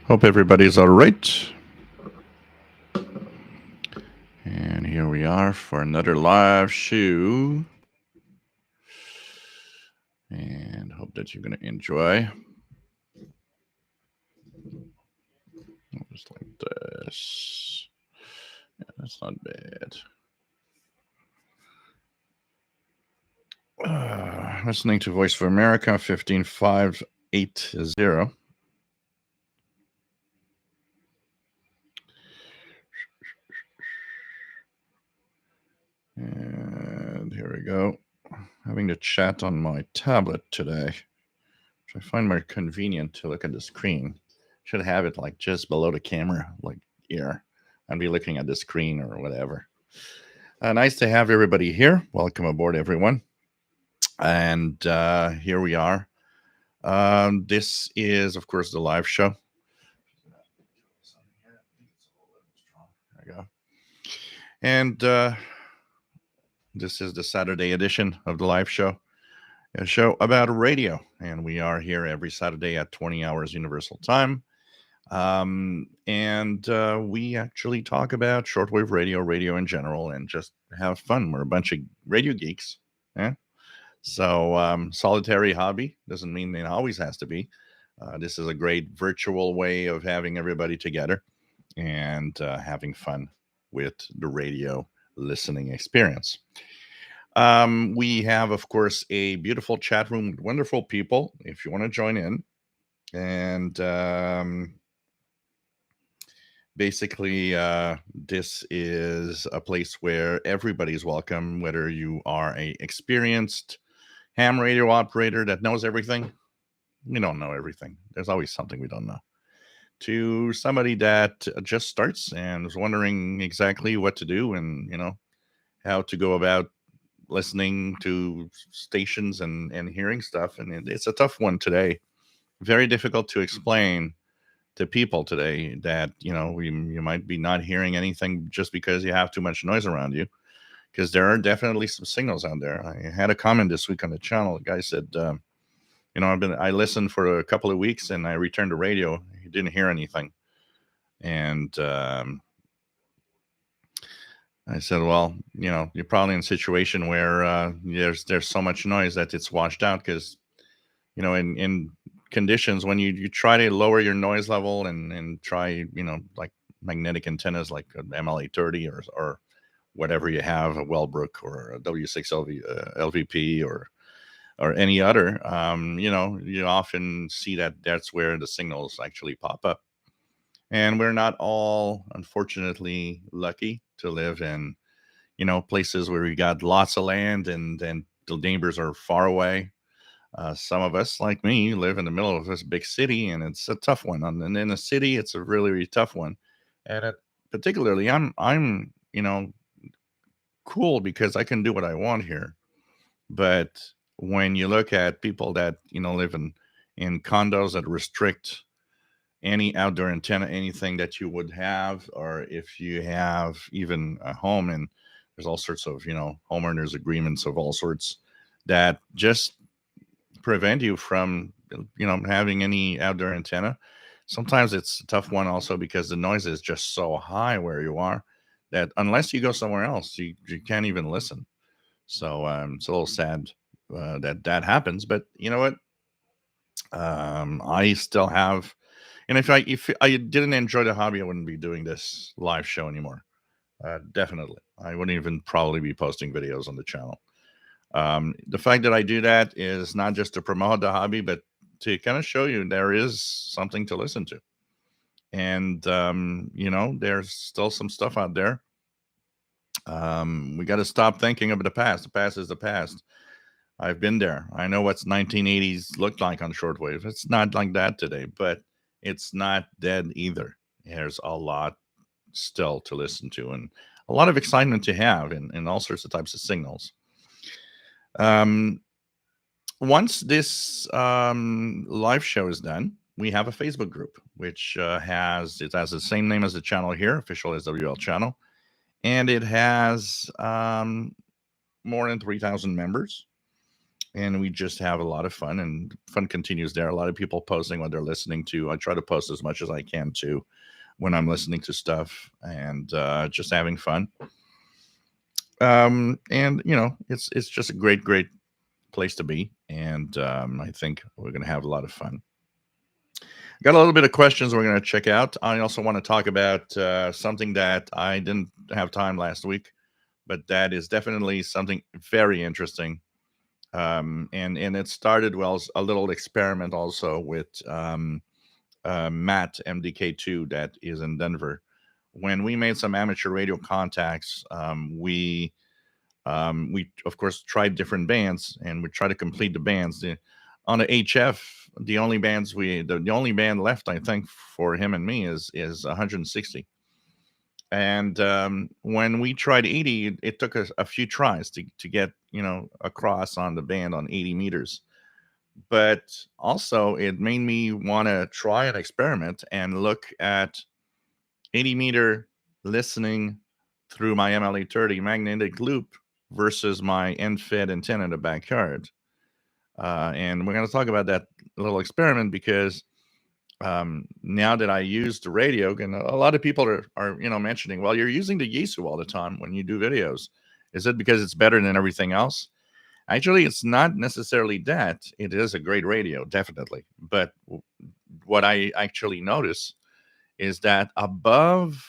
Hope everybody's all right. And here we are for another live show. And hope that you're going to enjoy. Just like this. Yeah, that's not bad. Listening to Voice of America 15580. And here we go. Having the chat on my tablet today, which I find more convenient to look at the screen. Should have it like just below the camera, like here. I'd be looking at the screen or whatever. Nice to have everybody here. Welcome aboard, everyone. And here we are. This is, of course, the live show. There we go. And this is the Saturday edition of the live show, a show about radio. And we are here every Saturday at 20 hours Universal Time. And we actually talk about shortwave radio, radio in general, and just have fun. We're a bunch of radio geeks. Yeah. So, solitary hobby doesn't mean it always has to be. This is a great virtual way of having everybody together and having fun with the radio listening experience. We have, of course, a beautiful chat room with wonderful people if you want to join in. And basically, this is a place where everybody's welcome, whether you are a experienced ham radio operator that knows everything. We don't know everything. There's always something we don't know. To somebody that just starts and is wondering exactly what to do and how to go about listening to stations and hearing stuff. And it's a tough one today. Very difficult to explain to people today that you might be not hearing anything just because you have too much noise around you, because there are definitely some signals out there. I had a comment this week on the channel. The guy said, I listened for a couple of weeks and I returned to radio. He didn't hear anything. And I said, well, you're probably in a situation where there's so much noise that it's washed out, because, in conditions when you try to lower your noise level and try, like magnetic antennas like an MLA30 or whatever you have, a Wellbrook or a W6 LVP or any other, you often see that that's where the signals actually pop up. And we're not all, unfortunately, lucky to live in, places where we got lots of land and the neighbors are far away. Some of us, like me, live in the middle of this big city, and it's a tough one. And in a city, it's a really, really tough one. And particularly, I'm, cool because I can do what I want here. But when you look at people that live in condos that restrict any outdoor antenna, anything that you would have, or if you have even a home, and there's all sorts of homeowners agreements of all sorts that just prevent you from having any outdoor antenna. Sometimes it's a tough one also because the noise is just so high where you are that unless you go somewhere else, you can't even listen. So it's a little sad that happens. But you know what? I still have, and if I didn't enjoy the hobby, I wouldn't be doing this live show anymore. Definitely, I wouldn't even probably be posting videos on the channel. The fact that I do that is not just to promote the hobby, but to kind of show you there is something to listen to. And, there's still some stuff out there. We got to stop thinking of the past. The past is the past. I've been there. I know what's 1980s looked like on shortwave. It's not like that today, but it's not dead either. There's a lot still to listen to and a lot of excitement to have in all sorts of types of signals. Um, Once this live show is done, we have a Facebook group which has the same name as the channel here, official SWL channel, and it has more than 3,000 members. and we just have a lot of fun, and fun continues there. A lot of people posting what they're listening to. I try to post as much as I can too when I'm listening to stuff, and just having fun. And it's just a great place to be, and I think we're going to have a lot of fun. Got a little bit of questions we're going to check out. I also want to talk about something that I didn't have time last week, but that is definitely something very interesting. And it started well as a little experiment also with Matt MDK2 that is in Denver. When we made some amateur radio contacts, we of course tried different bands, and we try to complete the bands. On the HF, the only band left, I think, for him and me is 160. And when we tried 80, it took us a few tries to get across on the band on 80 meters. But also, it made me want to try an experiment and look at 80-meter listening through my MLA30 magnetic loop versus my end-fed antenna in the backyard. And we're going to talk about that little experiment because now that I use the radio, and a lot of people are mentioning, well, you're using the Yisu all the time when you do videos. Is it because it's better than everything else? Actually, it's not necessarily that. It is a great radio, definitely. But what I actually notice is that above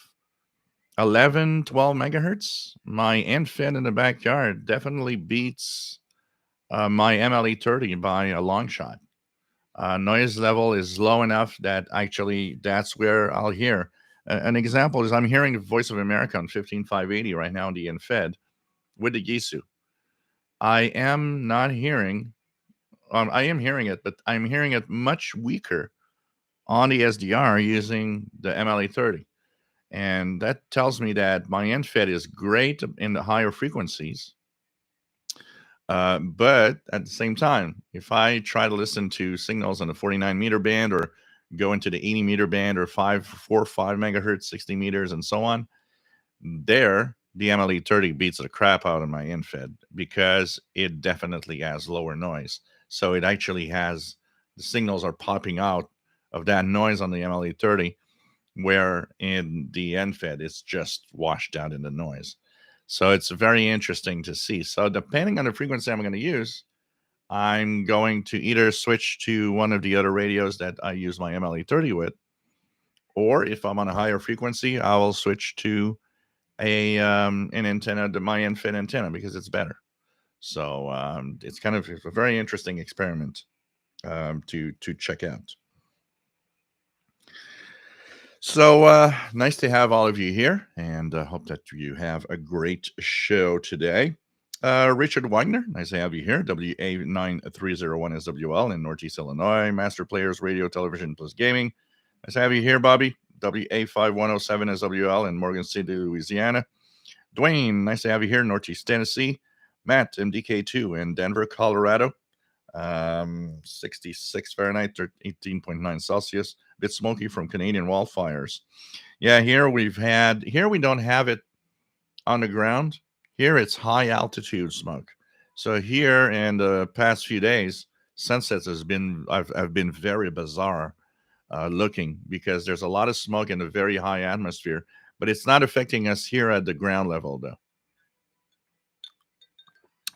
11, 12 megahertz, my end fed in the backyard definitely beats my MLE 30 by a long shot. Noise level is low enough that actually that's where I'll hear. An example is I'm hearing Voice of America on 15580 right now in the end fed with the Gisu. I am not hearing, I am hearing it, but I'm hearing it much weaker on the SDR using the MLE 30. And that tells me that my end fed is great in the higher frequencies. But at the same time, if I try to listen to signals on the 49-meter band or go into the 80-meter band or 5 megahertz, 60 meters, and so on, there the MLE 30 beats the crap out of my end fed because it definitely has lower noise. So it actually has the signals are popping out of that noise on the MLE 30, where in the end fed it's just washed out in the noise. So it's very interesting to see. So depending on the frequency I'm going to use, I'm going to either switch to one of the other radios that I use my MLE 30 with, or if I'm on a higher frequency, I will switch to an antenna, to my end fed antenna, because it's better. So it's kind of a very interesting experiment to check out. So nice to have all of you here, and hope that you have a great show today. Richard Wagner, nice to have you here. WA9301 SWL in Northeast Illinois. Master Players Radio, Television Plus Gaming. Nice to have you here, Bobby. WA5107 SWL in Morgan City, Louisiana. Dwayne, nice to have you here, Northeast Tennessee. Matt, MDK2 in Denver, Colorado. 66 Fahrenheit, 18.9 Celsius. A bit smoky from Canadian wildfires. Yeah, here we don't have it on the ground. Here it's high altitude smoke. So here in the past few days, sunsets have been very bizarre looking because there's a lot of smoke in a very high atmosphere, but it's not affecting us here at the ground level though.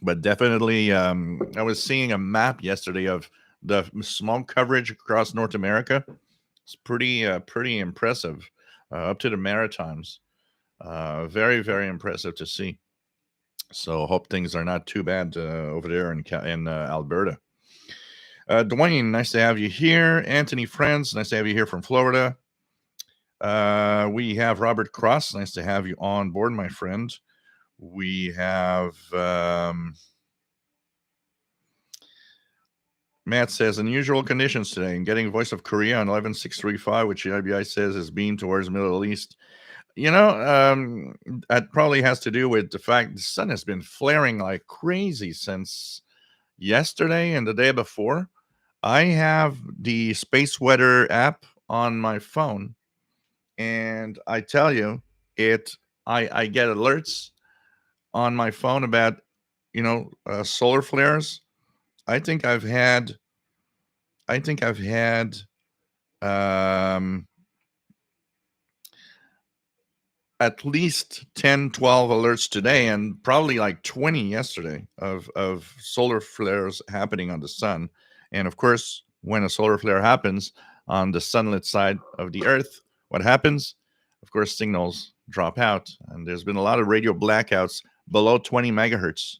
But definitely, I was seeing a map yesterday of the smoke coverage across North America. It's pretty impressive, up to the Maritimes. Very, very impressive to see. So hope things are not too bad over there in Alberta. Dwayne, nice to have you here. Anthony Friends, nice to have you here from Florida. We have Robert Cross, nice to have you on board, my friend. We have Matt says, unusual conditions today. And getting Voice of Korea on 11635, which the IBI says is beam towards Middle East. That probably has to do with the fact the sun has been flaring like crazy since yesterday and the day before. I have the Space Weather app on my phone, and I tell you, I get alerts on my phone about solar flares I think I've had I think I've had um, at least 10, 12 alerts today, and probably like 20 yesterday of solar flares happening on the sun. And of course, when a solar flare happens on the sunlit side of the earth, what happens? Of course, signals drop out, and there's been a lot of radio blackouts below 20 megahertz.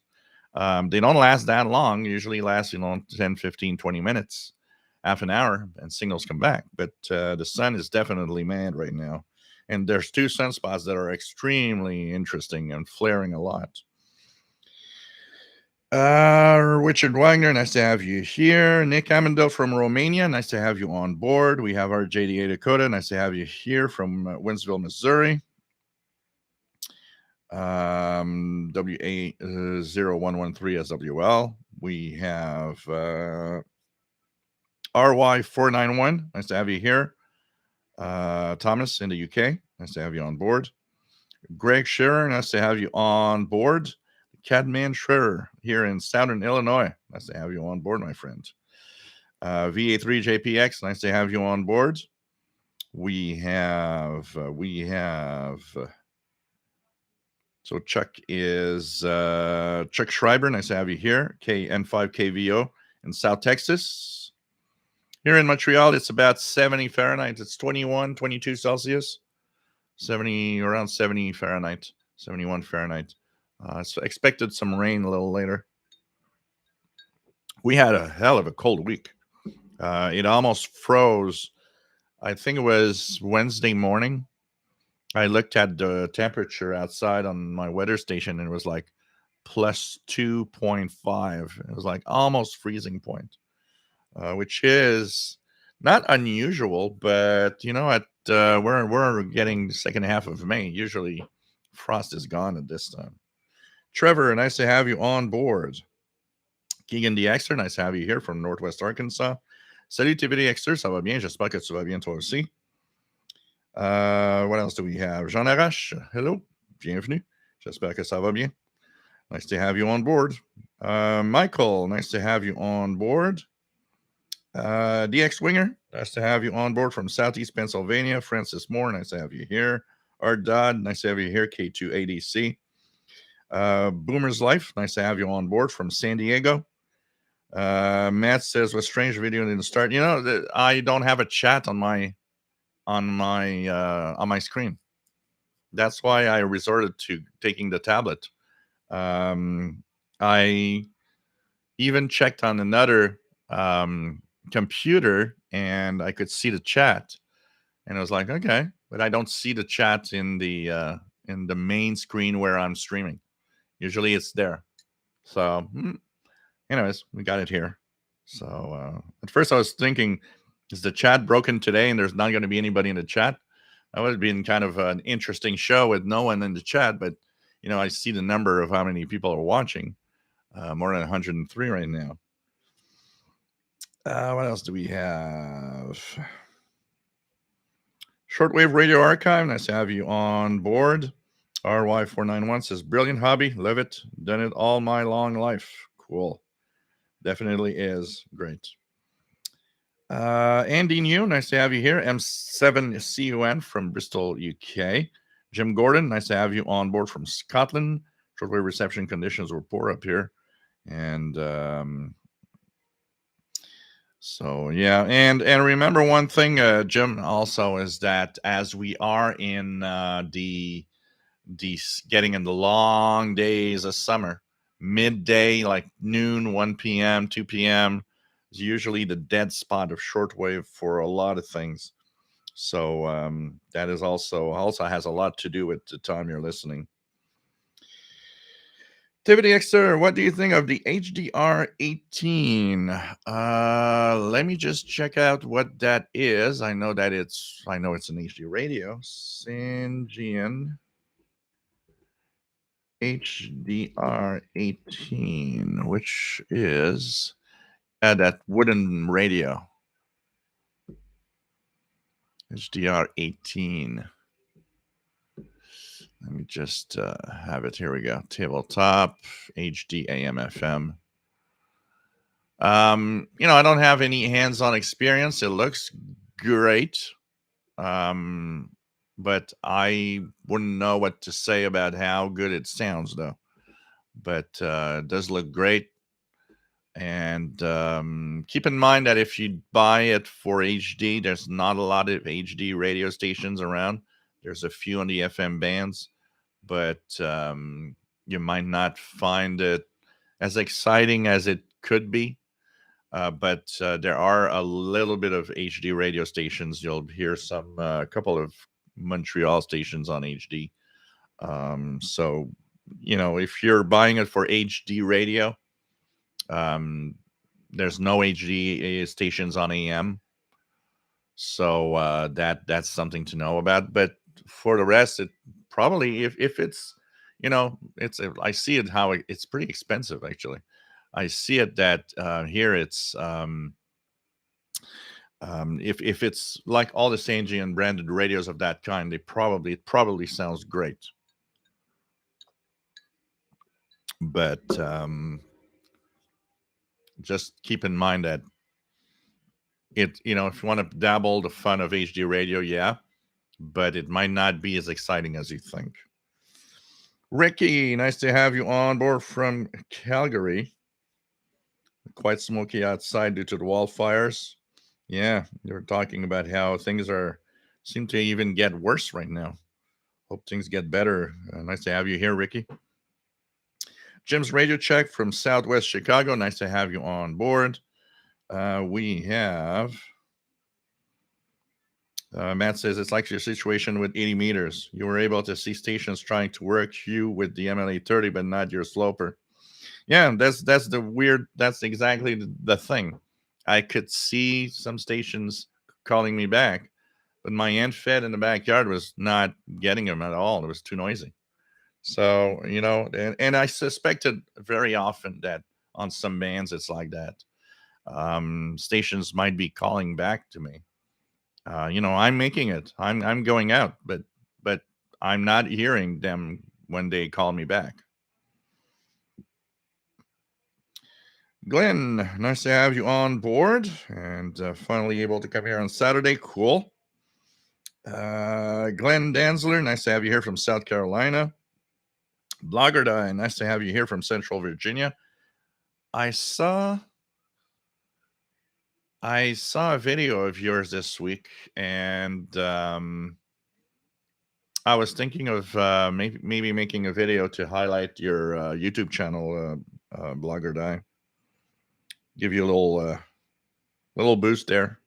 They don't last that long, usually last 10, 15, 20 minutes, half an hour, and signals come back. But the sun is definitely mad right now, and there's two sunspots that are extremely interesting and flaring a lot. Richard Wagner, nice to have you here. Nick Amendel from Romania, nice to have you on board. We have our JDA Dakota, nice to have you here from Winsville, Missouri. WA0113SWL. We have RY491. Nice to have you here. Thomas in the UK. Nice to have you on board. Greg Scherer. Nice to have you on board. Cadman Schreier here in Southern Illinois. Nice to have you on board, my friend. VA3JPX. Nice to have you on board. We have so Chuck is Chuck Schreiber. Nice to have you here. KN5KVO in South Texas. Here in Montreal, it's about 70 Fahrenheit. It's 21, 22 Celsius. 70, around 70 Fahrenheit, 71 Fahrenheit. So expected some rain a little later. We had a hell of a cold week. It almost froze. I think it was Wednesday morning. I looked at the temperature outside on my weather station, and it was like plus 2.5. It was like almost freezing point, which is not unusual, but at we're getting the second half of May. Usually, frost is gone at this time. Trevor, nice to have you on board. Keegan DXer, nice to have you here from Northwest Arkansas. Salut TVD Exter, ça va bien? J'espère que tu vas bien toi aussi. What else do we have? Jean Arrache, hello, bienvenue. J'espère que ça va bien. Nice to have you on board. Michael, nice to have you on board. DX Winger, nice to have you on board from Southeast Pennsylvania. Francis Moore, nice to have you here. Art Dodd, nice to have you here. K2ADC. Boomer's Life, nice to have you on board from San Diego. Matt says, "What strange video didn't start?" I don't have a chat on my screen. That's why I resorted to taking the tablet. I even checked on another computer, and I could see the chat, and I was like, okay, but I don't see the chat in the main screen where I'm streaming. Usually it's there. So anyways, we got it here. So at first I was thinking, is the chat broken today and there's not going to be anybody in the chat? That would have been kind of an interesting show with no one in the chat, but I see the number of how many people are watching. More than 103 right now. What else do we have? Shortwave Radio Archive, nice to have you on board. RY491 says, brilliant hobby, love it, done it all my long life. Cool. Definitely is great. Andy New, nice to have you here. M7CUN from Bristol, UK. Jim Gordon, nice to have you on board from Scotland. Shortwave reception conditions were poor up here. And so, yeah. And remember one thing, Jim, also is that as we are in the getting in the long days of summer, midday, like noon, 1 p.m., 2 p.m., is usually the dead spot of shortwave for a lot of things. So that is also has a lot to do with the time you're listening. David Exter, what do you think of the HDR 18? Let me just check out what that is. I know it's an HD radio. Sangean HDR 18, which is that wooden radio. HDR 18. Let me just have it. Here we go. Tabletop, HD AM FM. I don't have any hands-on experience. It looks great. Um, but I wouldn't know what to say about how good it sounds, though. But it does look great. And keep in mind that if you buy it for HD, there's not a lot of HD radio stations around. There's a few on the FM bands, but you might not find it as exciting as it could be. But there are a little bit of HD radio stations. You'll hear a couple of Montreal stations on HD. So, if you're buying it for HD radio, um, there's no HD stations on AM, so that's something to know about. But for the rest, it probably if it's it's I see it how it's pretty expensive actually. I see it that here it's if it's like all the Sangean branded radios of that kind, it probably sounds great. But just keep in mind that if you want to dabble the fun of HD radio, yeah, but it might not be as exciting as you think. Ricky, nice to have you on board from Calgary. Quite smoky outside due to the wildfires. Yeah, they were talking about how things seem to even get worse right now. Hope things get better. Nice to have you here, Ricky. Jim's radio check from Southwest Chicago. Nice to have you on board. We have Matt says it's like your situation with 80 meters. You were able to see stations trying to work you with the MLA 30, but not your sloper. Yeah, that's the weird. That's exactly the thing. I could see some stations calling me back, but my Aunt Fed in the backyard was not getting them at all. It was too noisy. So and I suspected very often that on some bands it's like that. Stations might be calling back to me. I'm making it. I'm going out, but I'm not hearing them when they call me back. Glenn, nice to have you on board and finally able to come here on Saturday. Cool. Glenn Danzler, nice to have you here from South Carolina. Blogger Die, nice to have you here from Central Virginia. I saw a video of yours this week, and I was thinking of maybe making a video to highlight your YouTube channel, Blogger Die. Give you a little boost there.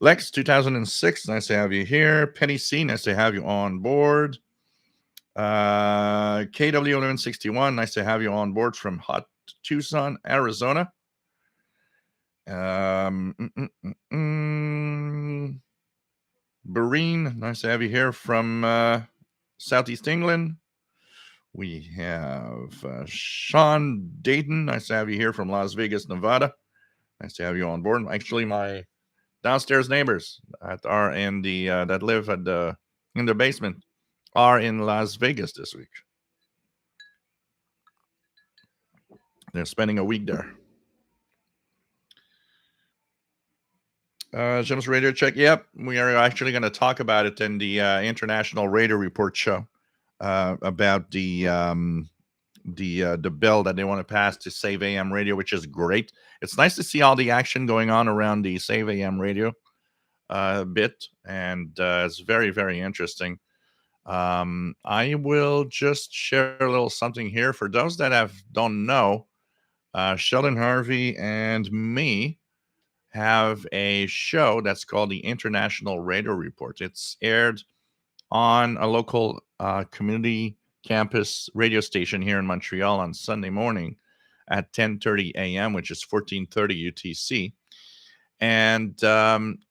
Lex 2006, nice to have you here. Penny C, nice to have you on board. KW1161, nice to have you on board from hot Tucson, Arizona. Barine, nice to have you here from Southeast England. We have Sean Dayton, nice to have you here from Las Vegas, Nevada. Nice to have you on board. Actually, my downstairs neighbors that are that live in the basement are in Las Vegas this week. They're spending a week there. Jim's Radio Check. Yep, we are actually going to talk about it in the International Radio Report show about the bill that they want to pass to save AM radio, which is great. It's nice to see all the action going on around the save AM radio bit, and it's very, very interesting. I will just share a little something here for those that don't know. Sheldon Harvey and me have a show that's called the International Radio Report. It's aired on a local community campus radio station here in Montreal on Sunday morning at 10:30 a.m., which is 14:30 UTC. And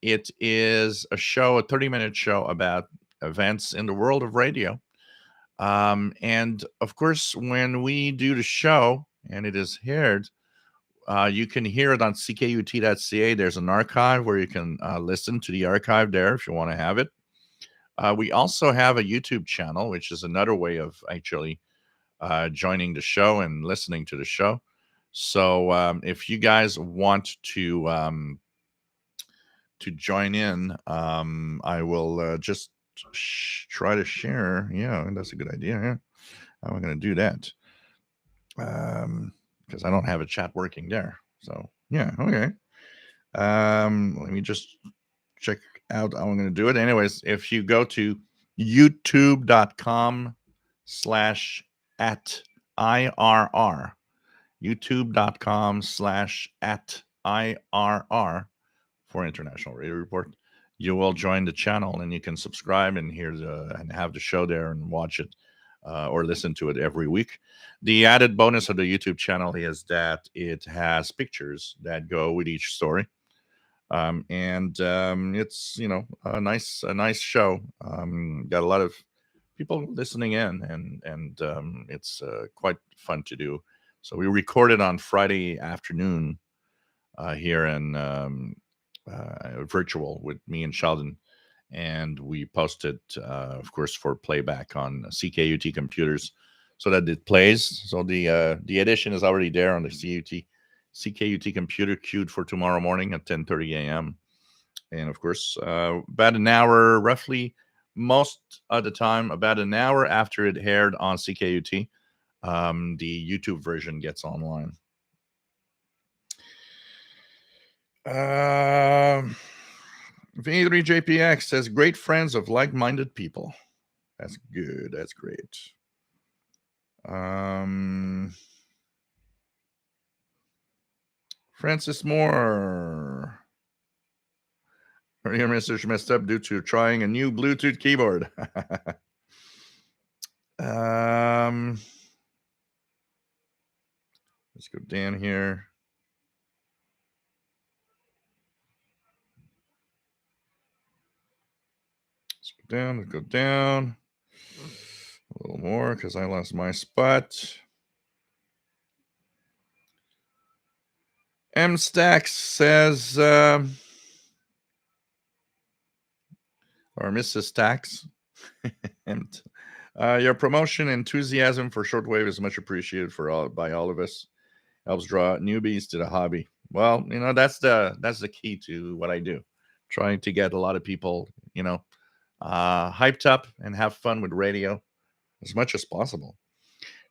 it is a 30-minute show about events in the world of radio. And of course, when we do the show and it is aired, you can hear it on ckut.ca. There's an archive where you can listen to the archive there if you want to have it. We also have a YouTube channel, which is another way of actually joining the show and listening to the show. So if you guys want to join in, I will just try to share. Yeah, that's a good idea. Yeah. How am I going to do that? Because I don't have a chat working there. So yeah, okay. Let me just check out how I'm going to do it. Anyways, if you go to youtube.com/at IRR, youtube.com/at IRR for International Radio Report, you will join the channel and you can subscribe and hear and have the show there and watch it or listen to it every week. The added bonus of the YouTube channel is that it has pictures that go with each story. And it's a nice show. Got a lot of people listening in, and it's quite fun to do. So we recorded on Friday afternoon here in virtual with me and Sheldon, and we posted, of course, for playback on CKUT computers, so that it plays. So the edition is already there on the CKUT computer, queued for tomorrow morning at 10:30 a.m. And of course, about an hour, roughly, most of the time, about an hour after it aired on CKUT, the YouTube version gets online. V3JPX says, great friends of like-minded people. That's good. That's great. Francis Moore. Your message messed up due to trying a new Bluetooth keyboard. Let's go down here. Let's go down. A little more because I lost my spot. M Stacks says, or Mrs. Stacks, and your promotion enthusiasm for shortwave is much appreciated by all of us. Helps draw newbies to the hobby. Well, that's the key to what I do. Trying to get a lot of people, hyped up and have fun with radio as much as possible.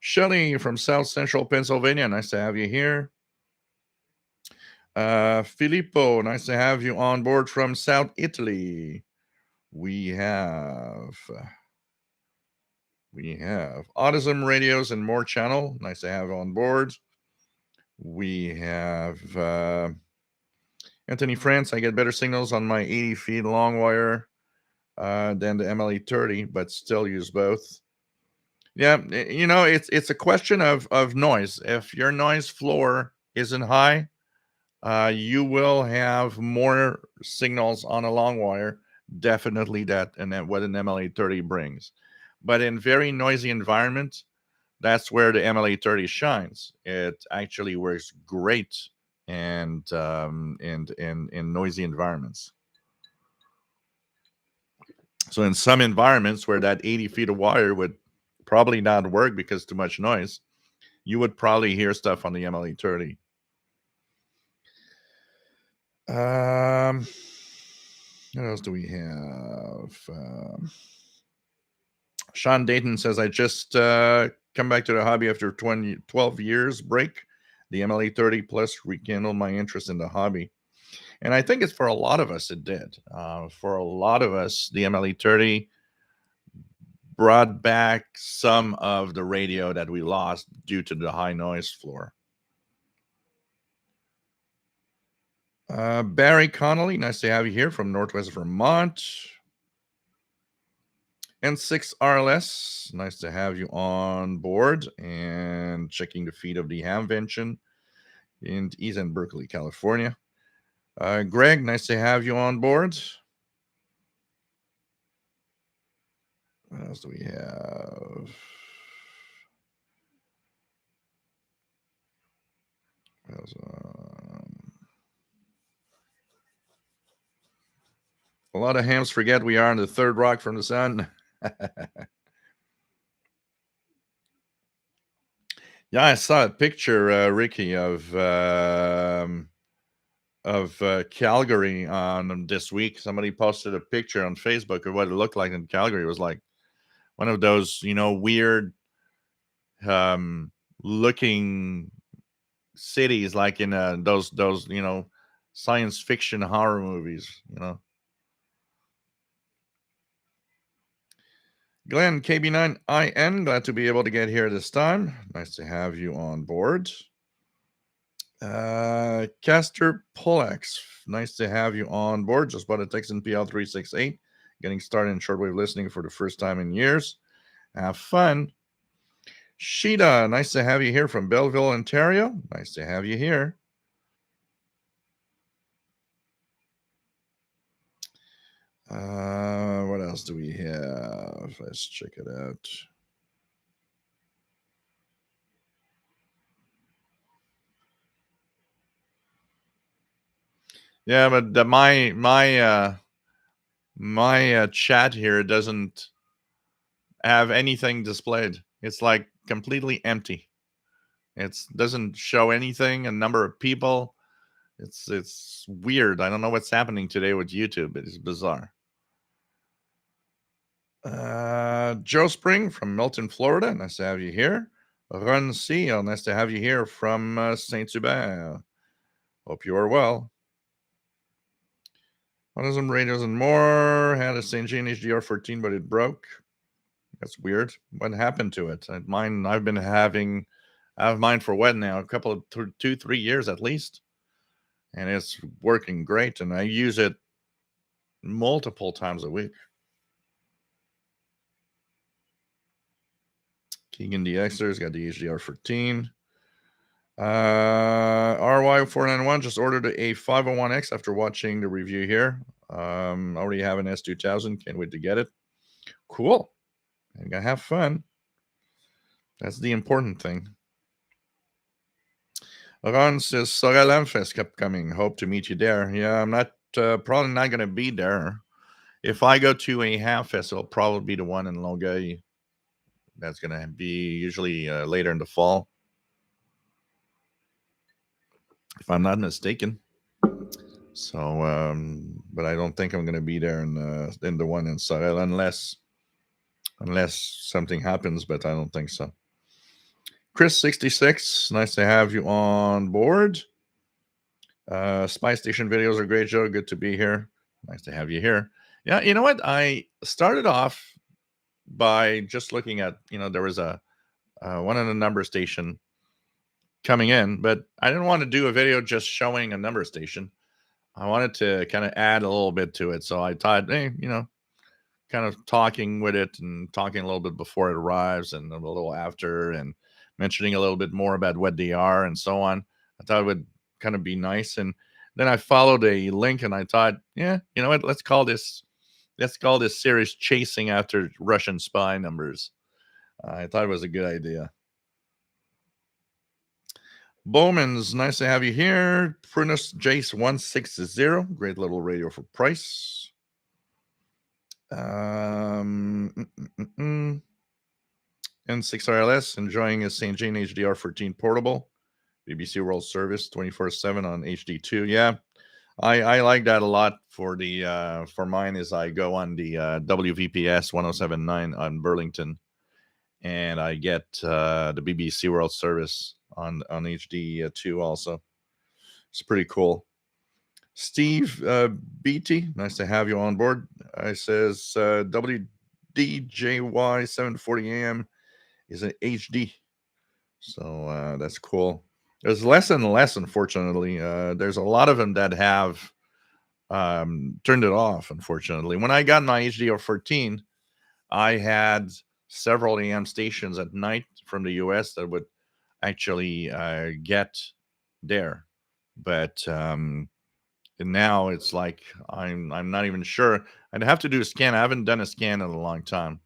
Shelley from South Central Pennsylvania, nice to have you here. Filippo, nice to have you on board from South Italy. We have Autism Radios and More Channel. Nice to have on board. We have Anthony France. I get better signals on my 80 feet long wire than the MLE30, but still use both. Yeah, it's a question of noise. If your noise floor isn't high, you will have more signals on a long wire. Definitely that, and then what an MLE30 brings. But in very noisy environments, that's where the MLE30 shines. It actually works great and in noisy environments. So in some environments where that 80 feet of wire would probably not work because too much noise, you would probably hear stuff on the MLE30. What else do we have? Sean Dayton says, I just come back to the hobby after 12 years break. The MLE30 Plus rekindled my interest in the hobby. And I think it's for a lot of us, it did. For a lot of us, the MLE30 brought back some of the radio that we lost due to the high noise floor. Barry Connolly, nice to have you here from Northwest Vermont. N6RLS, nice to have you on board and checking the feed of the Hamvention. And he's in Berkeley, California. Greg, nice to have you on board. What else do we have? A lot of hams forget we are on the third rock from the sun. Yeah, I saw a picture, Ricky, of Calgary on this week. Somebody posted a picture on Facebook of what it looked like in Calgary. It was like one of those, weird um looking cities, like in those science fiction horror movies. Glenn, KB9IN, glad to be able to get here this time. Nice to have you on board. Caster Polex, nice to have you on board. Just bought a Texan PL368. Getting started in shortwave listening for the first time in years. Have fun. Sheeta, nice to have you here from Belleville, Ontario. Nice to have you here. What else do we have? Let's check it out. Yeah, but my chat here doesn't have anything displayed. It's like completely empty. It doesn't show anything. A number of people. It's weird. I don't know what's happening today with YouTube. It's bizarre. Joe Spring from Milton, Florida. Nice to have you here. Run C. Nice to have you here from Saint Hubert. Hope you are well. Autism radios and more. Had a St. Jean HDR14, but it broke. That's weird. What happened to it? Mine. I have mine for what now? A couple of 2, 3 years at least, and it's working great. And I use it multiple times a week. Keegan DXer's got the HDR14. RY491 just ordered a 501X after watching the review here. Already have an S2000. Can't wait to get it. Cool. I'm gonna have fun. That's the important thing. Ron says Sorel Amfest kept coming. Hope to meet you there. Yeah, I'm not probably not gonna be there. If I go to a ham fest, it'll probably be the one in Longueuil. That's gonna be usually later in the fall, if I'm not mistaken. So, but I don't think I'm gonna be there in the one in Sorel unless something happens, but I don't think so. Chris66, nice to have you on board. Spy Station videos are great, Joe. Good to be here. Nice to have you here. Yeah, you know what? I started off by just looking at, there was a one in a number station coming in, but I didn't want to do a video just showing a number station. I wanted to kind of add a little bit to it. So I thought, hey, kind of talking with it and talking a little bit before it arrives and a little after and mentioning a little bit more about what they are and so on. I thought it would kind of be nice. And then I followed a link and I thought, yeah, you know what? Let's call this series Chasing After Russian Spy Numbers. I thought it was a good idea. Bowman's, nice to have you here. Prunus Jace 160. Great little radio for price. N6RLS, enjoying a St. Jean HDR14 portable. BBC World Service 24/7 on HD2. Yeah, I like that a lot for mine as I go on the WVPS 1079 on Burlington, and I get the BBC World Service on HD2 also. It's pretty cool. Steve BT, nice to have you on board. I says WDJY 740 AM is an HD. So that's cool. There's less and less, unfortunately. There's a lot of them that have turned it off, unfortunately. When I got my HDR14, I had several AM stations at night from the US that would actually get there. But now it's like I'm not even sure. I'd have to do a scan. I haven't done a scan in a long time.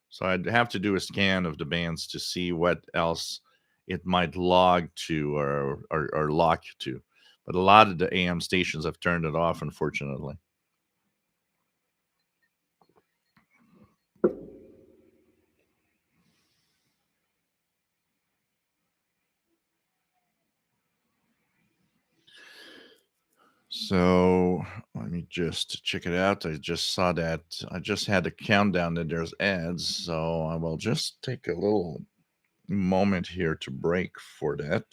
So I'd have to do a scan of the bands to see what else it might log to or lock to. But a lot of the AM stations have turned it off, unfortunately. So let me just check it out. I just saw that I just had a countdown that there's ads, so I will just take a little moment here to break for that.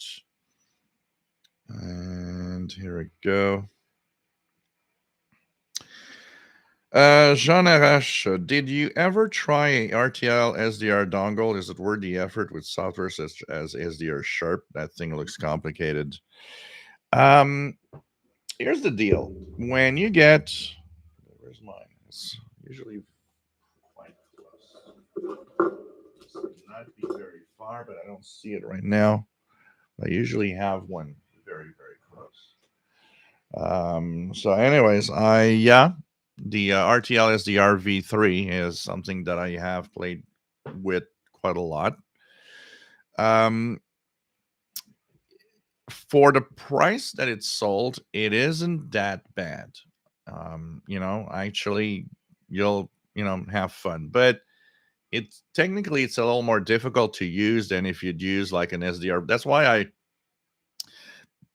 And here we go. Jean Arash, did you ever try a RTL SDR dongle? Is it worth the effort with software such as SDR Sharp? That thing looks complicated. Um, Here's the deal. When you get, where's mine? It's usually quite close. This not be very far, but I don't see it right now. I usually have one very, very close. So, anyways, the RTL SDR V3 is something that I have played with quite a lot. Um, for the price that it's sold, it isn't that bad. Actually, you'll have fun, but it's technically it's a little more difficult to use than if you'd use like an SDR. That's why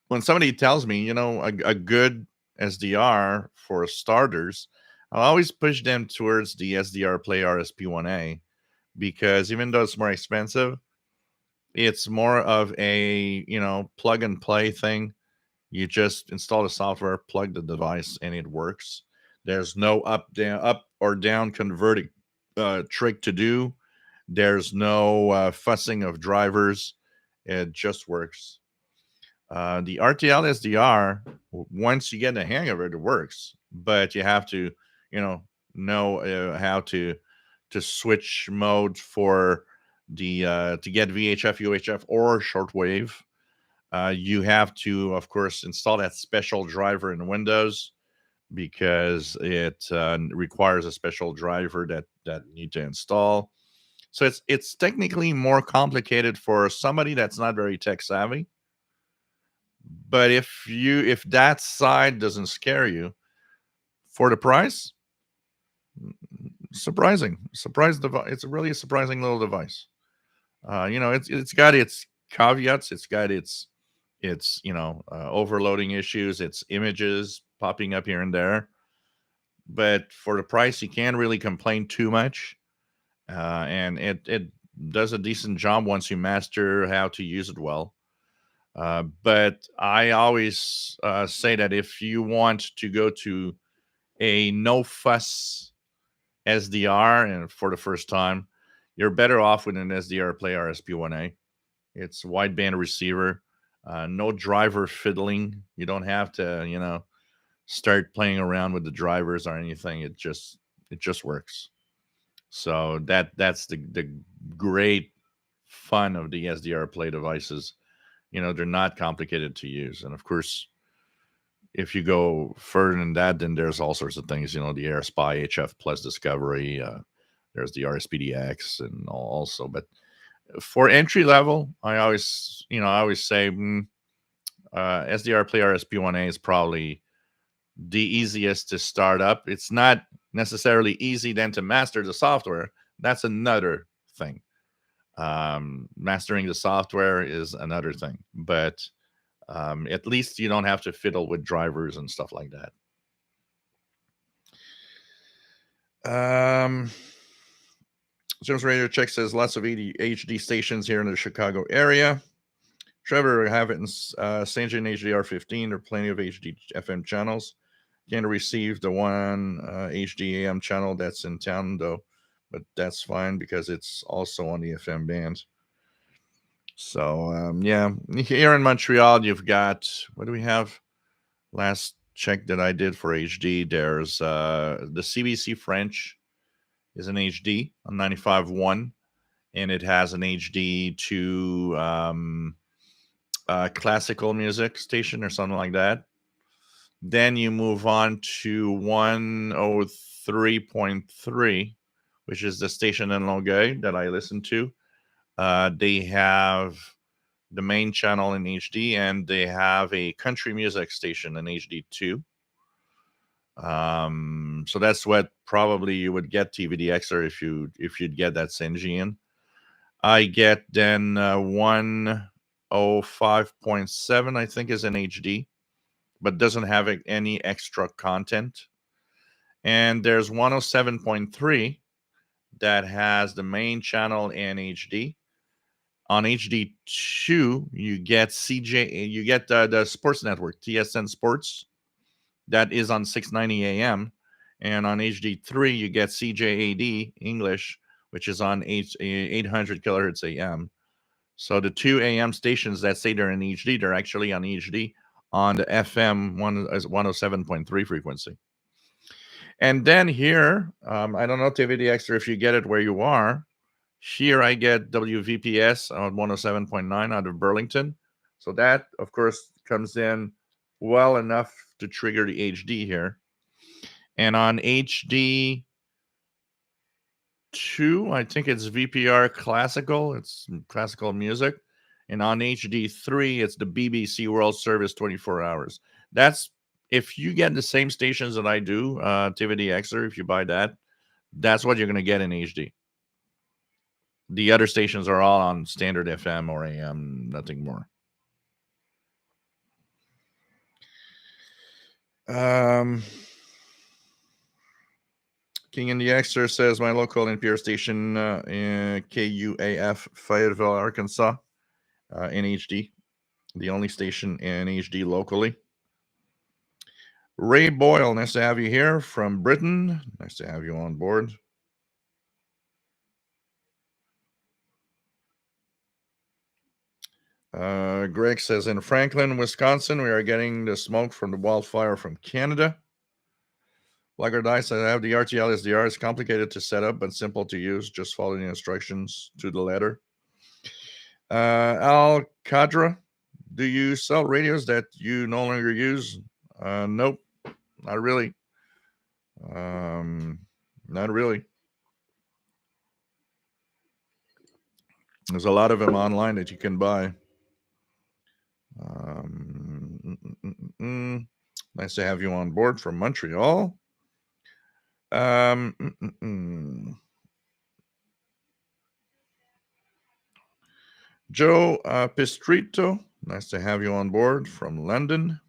when somebody tells me, a good SDR for starters, I'll always push them towards the SDR Play RSP1A because even though it's more expensive, it's more of a, plug and play thing. You just install the software, plug the device, and it works. There's no up or down converting trick to do. There's no fussing of drivers. It just works. The RTL SDR, once you get the hang of it, it works. But you have to, know how to switch mode for the to get VHF, UHF, or shortwave. You have to, of course, install that special driver in Windows because it requires a special driver that you need to install. So it's technically more complicated for somebody that's not very tech savvy. But if that side doesn't scare you, for the price, surprise device. It's really a surprising little device. It's got its caveats. It's got its overloading issues. Its images popping up here and there. But for the price, you can't really complain too much. And it does a decent job once you master how to use it well. But I always say that if you want to go to a no fuss SDR and for the first time, you're better off with an SDR Play RSP1A. It's wideband receiver, no driver fiddling. You don't have to, start playing around with the drivers or anything. It just works. So that's the great fun of the SDR Play devices. They're not complicated to use, and of course, if you go further than that, then there's all sorts of things. The AirSpy HF Plus Discovery. There's the RSPDX, and also, but for entry level, I always say SDR Play RSP1A is probably the easiest to start up. It's not necessarily easy then to master the software. That's another thing. Mastering the software is another thing, but at least you don't have to fiddle with drivers and stuff like that. James Radio Check says lots of HD stations here in the Chicago area. Trevor, have it in St. John HDR15. There are plenty of HD FM channels. Can't receive the one HD AM channel that's in town, though, but that's fine because it's also on the FM band. So, here in Montreal, you've got, what do we have? Last check that I did for HD, there's the CBC French is an HD on 95.1, and it has an HD to classical music station or something like that. Then you move on to 103.3, which is the station in Longueuil that I listen to. They have the main channel in HD, and they have a country music station in HD too. So that's what probably you would get TVDXer if you'd get that Senjian. I get then 105.7, I think, is in HD, but doesn't have any extra content. And there's 107.3 that has the main channel in HD. On HD2, you get you get the sports network, TSN Sports, that is on 690 AM. And on HD3, you get CJAD English, which is on 800 kilohertz AM. So the two AM stations that say they're in HD, they're actually on HD on the FM 107.3 frequency. And then here, I don't know, TVD Extra, if you get it where you are. Here I get WVPS on 107.9 out of Burlington. So that, of course, comes in well enough to trigger the HD here. And on HD2, I think it's VPR classical. It's classical music. And on HD3, it's the BBC World Service 24 hours. That's if you get the same stations that I do, TVDXer, if you buy that, that's what you're going to get in HD. The other stations are all on standard FM or AM, nothing more. King in the Extra says my local NPR station, KUAF, Fayetteville, Arkansas, in HD, the only station in HD locally. Ray Boyle, nice to have you here from Britain. Nice to have you on board. Greg says in Franklin, Wisconsin, we are getting the smoke from the wildfire from Canada. Blagger Dice, I have the RTL SDR. It's complicated to set up, but simple to use. Just follow the instructions to the letter. Al Kadra, do you sell radios that you no longer use? Nope, not really. Not really. There's a lot of them online that you can buy. Nice to have you on board from Montreal. Joe Pistrito, nice to have you on board from London.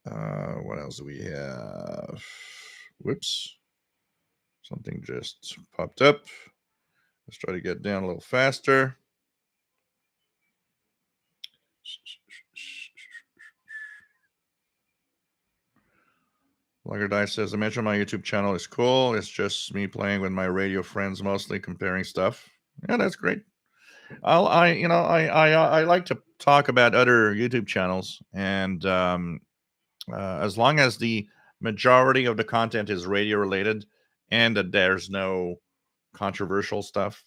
What else do we have? Whoops. Something just popped up. Let's try to get down a little faster. Lager Dice says, I mentioned my YouTube channel is cool. It's just me playing with my radio friends, mostly comparing stuff. Yeah, that's great. I like to talk about other YouTube channels, and as long as the majority of the content is radio related and that there's no controversial stuff,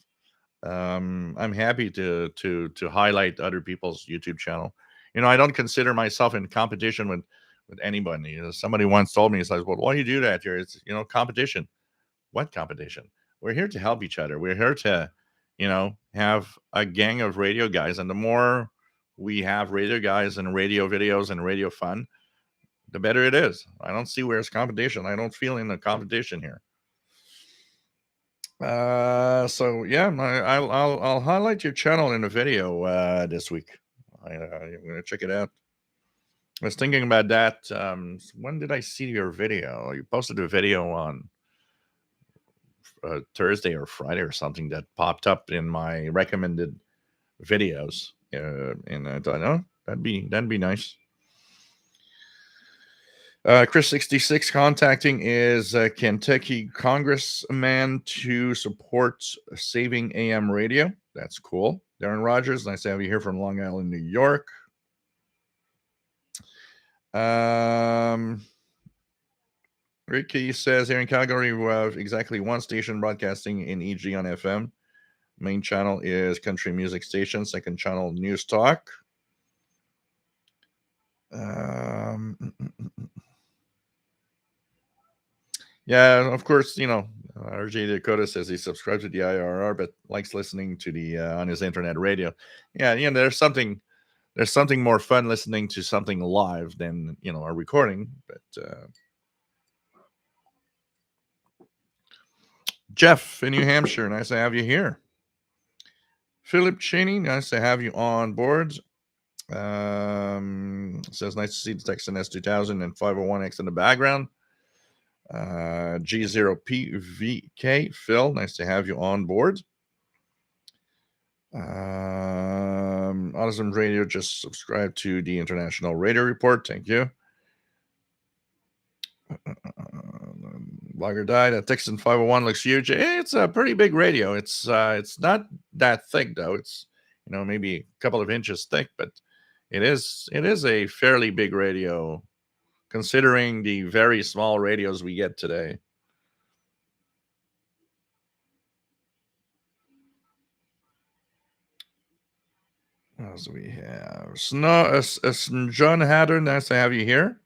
I'm happy to highlight other people's YouTube channel. I don't consider myself in competition with anybody. Somebody once told me, "It's like, well, why do you do that here? It's competition. What competition? We're here to help each other. We're here to, have a gang of radio guys, and the more we have radio guys and radio videos and radio fun, the better it is. I don't see where's competition. I don't feel in the competition here." So yeah, I'll highlight your channel in a video this week. I'm gonna check it out. I was thinking about that. When did I see your video? You posted a video on Thursday or Friday or something that popped up in my recommended videos, and I thought, oh, that'd be nice. Chris 66 contacting is Kentucky congressman to support saving AM radio. That's cool. Darren Rogers, nice to have you here from Long Island, New York. Ricky says here in Calgary, we have exactly one station broadcasting in EG on FM. Main channel is country music station. Second channel, news talk. Yeah, of course, RJ Dakota says he subscribes to the IRR, but likes listening to the on his internet radio. Yeah, there's something more fun listening to something live than a recording. But Jeff in New Hampshire, nice to have you here. Philip Cheney, nice to have you on board. Says nice to see the Texan S2000 and 501X in the background. G0PVK Phil, nice to have you on board. Autism Radio just subscribed to the International Radio Report. Thank you. Blogger died. A Texan 501 looks huge. It's a pretty big radio. It's not that thick though. It's maybe a couple of inches thick, but it is a fairly big radio considering the very small radios we get today. What else do we have? John Hatter, nice to have you here.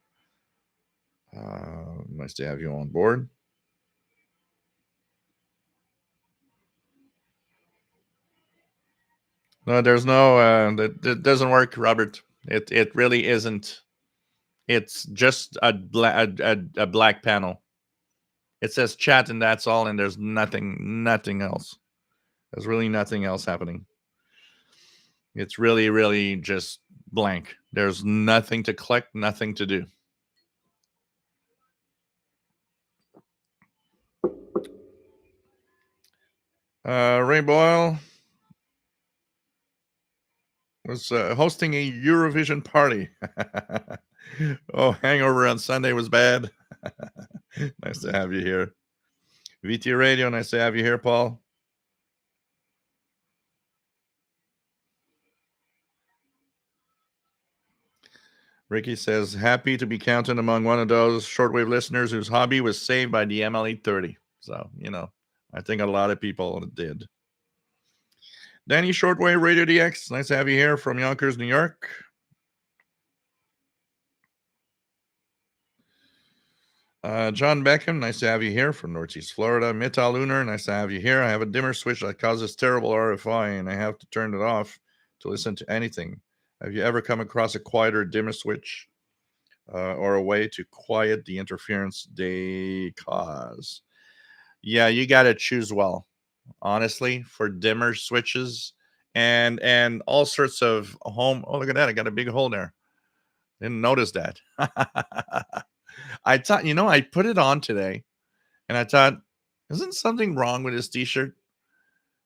Nice to have you on board. No, there's no. That doesn't work, Robert. It really isn't. It's just a black panel. It says chat and that's all, and there's nothing else. There's really nothing else happening. It's really just blank. There's nothing to click, nothing to do. Ray Boyle was hosting a Eurovision party. Oh, hangover on Sunday was bad. Nice to have you here. VT Radio, nice to have you here, Paul. Ricky says, happy to be counted among one of those shortwave listeners whose hobby was saved by the ML830. So, I think a lot of people did. Danny Shortwave Radio DX, nice to have you here from Yonkers, New York. John Beckham, nice to have you here from Northeast Florida. Metal Lunar, nice to have you here. I have a dimmer switch that causes terrible RFI, and I have to turn it off to listen to anything. Have you ever come across a quieter dimmer switch or a way to quiet the interference they cause? Yeah, you got to choose well, honestly, for dimmer switches and all sorts of home. Oh, look at that. I got a big hole there. Didn't notice that. I thought, I put it on today and I thought, isn't something wrong with this t-shirt?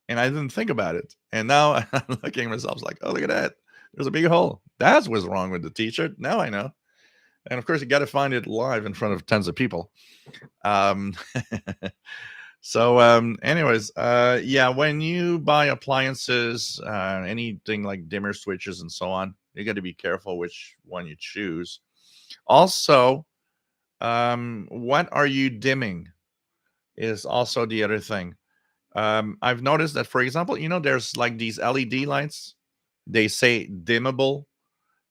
And I didn't think about it. And now I'm looking at myself like, oh, look at that. There's a big hole. That's what's wrong with the t-shirt. Now I know. And of course, you got to find it live in front of tons of people. So, anyways, yeah, when you buy appliances, anything like dimmer switches and so on, you got to be careful which one you choose. Also, what are you dimming is also the other thing. I've noticed that, for example, there's like these LED lights. They say dimmable.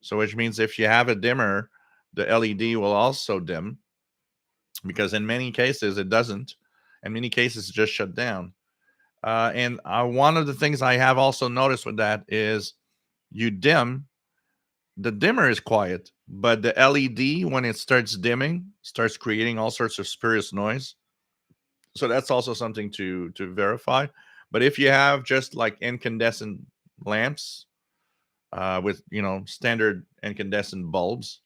So which means if you have a dimmer, the LED will also dim, because in many cases it doesn't. In many cases, it's just shut down. And one of the things I have also noticed with that is you dim, the dimmer is quiet, but the LED, when it starts dimming, starts creating all sorts of spurious noise. So that's also something to verify. But if you have just like incandescent lamps with standard incandescent bulbs,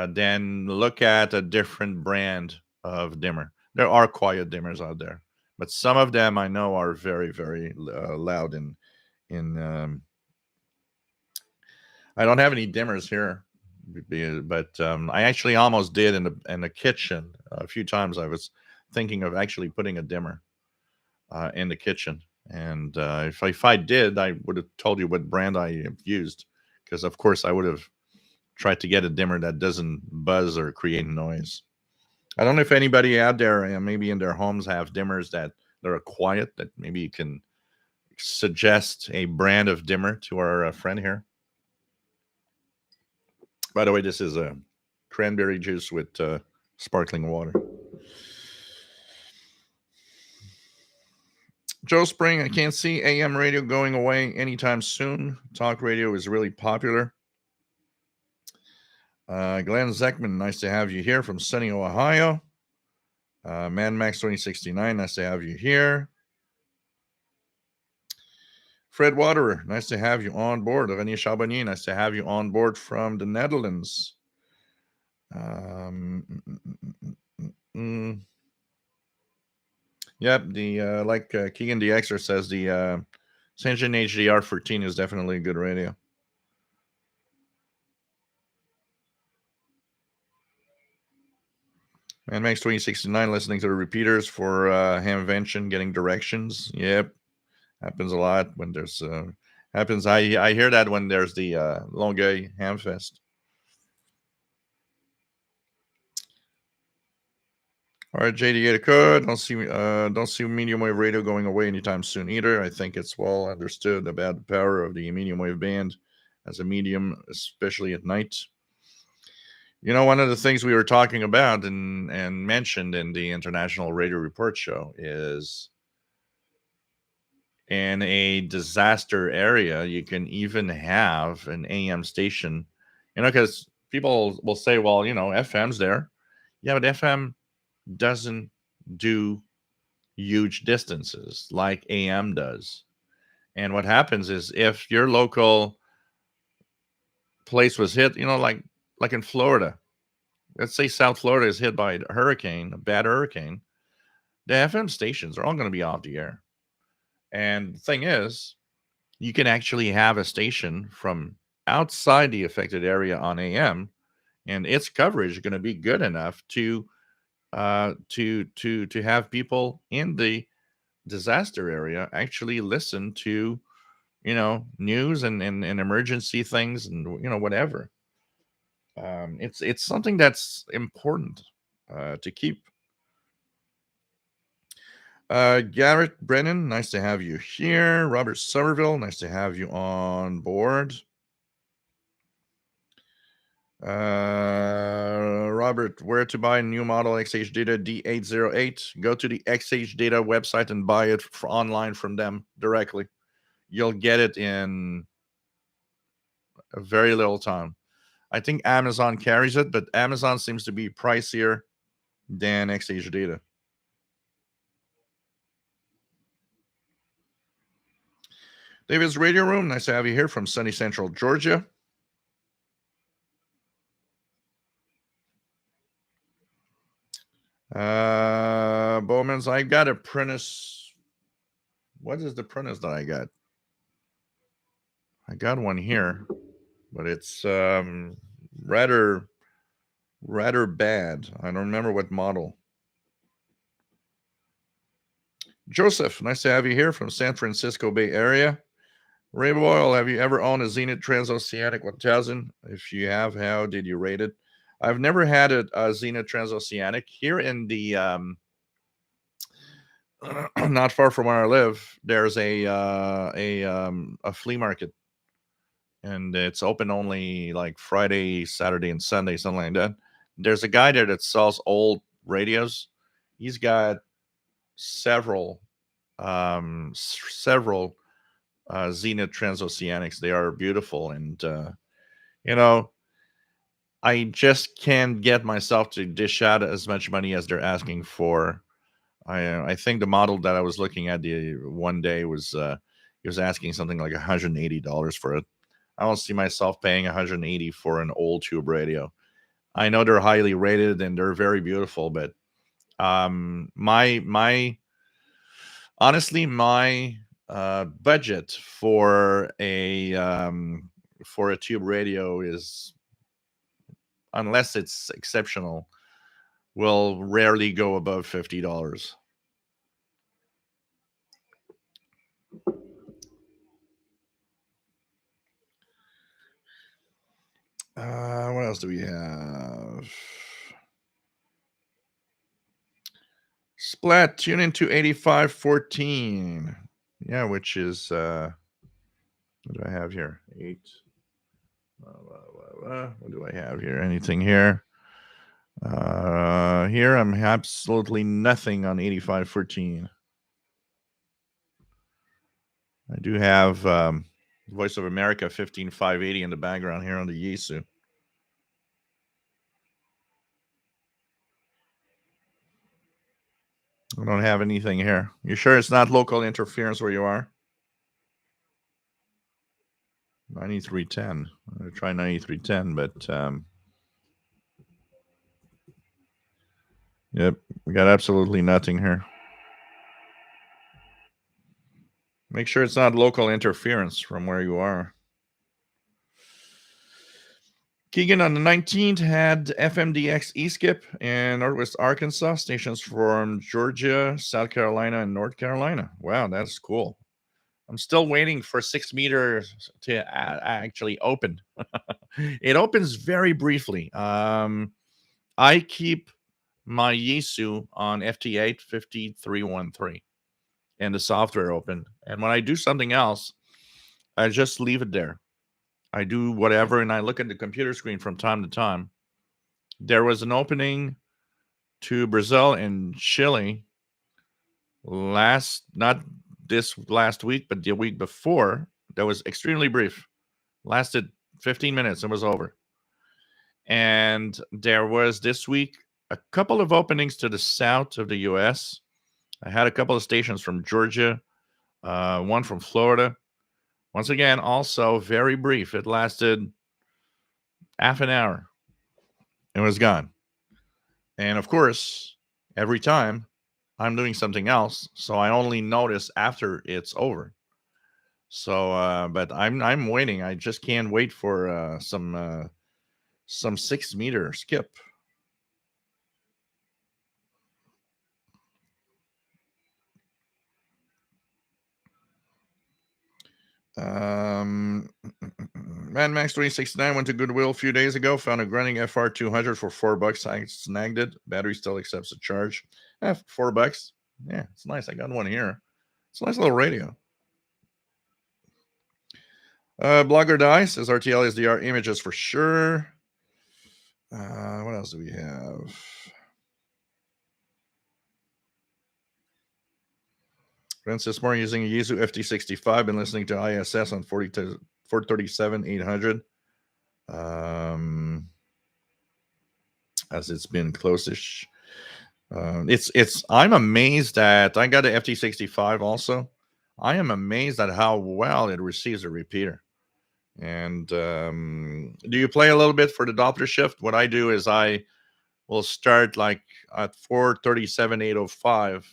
then look at a different brand of dimmer. There are quiet dimmers out there, but some of them I know are very loud. I don't have any dimmers here, but I actually almost did in the kitchen a few times. I was thinking of actually putting a dimmer in the kitchen, and if I did, I would have told you what brand I have used, because of course I would have tried to get a dimmer that doesn't buzz or create noise. I don't know if anybody out there, maybe in their homes, have dimmers that are quiet, that maybe you can suggest a brand of dimmer to our friend here. By the way, this is a cranberry juice with sparkling water. Joe Spring, I can't see AM radio going away anytime soon. Talk radio is really popular. Glenn Zeckman, nice to have you here from sunny Ohio. Man Max 2069, nice to have you here. Fred Waterer, nice to have you on board. René Charbonnier, nice to have you on board from the Netherlands. Um, mm, mm, mm, mm, mm, mm. Yep, the Keegan DXer says the Sanjin HDR 14 is definitely a good radio. Man Max 2069 listening to the repeaters for hamvention, getting directions. Yep, happens a lot when there's happens. I hear that when there's the Longueuil Hamfest. All right, JD get a code. Don't see medium wave radio going away anytime soon either. I think it's well understood about the power of the medium wave band as a medium, especially at night. You know, one of the things we were talking about and mentioned in the International Radio Report show is in a disaster area, you can even have an AM station, you know, because people will say, well, you know, FM's there. Yeah, but FM doesn't do huge distances like AM does. And what happens is if your local place was hit, you know, like in Florida, let's say South Florida is hit by a hurricane, a bad hurricane, the FM stations are all going to be off the air. And the thing is, you can actually have a station from outside the affected area on AM, and its coverage is going to be good enough to have people in the disaster area actually listen to, you know, news and emergency things and, you know, whatever. It's something that's important to keep. Garrett Brennan, nice to have you here. Robert Somerville, nice to have you on board. Robert, where to buy new model XH Data D808? Go to the XH Data website and buy it online from them directly. You'll get it in a very little time. I think Amazon carries it, but Amazon seems to be pricier than XH Data. David's Radio Room, nice to have you here from sunny central Georgia. Bowman's, I got a Prentice. What is the Prentice that I got? I got one here, but it's rather bad. I don't remember what model. Joseph, nice to have you here from San Francisco Bay Area. Rainbow Oil, have you ever owned a Zenith Transoceanic 1000? If you have, how did you rate it? I've never had a Zenith Transoceanic. Here in the not far from where I live, there's a flea market, and it's open only like Friday, Saturday, and Sunday, something like that. There's a guy there that sells old radios. He's got several Zenith Transoceanics. They are beautiful, and you know, I just can't get myself to dish out as much money as they're asking for. I think the model that I was looking at the one day was he was asking something like $180 for it. I don't see myself paying 180 for an old tube radio. I know they're highly rated and they're very beautiful, but my honestly my budget for a tube radio is, unless it's exceptional, will rarely go above $50. What else do we have? Splat, tune into 8514. Yeah, which is what do I have here? What do I have here? Anything here? Here I'm absolutely nothing on 8514. I do have Voice of America 15580 in the background here on the Yaesu. I don't have anything here. You sure it's not local interference where you are? 9310. I'm going to try 9310, but yep, we got absolutely nothing here. Make sure it's not local interference from where you are. Keegan on the 19th had FMDX eSkip in Northwest Arkansas, stations from Georgia, South Carolina, and North Carolina. Wow, that's cool. I'm still waiting for 6 meters to actually open. It opens very briefly. I keep my Yisu on FT8 5313 and the software open. And when I do something else, I just leave it there. I do whatever and I look at the computer screen from time to time. There was an opening to Brazil and Chile not this last week, but the week before. That was extremely brief. Lasted 15 minutes and was over. And there was this week a couple of openings to the south of the US. I had a couple of stations from Georgia, one from Florida. Once again, also very brief. It lasted half an hour. It was gone. And of course, every time I'm doing something else, so I only notice after it's over. So, but I'm waiting. I just can't wait for some 6 meter skip. Mad Max 2069 went to Goodwill a few days ago. Found a grinding FR 200 for $4. I snagged it. Battery still accepts a charge. $4. Yeah, it's nice. I got one here. It's a nice little radio. Blogger Die says RTL SDR images for sure. What else do we have? Vince this morning using a Yaesu FT65. Been listening to ISS on 437 800. As it's been close-ish. I'm amazed that I got an FT65 also. I am amazed at how well it receives a repeater. And do you play a little bit for the Doppler shift? What I do is I will start like at 437 805,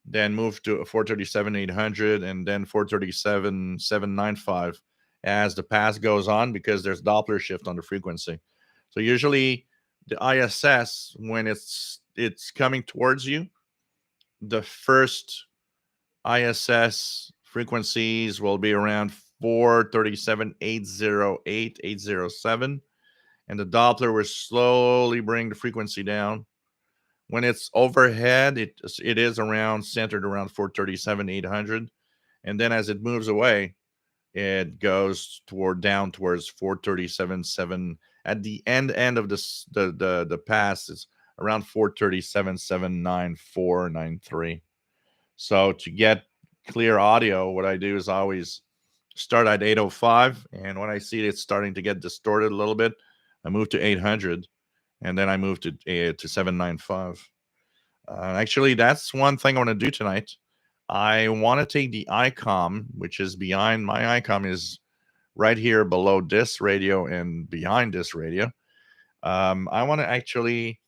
then move to 437 800, and then 437 795 as the pass goes on, because there's Doppler shift on the frequency. So usually the ISS, when it's coming towards you, the first ISS frequencies will be around 437 808 807, and the Doppler will slowly bring the frequency down. When it's overhead, it is around centered around 437 800, and then as it moves away, it goes down towards 437 7. At the end of the pass is around 437 79493. So to get clear audio, what I do is I always start at 805, and when I see it's starting to get distorted a little bit, I move to 800, and then I move to 795. Actually, that's one thing I want to do tonight. I want to take the ICOM, which is behind my ICOM is right here below this radio and behind this radio. I want to actually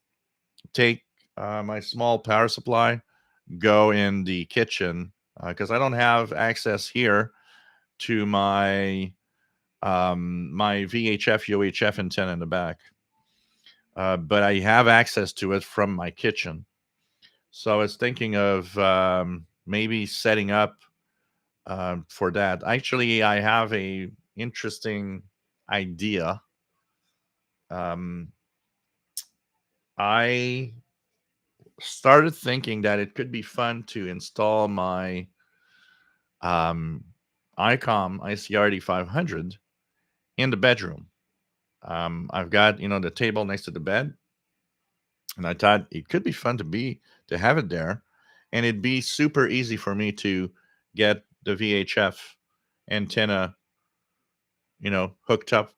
take my small power supply, go in the kitchen, because I don't have access here to my my VHF UHF antenna in the back, but I have access to it from my kitchen. So I was thinking of maybe setting up for that. Actually, I have a interesting idea. I started thinking that it could be fun to install my ICOM ICRD 500 in the bedroom. I've got the table next to the bed, and I thought it could be fun to have it there, and it'd be super easy for me to get the VHF antenna, hooked up,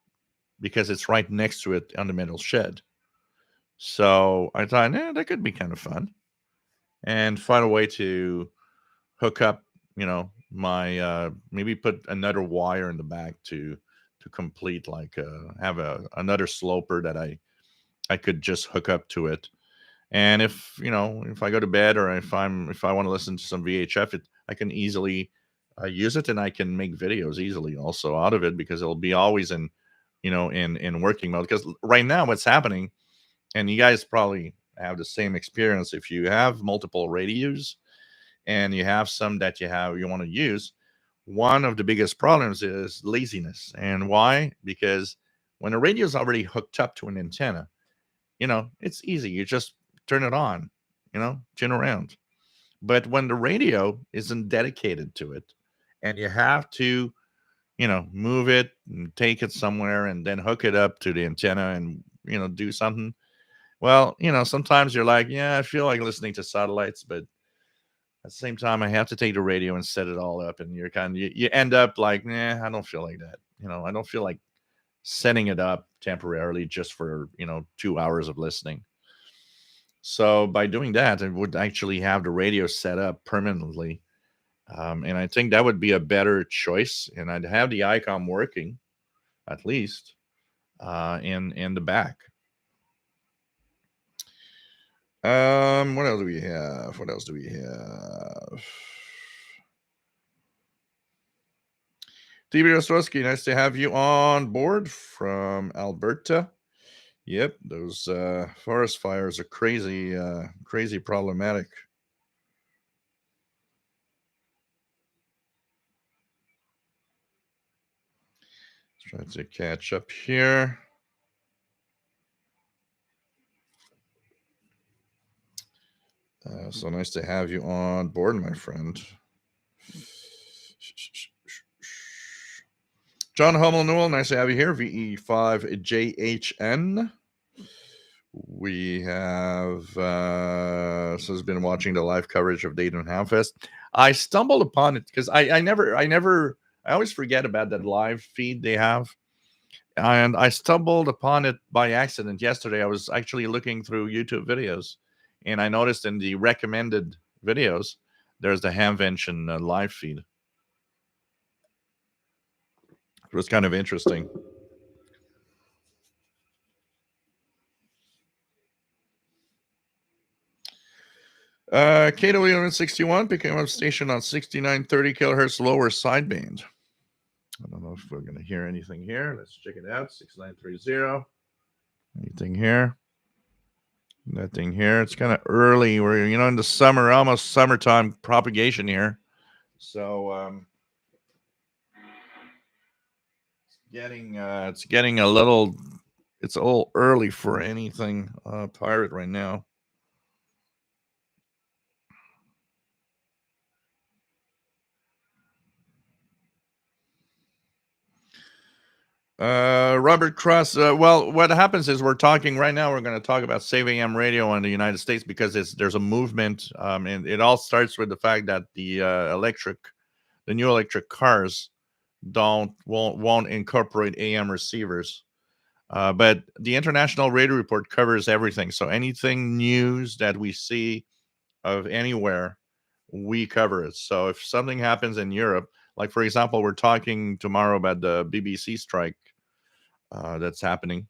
because it's right next to it on the metal shed. So I thought, that could be kind of fun, and find a way to hook up, my maybe put another wire in the back to complete, like, have another sloper that I could just hook up to it. And if, if I go to bed, or if I want to listen to some VHF, I can easily use it, and I can make videos easily also out of it, because it'll be always in, in working mode. Because right now, what's happening, and you guys probably have the same experience, if you have multiple radios and you have some that you want to use, one of the biggest problems is laziness. And why? Because when a radio is already hooked up to an antenna, it's easy. You just turn it on, tune around. But when the radio isn't dedicated to it, and you have to, move it and take it somewhere and then hook it up to the antenna and, do something. Well, sometimes you're like, yeah, I feel like listening to satellites, but at the same time, I have to take the radio and set it all up. And you end up like, nah, I don't feel like that. I don't feel like setting it up temporarily just for, 2 hours of listening. So by doing that, I would actually have the radio set up permanently. And I think that would be a better choice. And I'd have the icon working, at least, in the back. What else do we have? What else do we have? DB Ostrowski, nice to have you on board from Alberta. Yep, those forest fires are crazy, crazy problematic. Let's try to catch up here. So nice to have you on board, my friend. John Hummel Newell, nice to have you here. VE5JHN. We have so has been watching the live coverage of Dayton Hamfest. I stumbled upon it because I always forget about that live feed they have. And I stumbled upon it by accident yesterday. I was actually looking through YouTube videos, and I noticed in the recommended videos there's the Hamvention live feed. It was kind of interesting. KW161 became a station on 6930 kilohertz lower sideband. I don't know if we're going to hear anything here. Let's check it out. 6930. Anything here? Nothing here. It's kind of early. We're, in the summer, almost summertime propagation here. So it's getting a little early for anything pirate right now. Robert Cross. Well, what happens is we're talking right now. We're going to talk about Save AM radio in the United States because there's a movement, and it all starts with the fact that the new electric cars won't incorporate AM receivers. But the International Radio Report covers everything. So anything news that we see of anywhere, we cover it. So if something happens in Europe, like for example, we're talking tomorrow about the BBC strike that's happening.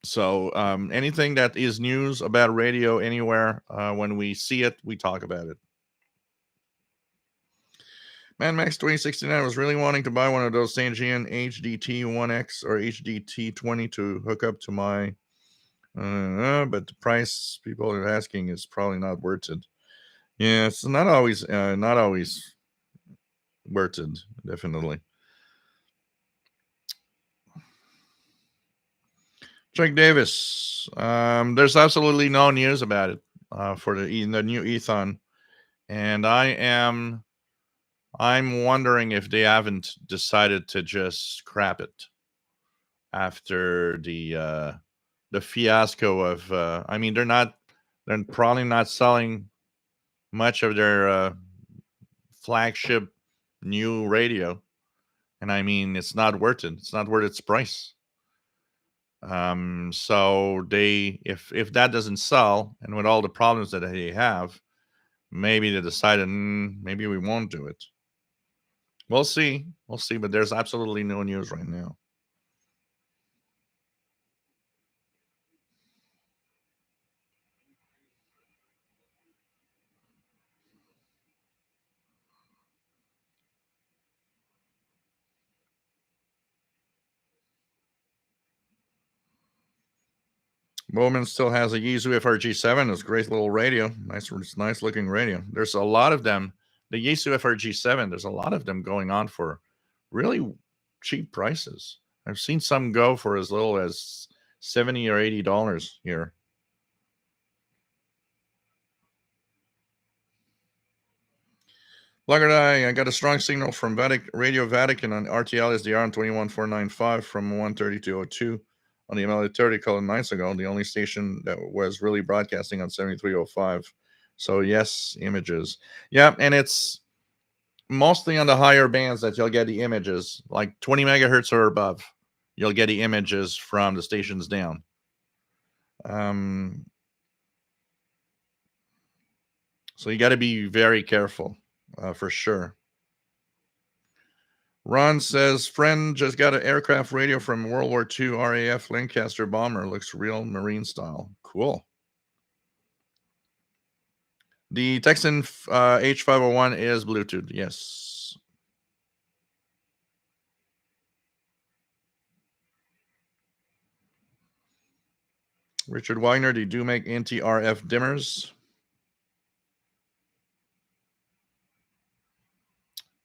So anything that is news about radio anywhere, when we see it, we talk about it. Man Max 2069 was really wanting to buy one of those Sanjian HDT 1X or HDT 20 to hook up to my, but the price people are asking is probably not worth it. Yeah, it's not always worth it, definitely. Chuck Davis, there's absolutely no news about it for the new Ethon, and I'm wondering if they haven't decided to just scrap it after the fiasco of. I mean, they're probably not selling much of their flagship new radio, and I mean, it's not worth it. It's not worth its price. So if that doesn't sell, and with all the problems that they have, maybe they decided maybe we won't do it. We'll see. We'll see. But there's absolutely no news right now. Bowman still has a Yaesu FRG7. It's a great little radio. Nice looking radio. There's a lot of them. The Yaesu FRG7, there's a lot of them going on for really cheap prices. I've seen some go for as little as $70 or $80 here. Lagardai, I got a strong signal from Radio Vatican on RTL SDR on 21495 from 13202 on the MLA 30 called nights ago, the only station that was really broadcasting on 7305. So, yes, images. Yeah, and it's mostly on the higher bands that you'll get the images, like 20 megahertz or above. You'll get the images from the stations down. Um, so, you got to be very careful for sure. Ron says, friend just got an aircraft radio from World War II RAF Lancaster bomber. Looks real Marine style. Cool. The Texan H501 is Bluetooth. Yes. Richard Wagner, they do make anti-RF dimmers.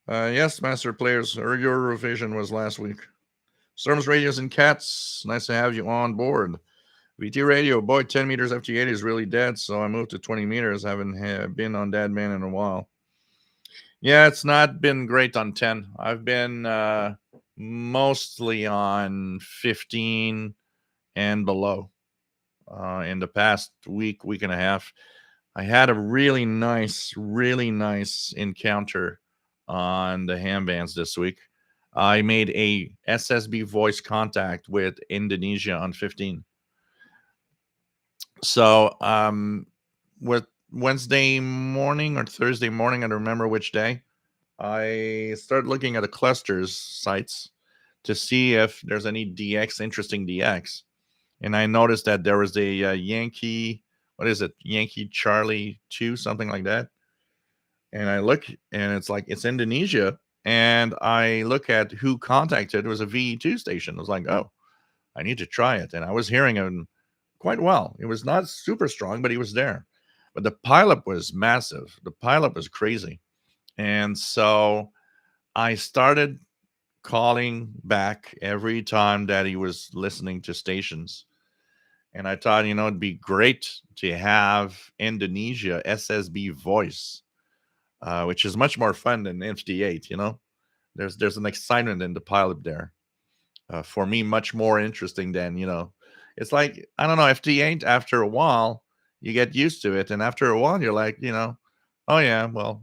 Yes, Master Players. Eurovision was last week. Storms Radios and Cats. Nice to have you on board. VT Radio, boy, 10 meters FT8 is really dead, so I moved to 20 meters. Haven't been on Dead Man in a while. Yeah, it's not been great on 10. I've been mostly on 15 and below in the past week and a half. I had a really nice encounter on the ham bands this week. I made a SSB voice contact with Indonesia on 15. So, with Wednesday morning or Thursday morning, I don't remember which day, I started looking at the clusters sites to see if there's any interesting DX. And I noticed that there was a Yankee, what is it? Yankee Charlie 2, something like that. And I look and it's Indonesia. And I look at who contacted. It was a VE2 station. I was like, oh, I need to try it. And I was hearing him quite well. It was not super strong, but he was there. But the pileup was massive. The pileup was crazy. And so I started calling back every time that he was listening to stations. And I thought, it'd be great to have Indonesia SSB voice, which is much more fun than FT8. There's an excitement in the pilot there. For me, much more interesting than, it's like, I don't know, FT8, after a while, you get used to it. And after a while, you're like, oh yeah, well,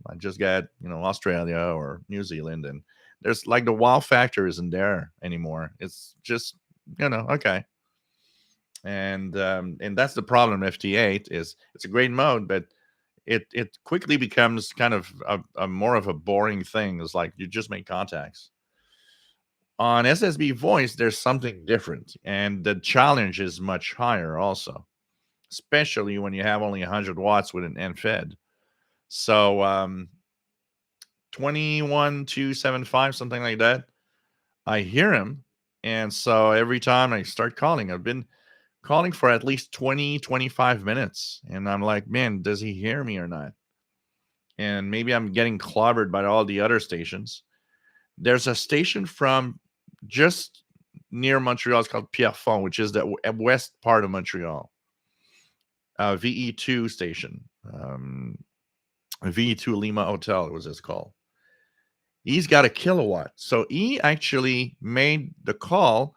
I just got, Australia or New Zealand. And there's like the wow factor isn't there anymore. It's just, okay. And that's the problem. FT8 is it's a great mode, but it quickly becomes kind of a more of a boring thing. It's like you just make contacts. On SSB voice, there's something different, and the challenge is much higher also, especially when you have only 100 watts with an NFED. So 21275, something like that. I hear him, and so every time I start calling, I've been calling for at least 20-25 minutes, and I'm like, man, does he hear me or not? And maybe I'm getting clobbered by all the other stations. There's a station from just near Montreal. It's called Pierrefonds, which is the west part of Montreal. VE2 station. VE2 Lima Hotel, it was his call. He's got a kilowatt. So he actually made the call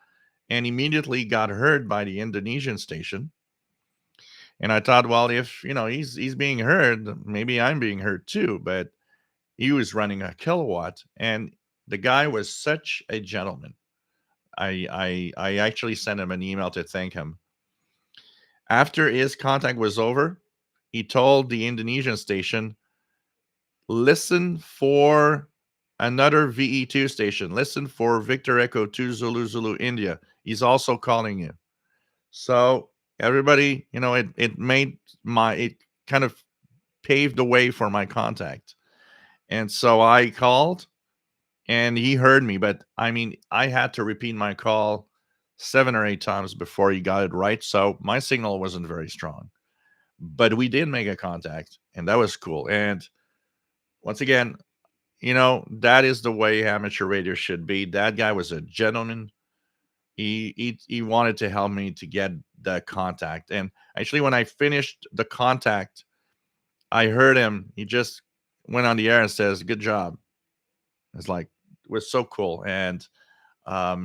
and immediately got heard by the Indonesian station. And I thought, well, if he's being heard, maybe I'm being heard too. But he was running a kilowatt, and the guy was such a gentleman. I actually sent him an email to thank him. After his contact was over, he told the Indonesian station, listen for another VE2 station. Listen for Victor Echo 2 Zulu Zulu India. He's also calling you. So everybody, it kind of paved the way for my contact. And so I called and he heard me, but I mean, I had to repeat my call 7 or 8 times before he got it right. So my signal wasn't very strong, but we did make a contact and that was cool. And once again, that is the way amateur radio should be. That guy was a gentleman. He wanted to help me to get the contact. And actually, when I finished the contact, I heard him. He just went on the air and says, "Good job." It's like it was so cool. And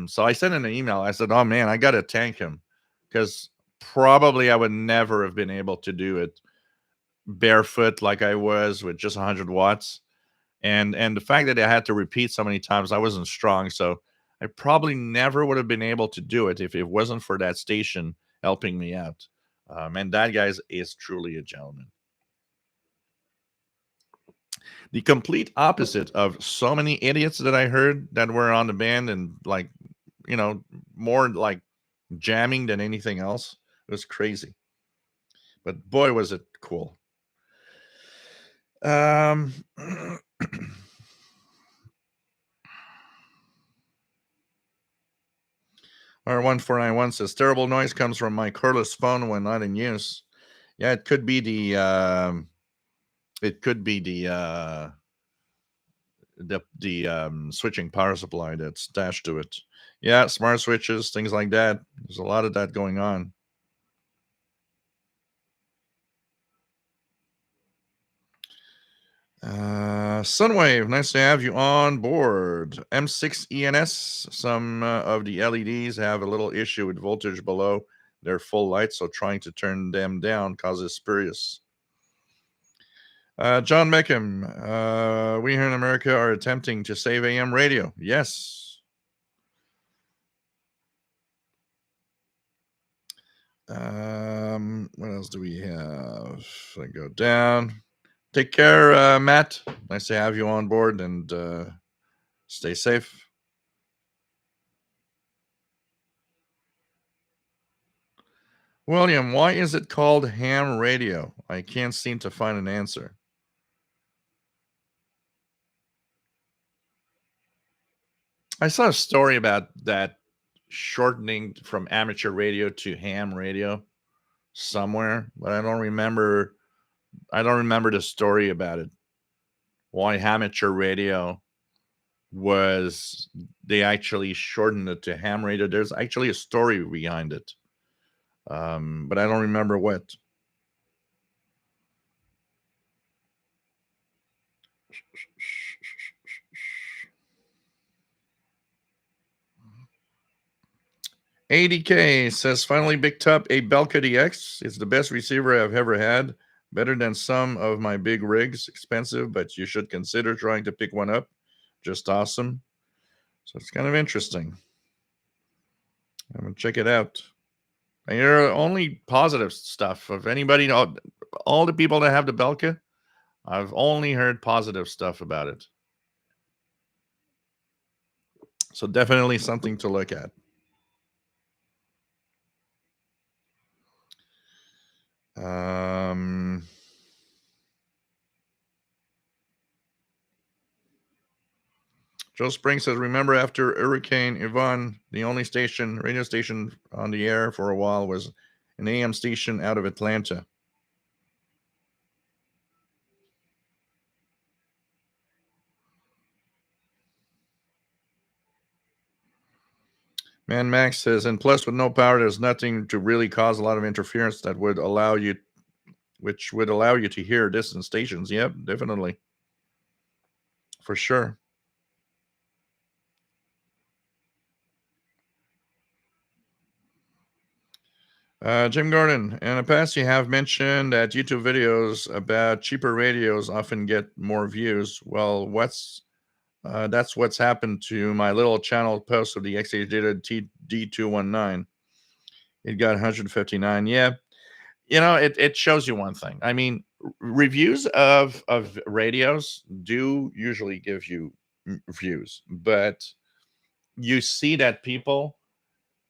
so I sent in an email. I said, "Oh man, I got to thank him because probably I would never have been able to do it barefoot like I was with just 100 watts." And the fact that I had to repeat so many times, I wasn't strong, so I probably never would have been able to do it if it wasn't for that station helping me out. And that guy is truly a gentleman. The complete opposite of so many idiots that I heard that were on the band and like, you know, more like jamming than anything else. It was crazy. But boy, was it cool. Um R1491 says terrible noise comes from my cordless phone when not in use. Yeah, it could be the switching power supply that's attached to it. Yeah, smart switches, things like that. There's a lot of that going on. Sunwave, nice to have you on board. M6 ENS, some of the LEDs have a little issue with voltage below their full light, so trying to turn them down causes spurious. John Meckham, we here in America are attempting to save AM radio. Yes. What else do we have? I go down. Take care, Matt. Nice to have you on board and stay safe. William, why is it called ham radio? I can't seem to find an answer. I saw a story about that shortening from amateur radio to ham radio somewhere, but I don't remember. I don't remember the story about it. Why amateur radio was they actually shortened it to ham radio? There's actually a story behind it, but I don't remember what. ADK says finally picked up a Belka DX. It's the best receiver I've ever had. Better than some of my big rigs. Expensive, but you should consider trying to pick one up. Just awesome. So it's kind of interesting. I'm gonna check it out. And you're only positive stuff of anybody. All the people that have the Belka, I've only heard positive stuff about it. So definitely something to look at. Joe Spring says, remember after Hurricane Yvonne, the only radio station on the air for a while was an AM station out of Atlanta. Man Max says, and plus with no power, there's nothing to really cause a lot of interference that would allow you, which would allow you to hear distant stations. Yep, definitely. For sure. Jim Gordon, in the past, you have mentioned that YouTube videos about cheaper radios often get more views. Well, that's what's happened to my little channel post of the XH Data D219. It got 159. Yeah, it shows you one thing. I mean, reviews of radios do usually give you views, but you see that people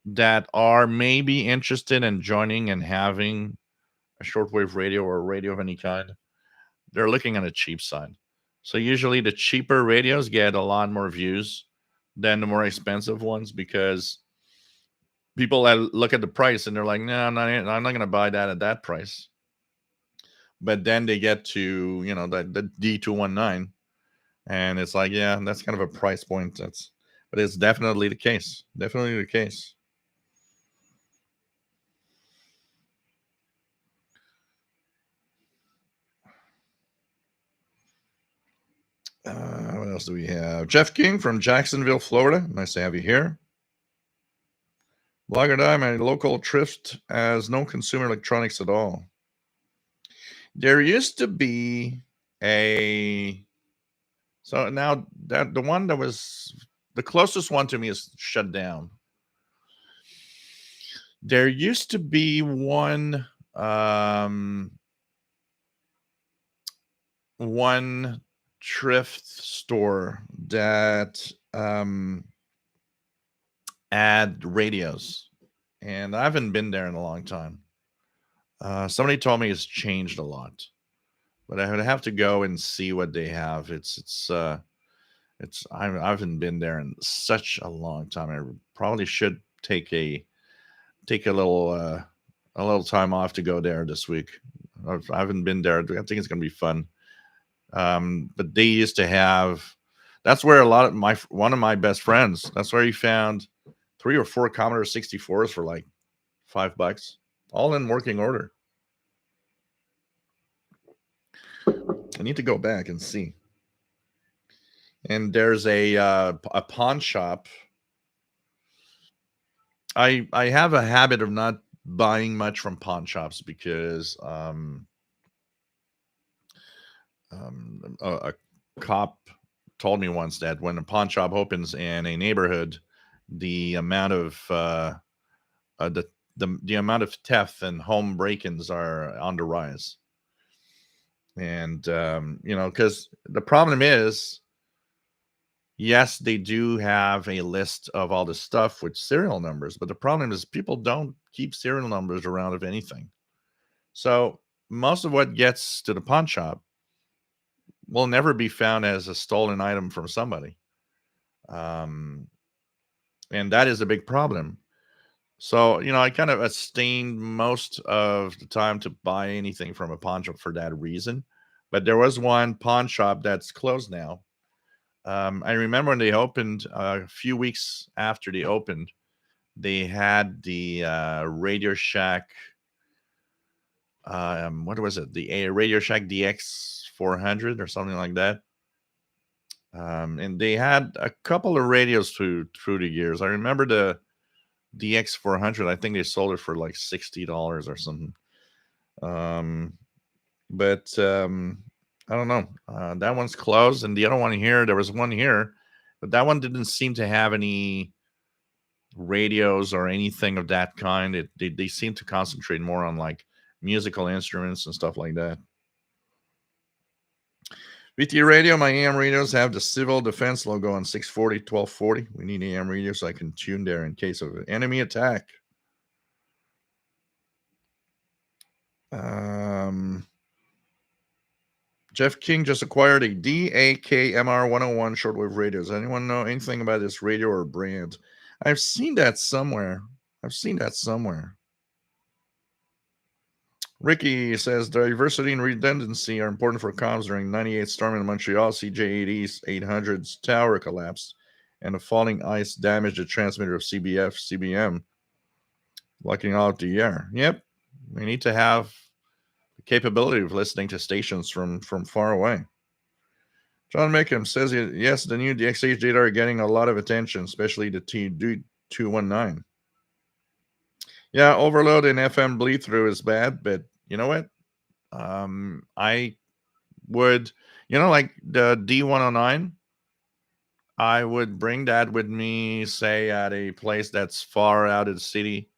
that are maybe interested in joining and having a shortwave radio or a radio of any kind, they're looking at a cheap side. So usually the cheaper radios get a lot more views than the more expensive ones, because people that look at the price and they're like, no, I'm not going to buy that at that price. But then they get to, the D219, and it's like, yeah, that's kind of a price point. But it's definitely the case. Definitely the case. What else do we have? Jeff King from Jacksonville, Florida. Nice to have you here. Blogger Die, my local thrift has no consumer electronics at all. There used to be so now that the one that was the closest one to me is shut down. There used to be one thrift store that had radios, and I haven't been there in a long time. Somebody told me it's changed a lot, but I would have to go and see what they have. I haven't been there in such a long time. I probably should take a little time off to go there this week. I haven't been there. I think it's going to be fun. But they used to have. That's where one of my best friends. That's where he found 3 or 4 Commodore 64s for like $5, all in working order. I need to go back and see. And there's a pawn shop. I have a habit of not buying much from pawn shops because a cop told me once that when a pawn shop opens in a neighborhood, the amount of the amount of theft and home break-ins are on the rise. And because the problem is, yes, they do have a list of all the stuff with serial numbers, but the problem is people don't keep serial numbers around of anything. So most of what gets to the pawn shop will never be found as a stolen item from somebody. And that is a big problem. So, I kind of abstained most of the time to buy anything from a pawn shop for that reason. But there was one pawn shop that's closed now. I remember when they opened, a few weeks after they opened, they had the Radio Shack. What was it? The Radio Shack DX 400 or something like that. And they had a couple of radios through the years. I remember the DX 400. I think they sold it for like $60 or something. But I don't know. That one's closed, and the other one here, there was one here, but that one didn't seem to have any radios or anything of that kind. They seem to concentrate more on like musical instruments and stuff like that. VT radio, my AM radios have the civil defense logo on 640, 1240. We need AM radios so I can tune there in case of an enemy attack. Jeff King just acquired a DAKMR 101 shortwave radio. Does anyone know anything about this radio or brand? I've seen that somewhere. Ricky says diversity and redundancy are important for comms during 98 storm in Montreal. CJ80's 800's tower collapsed, and the falling ice damaged the transmitter of CBM, blocking out the air. Yep, we need to have the capability of listening to stations from far away. John Meckham says, yes, the new DXH data are getting a lot of attention, especially the T219. Yeah, overload and FM bleed through is bad, but you know what? I would, like the D109, I would bring that with me, say, at a place that's far out of the city,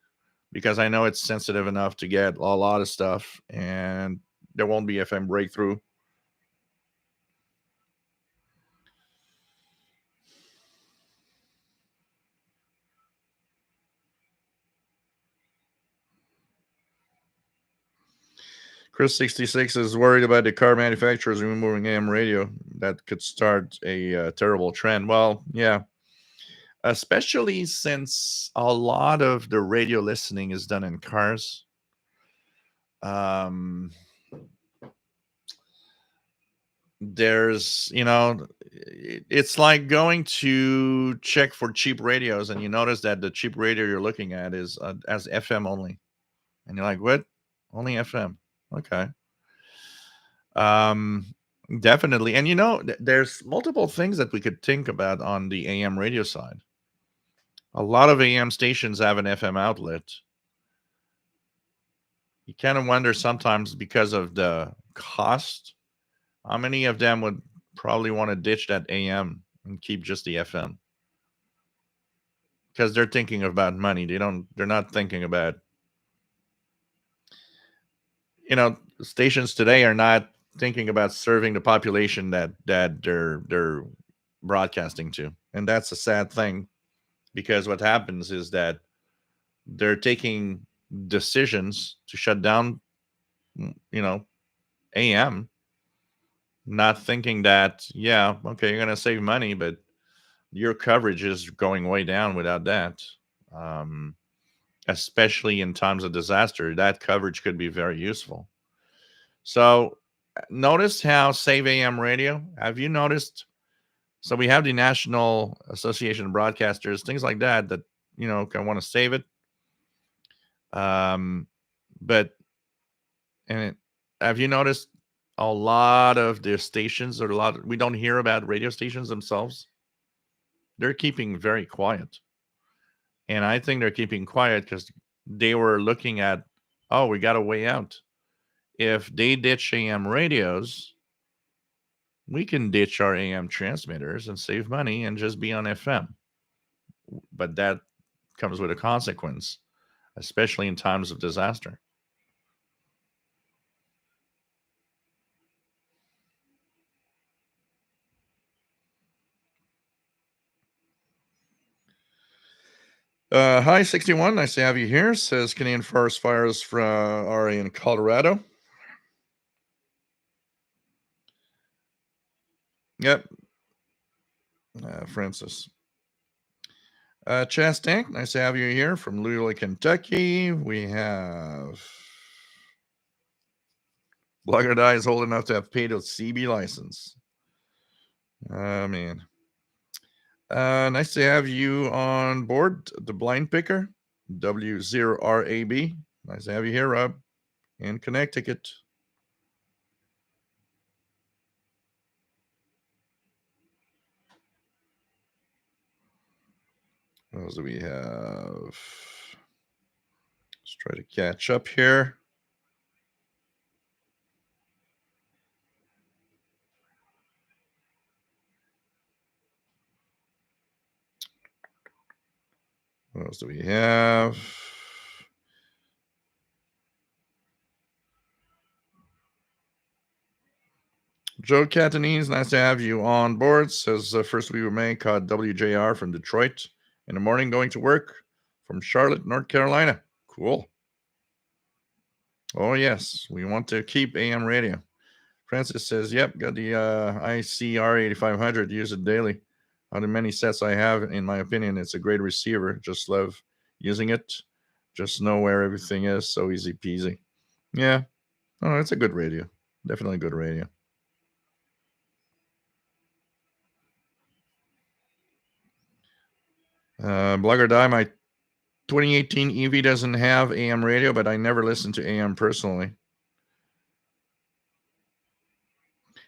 because I know it's sensitive enough to get a lot of stuff, and there won't be FM breakthrough. Chris 66 is worried about the car manufacturers removing AM radio. That could start a terrible trend. Well, yeah, especially since a lot of the radio listening is done in cars. Um, there's, it's like going to check for cheap radios, and you notice that the cheap radio you're looking at is as FM only, and you're like, what? Only FM? Okay. Um, definitely. And there's multiple things that we could think about on the AM radio side. A lot of AM stations have an FM outlet. You kind of wonder sometimes, because of the cost, how many of them would probably want to ditch that AM and keep just the FM? Because they're thinking about money. They're not thinking about, stations today are not thinking about serving the population that they're broadcasting to. And that's a sad thing, because what happens is that they're taking decisions to shut down, you know, AM, not thinking that, yeah, okay, you're going to save money, but your coverage is going way down without that. Um, Especially in times of disaster, that coverage could be very useful. So, notice how Save AM radio, have you noticed? So, we have the National Association of Broadcasters, things like that, can want to save it. Um, but, and it, have you noticed a lot of their stations, or we don't hear about radio stations themselves? They're keeping very quiet. And I think they're keeping quiet because they were looking at, oh, we got a way out. If they ditch AM radios, we can ditch our AM transmitters and save money and just be on FM. But that comes with a consequence, especially in times of disaster. Hi, 61. Nice to have you here. Says Canadian forest fires are in Colorado. Yep. Francis. Chastank, nice to have you here from Louisville, Kentucky. We have Blogger Die is old enough to have paid a CB license. Oh, man. Nice to have you on board, the blind picker, W0RAB. Nice to have you here, Rob, in Connecticut. What else do we have? Let's try to catch up here. What else do we have? Joe Catanese, nice to have you on board. Says first we were made caught WJR from Detroit in the morning going to work from Charlotte, North Carolina. Cool. Oh, yes. We want to keep AM radio. Francis says, yep, got the ICR 8500. Use it daily. Out of many sets I have, in my opinion, it's a great receiver. Just love using it. Just know where everything is. So easy peasy. Yeah. Oh, it's a good radio. Definitely a good radio. Blogger Die, my 2018 EV doesn't have AM radio, but I never listened to AM personally.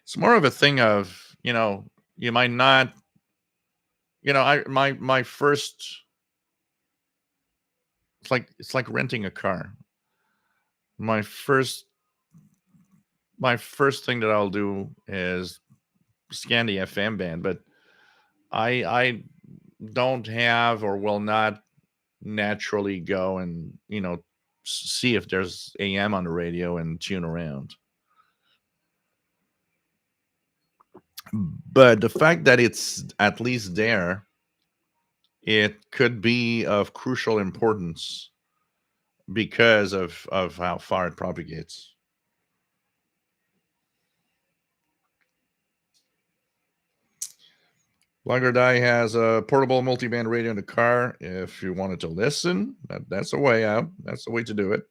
It's more of a thing of, you might not, my first, it's like renting a car. My first thing that I'll do is scan the FM band, but I don't have or will not naturally go and see if there's AM on the radio and tune around. But the fact that it's at least there, it could be of crucial importance because of how far it propagates. Plug or Die has a portable multi-band radio in the car. If you wanted to listen, that's a way out. That's the way to do it.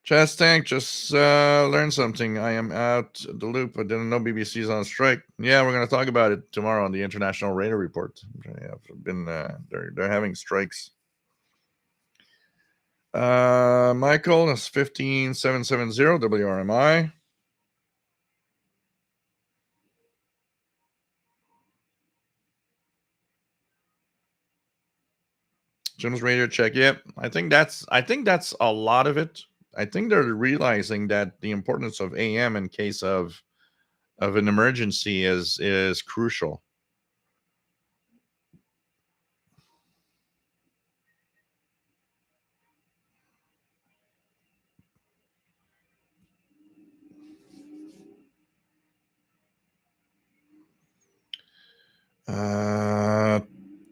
Chest Tank just learned something. I am out the loop. I didn't know BBC's on strike. Yeah, we're going to talk about it tomorrow on the International Radio Report. They're having strikes. Michael, that's 15770 WRMI. Jim's radio check. Yep. I think that's a lot of it. I think they're realizing that the importance of AM in case of an emergency is crucial.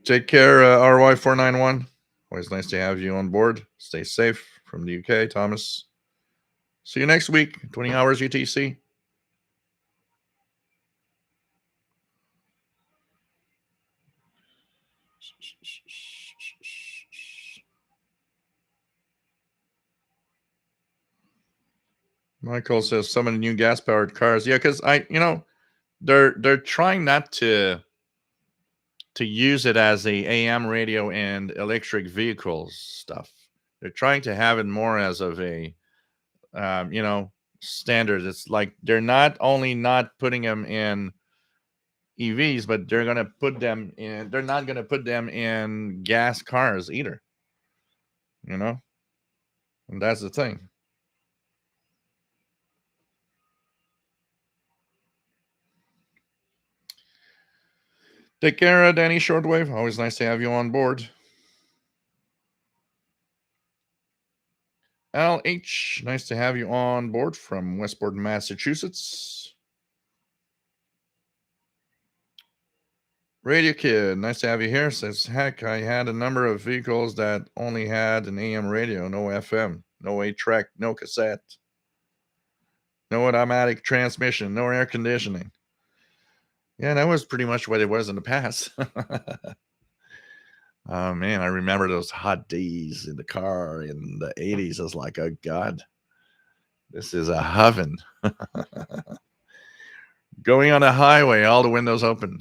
Take care, RY491. Always nice to have you on board. Stay safe from the UK, Thomas. See you next week, 20 hours UTC. Michael says some of the new gas powered cars. Yeah, because they're trying not to use it as a AM radio and electric vehicles stuff. They're trying to have it more as of a standard. It's like they're not only not putting them in EVs, but they're gonna put them in. They're not gonna put them in gas cars either. You know, and that's the thing. Take care, Danny Shortwave. Always nice to have you on board. LH, nice to have you on board from Westport, Massachusetts. Radio Kid, nice to have you here. Says, heck, I had a number of vehicles that only had an AM radio, no FM, no 8-track, no cassette, no automatic transmission, no air conditioning. Yeah, that was pretty much what it was in the past. Oh man, I remember those hot days in the car in the 80s. I was like, oh God, this is a heaven. Going on a highway, all the windows open.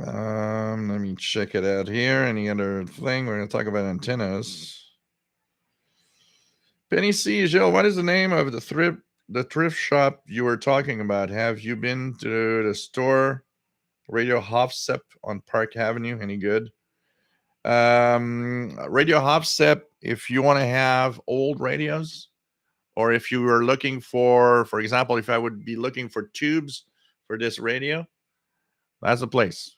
Let me check it out here. Any other thing? We're going to talk about antennas. Penny C. Jill, what is the name of the thrift shop you were talking about? Have you been to the store Radio Hofsep on Park Avenue? Any good? Radio Hofsep, if you want to have old radios, or if you were looking for example, if I would be looking for tubes for this radio, that's the place.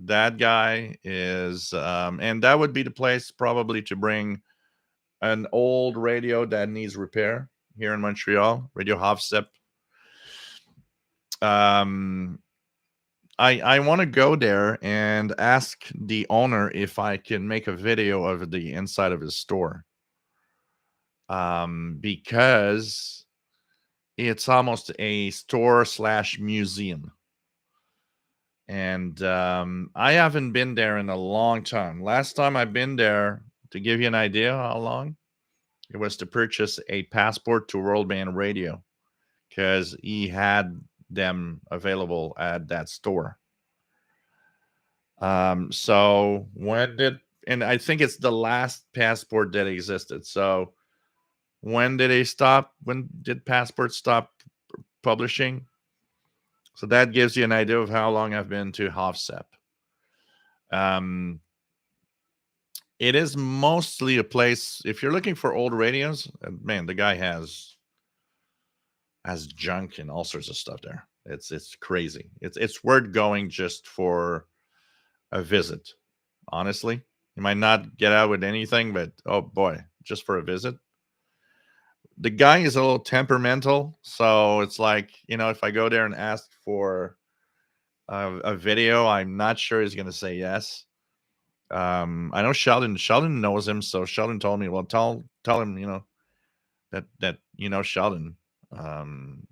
That guy is, and that would be the place probably to bring an old radio that needs repair here in Montreal. Radio Hofsep. I want to go there and ask the owner if I can make a video of the inside of his store. Because it's almost a store slash museum. And I haven't been there in a long time. Last time I've been there, to give you an idea how long, it was to purchase a passport to World Band Radio because he had them available at that store. So and I think it's the last passport that existed. So when did passport stop publishing? So that gives you an idea of how long I've been to Hofsep. It is mostly a place, if you're looking for old radios, man, the guy has junk and all sorts of stuff there. It's crazy. It's worth going just for a visit. Honestly, you might not get out with anything, but oh boy, just for a visit. The guy is a little temperamental, so it's like, if I go there and ask for a video, I'm not sure he's gonna say yes. I know Sheldon knows him, so Sheldon told me, well, tell him, that Sheldon, um,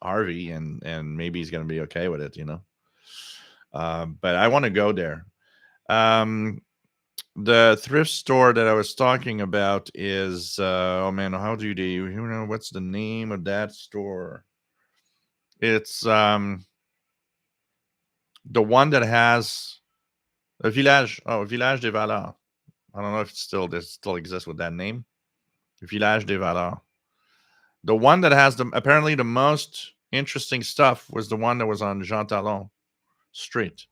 Harvey, and maybe he's gonna be okay with it. But I want to go there. Um, the thrift store that I was talking about is oh man, how do you know what's the name of that store? It's the one that has a Village des Valeurs. I don't know if it still exists with that name. Village des Valeurs. The one that has apparently the most interesting stuff was the one that was on Jean Talon Street.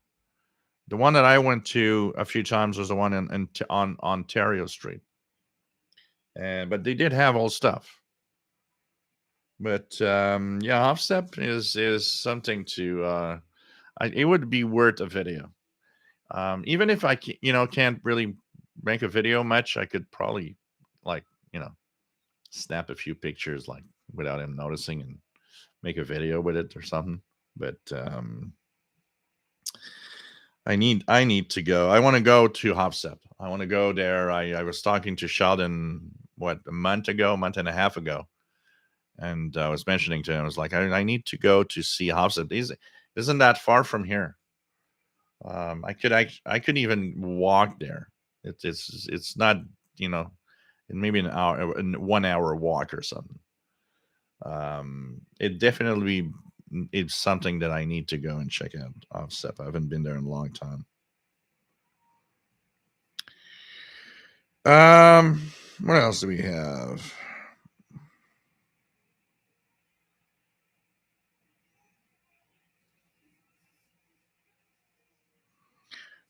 The one that I went to a few times was the one on Ontario Street. And but they did have old stuff. But yeah, Offstep is something to it would be worth a video. Even if can't really make a video much, I could probably like you know snap a few pictures like without him noticing and make a video with it or something. But I need to go. I want to go to Hopstep. I want to go there. I was talking to Sheldon a month and a half ago, and I was mentioning to him, I was like, I need to go to see Hopstep. Isn't that far from here? I could even walk there. It's not you know maybe an hour, 1 hour walk or something. It definitely it's something that I need to go and check out Offset. I haven't been there in a long time. What else do we have?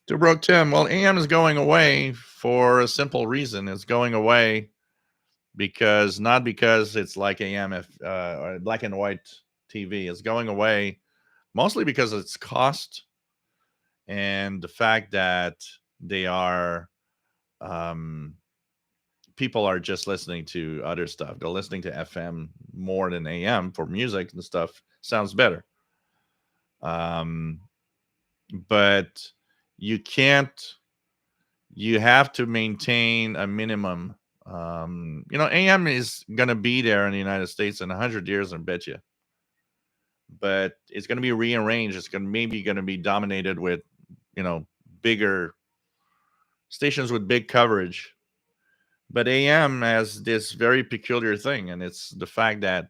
To Broke Tim. Well, AM is going away for a simple reason. It's going away not because it's like AM if black and white TV. It's going away mostly because of its cost and the fact that they are um, people are just listening to other stuff. They're listening to FM more than AM for music and stuff. Sounds better. Um, but you can't. You have to maintain a minimum. AM is gonna be there in the United States in 100 years, I bet you. But it's gonna be rearranged. It's gonna be dominated with, you know, bigger stations with big coverage. But AM has this very peculiar thing, and it's the fact that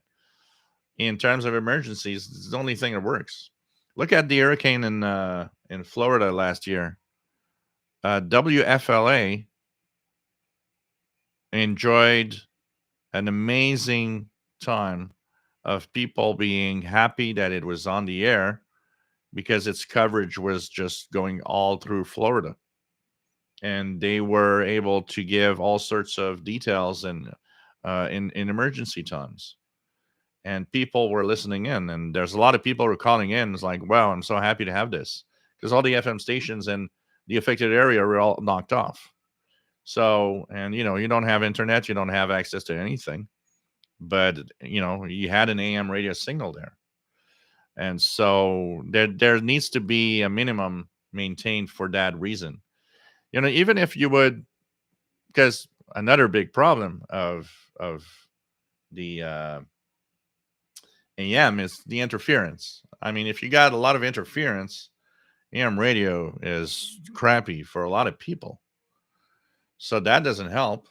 in terms of emergencies, it's the only thing that works. Look at the hurricane in Florida last year. WFLA enjoyed an amazing time of people being happy that it was on the air because its coverage was just going all through Florida. And they were able to give all sorts of details in emergency times. And people were listening in. And there's a lot of people who are calling in. It's like, wow, I'm so happy to have this because all the FM stations in the affected area were all knocked off. So, and you don't have internet, you don't have access to anything, but you had an AM radio signal there. And so there needs to be a minimum maintained for that reason. Even if you would, because another big problem of the AM is the interference. I mean, if you got a lot of interference, AM radio is crappy for a lot of people. So that doesn't help.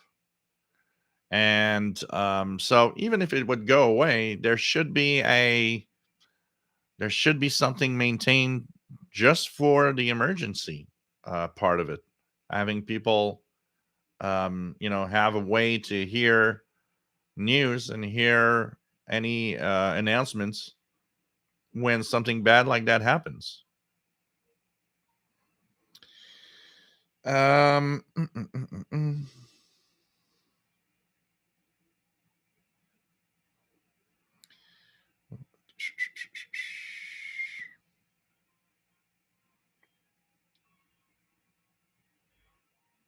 And so even if it would go away, there should be something maintained just for the emergency part of it, having people have a way to hear news and hear any announcements when something bad like that happens. um mm, mm, mm, mm, mm.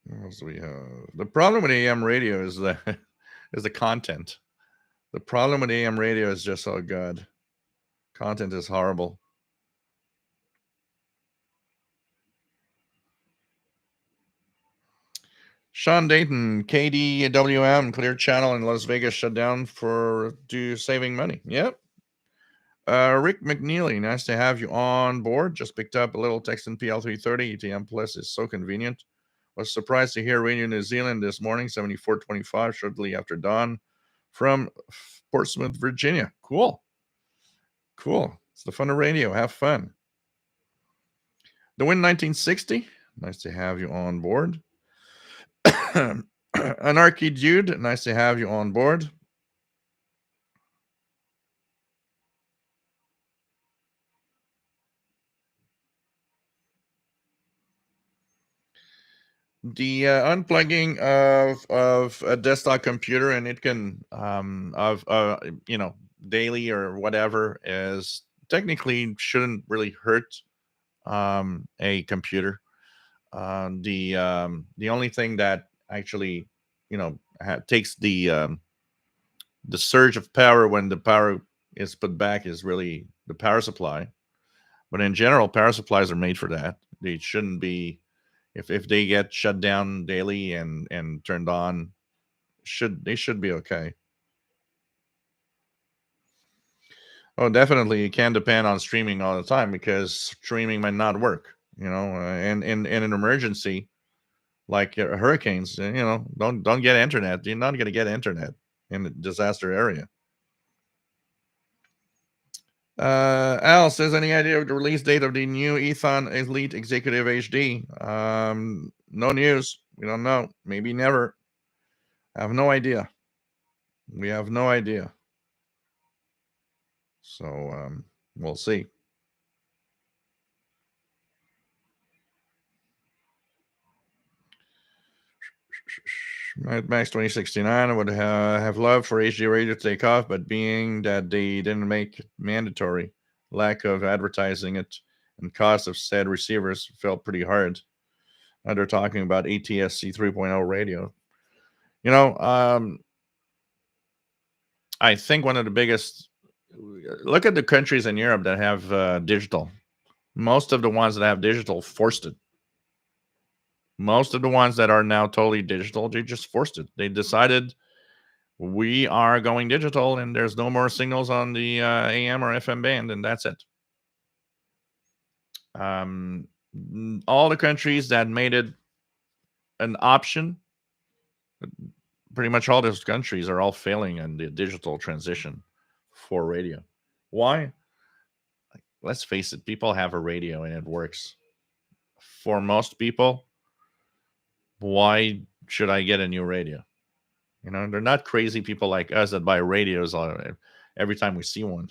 What else do we have? The problem with AM radio is the is the content. The problem with AM radio is just, oh god, content is horrible. Sean Dayton, KDWM, Clear Channel in Las Vegas shut down for due saving money. Yep. Rick McNeely, nice to have you on board. Just picked up a little Texan PL330. ETM Plus is so convenient. Was surprised to hear Radio New Zealand this morning, 7425, shortly after dawn from Portsmouth, Virginia. Cool. Cool. It's the fun of radio. Have fun. The Win 1960, nice to have you on board. Anarchy Dude, nice to have you on board. The unplugging of a desktop computer, and it can of daily or whatever, is technically shouldn't really hurt a computer. The only thing that actually takes the surge of power when the power is put back is really the power supply. But in general, power supplies are made for that. They shouldn't be, if they get shut down daily and turned on, should be okay. Oh, definitely, you can't depend on streaming all the time because streaming might not work. And in an emergency like hurricanes, don't get internet. You're not going to get internet in a disaster area. Al says, any idea of the release date of the new Ethon Elite Executive HD? No news. We don't know. Maybe never. I have no idea. We have no idea. So we'll see. Max 2069, I would have loved for HD Radio to take off, but being that they didn't make it mandatory, lack of advertising it, and cost of said receivers felt pretty hard. Now they're talking about ATSC 3.0 radio. I think one of the biggest, look at the countries in Europe that have digital. Most of the ones that have digital forced it. Most of the ones that are now totally digital, they just forced it. They decided we are going digital and there's no more signals on the AM or FM band, and that's it. All the countries that made it an option, pretty much all those countries are all failing in the digital transition for radio. Why? Let's face it, people have a radio and it works. For most people, why should I get a new radio? They're not crazy people like us that buy radios every time we see one.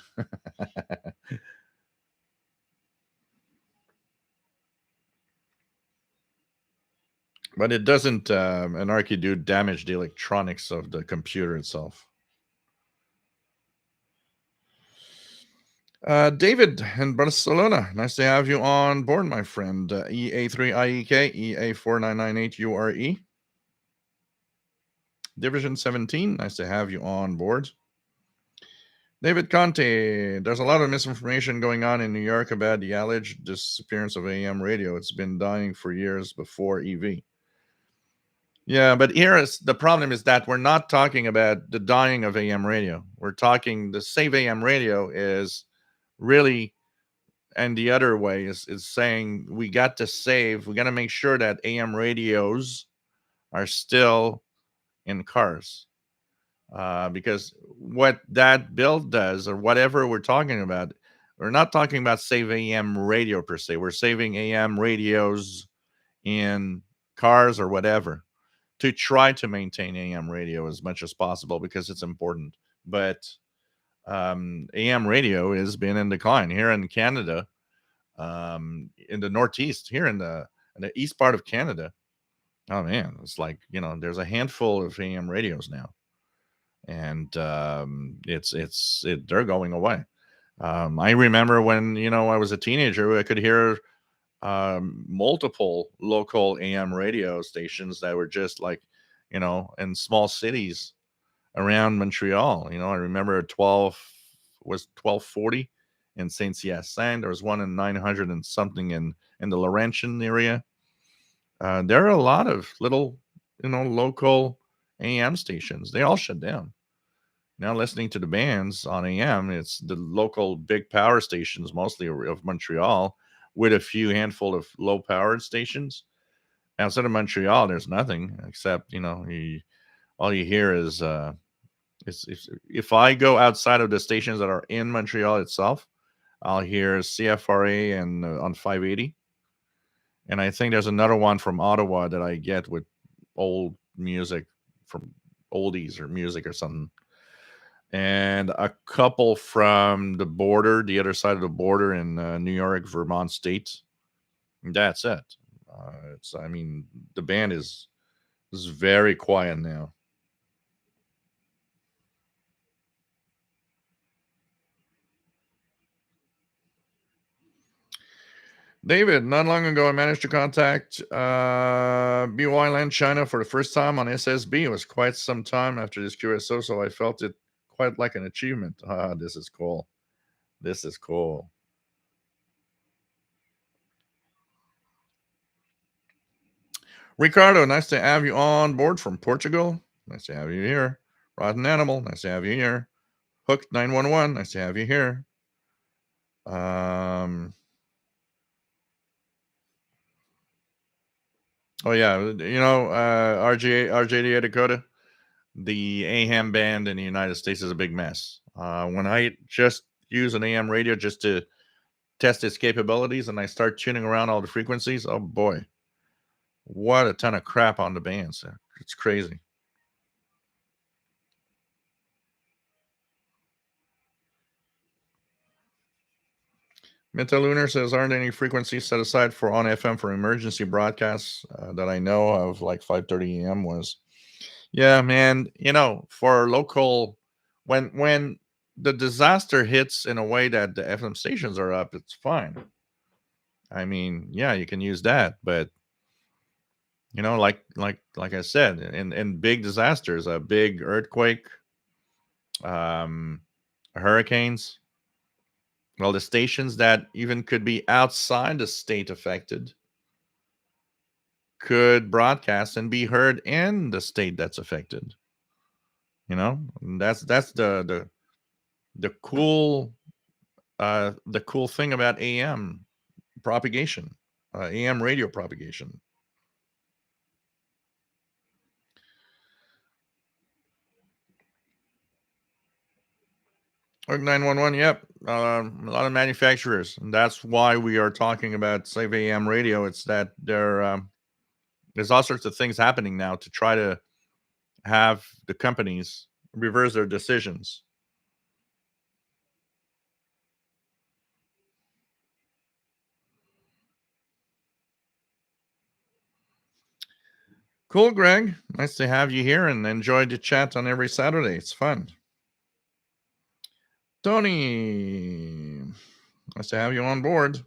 But it doesn't, Anarchy Dude, damage the electronics of the computer itself. David in Barcelona, nice to have you on board, my friend. EA3IEK, EA4998URE. Division 17, nice to have you on board. David Conte, there's a lot of misinformation going on in New York about the alleged disappearance of AM radio. It's been dying for years before EV. Yeah, but the problem is that we're not talking about the dying of AM radio. We're talking the save AM radio is really, and the other way is saying we got to make sure that AM radios are still in cars. Because what that bill does, or whatever we're talking about, we're not talking about save AM radio per se. We're saving AM radios in cars or whatever to try to maintain AM radio as much as possible because it's important. But AM radio has been in decline here in Canada, in the Northeast, here in the east part of Canada. Oh man, it's like there's a handful of AM radios now, and they're going away. I remember when I was a teenager, I could hear multiple local AM radio stations that were just like in small cities around Montreal. I remember 12 was 1240 in Saint Hyacinthe. There was one in 900 and something in the Laurentian area. There are a lot of little, local AM stations. They all shut down. Now listening to the bands on AM, it's the local big power stations, mostly of Montreal, with a few handful of low powered stations. Outside of Montreal, there's nothing except all you hear is if I go outside of the stations that are in Montreal itself, I'll hear CFRA and on 580, and I think there's another one from Ottawa that I get with old music from oldies or music or something, and a couple from the border, the other side of the border in New York, Vermont State. That's it. I mean, the band is very quiet now. David, not long ago, I managed to contact BY Land China for the first time on SSB. It was quite some time after this QSO, so I felt it quite like an achievement. This is cool. This is cool. Ricardo, nice to have you on board from Portugal. Nice to have you here. Rotten Animal, nice to have you here. Hooked 911, nice to have you here. Oh yeah, RJDA Dakota, the AM band in the United States is a big mess. When I just use an AM radio just to test its capabilities and I start tuning around all the frequencies, oh boy, what a ton of crap on the bands. It's crazy. Metalunar says, aren't any frequencies set aside for on FM for emergency broadcasts that I know of, like 5:30 a.m. was? Yeah, man. For local, when the disaster hits in a way that the FM stations are up, it's fine. I mean, yeah, you can use that, but like I said, in big disasters, a big earthquake, um, hurricanes. Well, the stations that even could be outside the state affected could broadcast and be heard in the state that's affected. And that's the cool thing about AM propagation, AM radio propagation. Org 911, yep. A lot of manufacturers. And that's why we are talking about Save AM radio. It's that there's all sorts of things happening now to try to have the companies reverse their decisions. Cool, Greg. Nice to have you here and enjoy the chat on every Saturday. It's fun. Tony, nice to have you on board.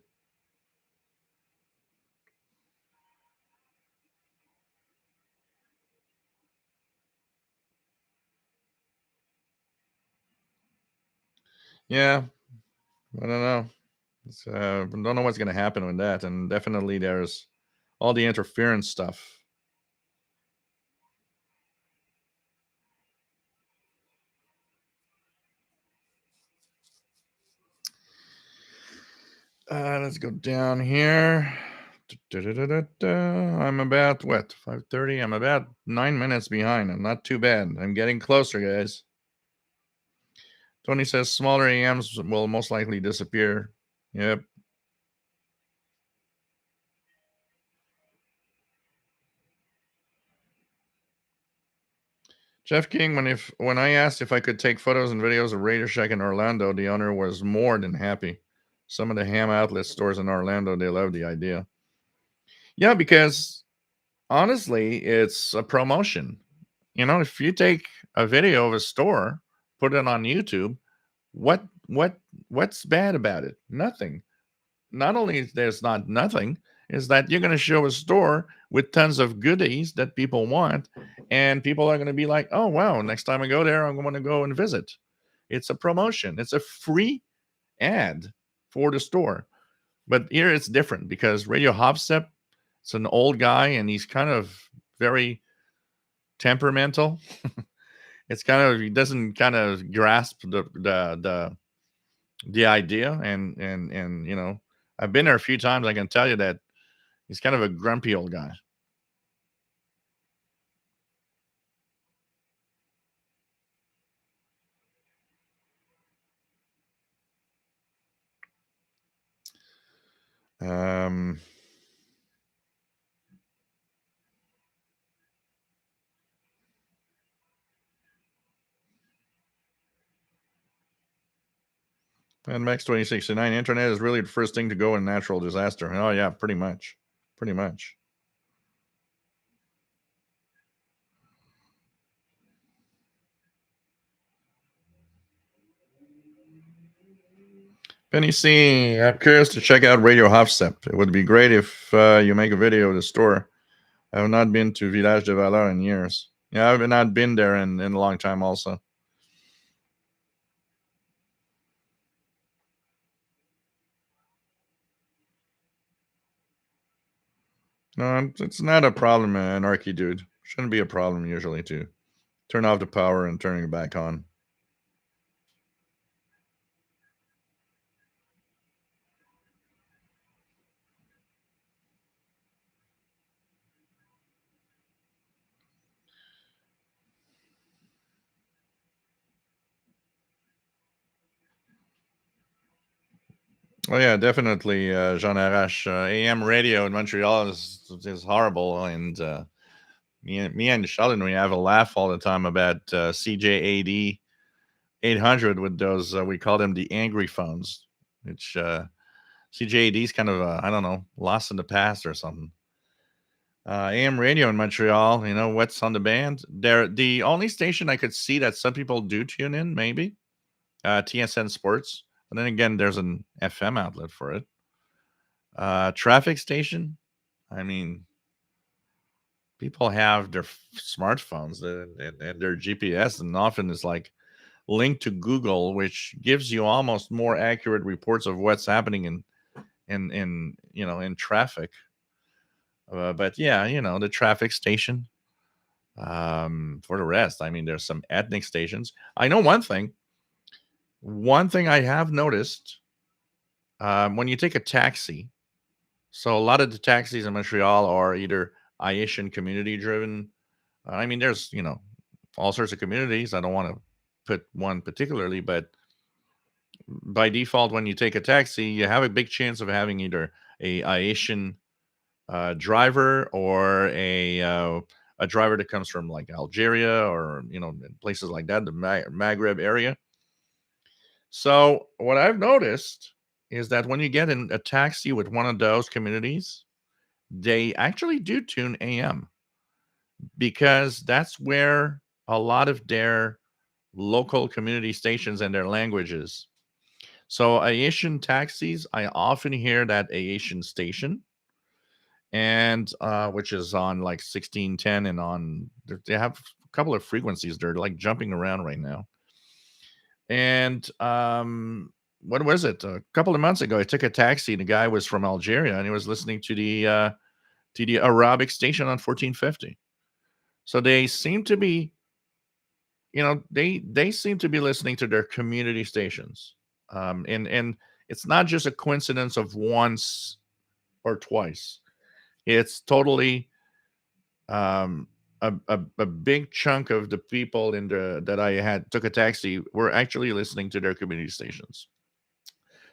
Yeah, I don't know. Don't know what's going to happen with that. And definitely there's all the interference stuff. Let's go down here. I'm about what 5:30. I'm about 9 minutes behind. I'm not too bad. I'm getting closer, guys. Tony says smaller AMs will most likely disappear. Yep. Jeff King, when I asked if I could take photos and videos of Radio Shack in Orlando, the owner was more than happy. Some of the ham outlet stores in Orlando, they love the idea. Yeah, because honestly, it's a promotion. If you take a video of a store, put it on YouTube, what's bad about it? Nothing. Not only is there's not nothing, is that you're going to show a store with tons of goodies that people want, and people are going to be like, oh wow, next time I go there, I'm going to go and visit. It's a promotion, it's a free ad for the store. But here it's different because Radio Hopstep, it's an old guy and he's kind of very temperamental. It's kind of, he doesn't kind of grasp the idea, and I've been there a few times. I can tell you that he's kind of a grumpy old guy. Um, and Max 2069, internet is really the first thing to go in natural disaster. Oh yeah, pretty much, pretty much. Penny C, I'm curious to check out Radio Hofstep. It would be great if you make a video of the store. I have not been to Village de Valeur in years. Yeah, I've not been there in a long time also. No, it's not a problem, Anarchy dude. Shouldn't be a problem usually to turn off the power and turning it back on. Oh yeah, definitely, Jean Arrache. AM radio in Montreal is horrible, and me and Sheldon, we have a laugh all the time about CJAD 800 with those. We call them the angry phones, which CJAD is kind of I don't know, lost in the past or something. AM radio in Montreal. What's on the band? They're the only station I could see that some people do tune in. Maybe TSN Sports, but then again, there's an FM outlet for it. Traffic station. I mean, people have their smartphones and their GPS, and often it's like linked to Google, which gives you almost more accurate reports of what's happening in traffic. But yeah, the traffic station. For the rest, I mean, there's some ethnic stations. I know one thing. One thing I have noticed, when you take a taxi. So a lot of the taxis in Montreal are either Haitian community driven. I mean, there's all sorts of communities. I don't want to put one particularly, but by default, when you take a taxi, you have a big chance of having either a Haitian driver or a driver that comes from like Algeria or places like that, the Maghreb area. So what I've noticed is that when you get in a taxi with one of those communities, they actually do tune AM because that's where a lot of their local community stations and their languages. So Asian taxis, I often hear that Asian station, and which is on like 1610 and on. They have a couple of frequencies. They're like jumping around right now. And what was it? A couple of months ago, I took a taxi. The guy was from Algeria, and he was listening to the Arabic station on 1450. So they seem to be, they seem to be listening to their community stations, and it's not just a coincidence of once or twice. It's totally a big chunk of the people in the that I had took a taxi were actually listening to their community stations.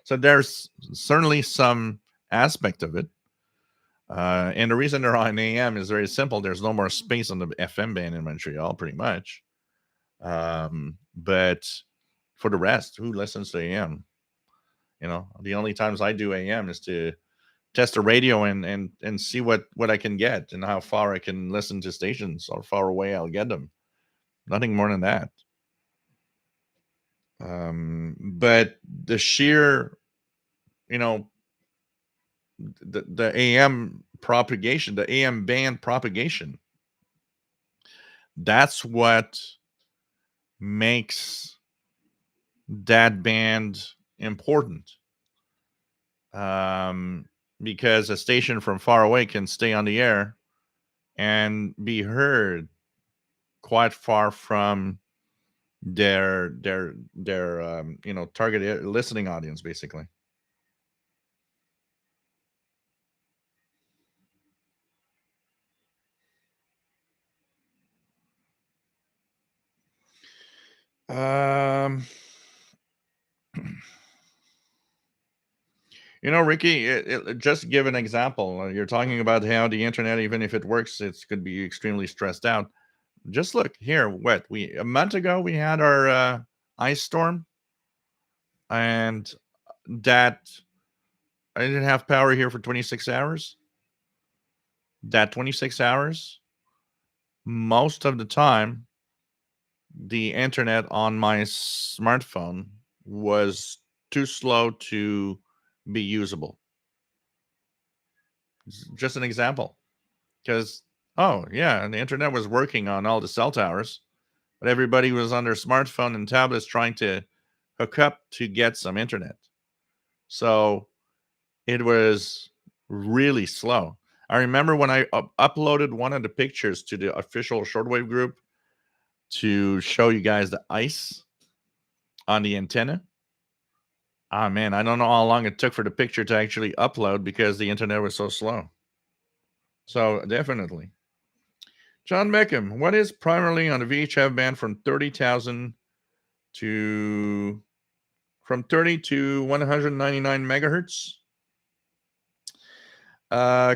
So there's certainly some aspect of it. And the reason they're on AM is very simple. There's no more space on the FM band in Montreal, pretty much. But for the rest, who listens to AM? The only times I do AM is to test the radio and see what I can get and how far I can listen to stations or far away I'll get them. Nothing more than that. But the sheer, you know, the AM propagation, the AM band propagation. That's what makes that band important. Um, because a station from far away can stay on the air and be heard quite far from their target listening audience, basically. Um, Ricky, just give an example. You're talking about how the internet, even if it works, it's could be extremely stressed out. Just look here. What we a month ago we had our ice storm, and that I didn't have power here for 26 hours. That 26 hours, most of the time, the internet on my smartphone was too slow to be usable. Just an example. Because, oh, yeah, and the internet was working on all the cell towers, but everybody was on their smartphone and tablets trying to hook up to get some internet. So it was really slow. I remember when I uploaded one of the pictures to the official Shortwave group to show you guys the ice on the antenna. Ah, man, I don't know how long it took for the picture to actually upload because the internet was so slow. So definitely. John Beckham, what is primarily on the VHF band from 30,000 to from 30 to 199 megahertz?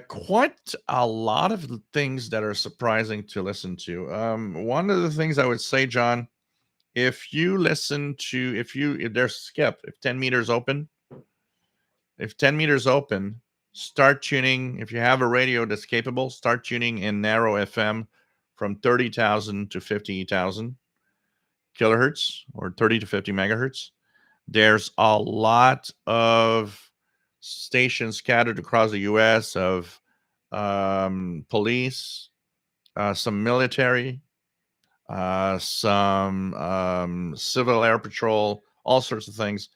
Quite a lot of things that are surprising to listen to. One of the things I would say, John, if you listen to if there's skip, if 10 meters open, if 10 meters open, start tuning. If you have a radio that's capable, start tuning in narrow FM from 30,000 to 50,000 kilohertz or 30 to 50 megahertz. There's a lot of stations scattered across the US of police, some military, some civil air patrol, all sorts of things.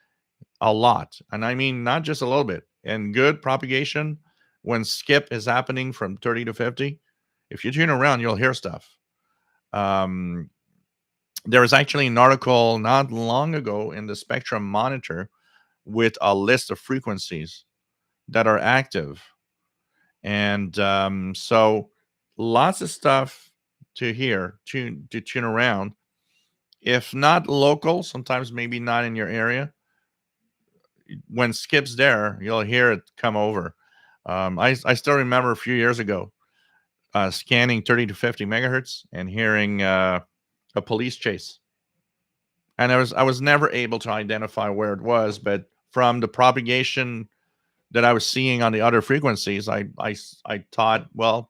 A lot. And I mean, not just a little bit. And good propagation when skip is happening from 30 to 50. If you tune around, you'll hear stuff. Um, there was actually an article not long ago in the Spectrum Monitor with a list of frequencies that are active. And so lots of stuff to hear, to tune around. If not local, sometimes maybe not in your area, when skip's there, you'll hear it come over. I still remember a few years ago scanning 30 to 50 megahertz and hearing a police chase. And I was never able to identify where it was, but from the propagation that I was seeing on the other frequencies, I thought, well,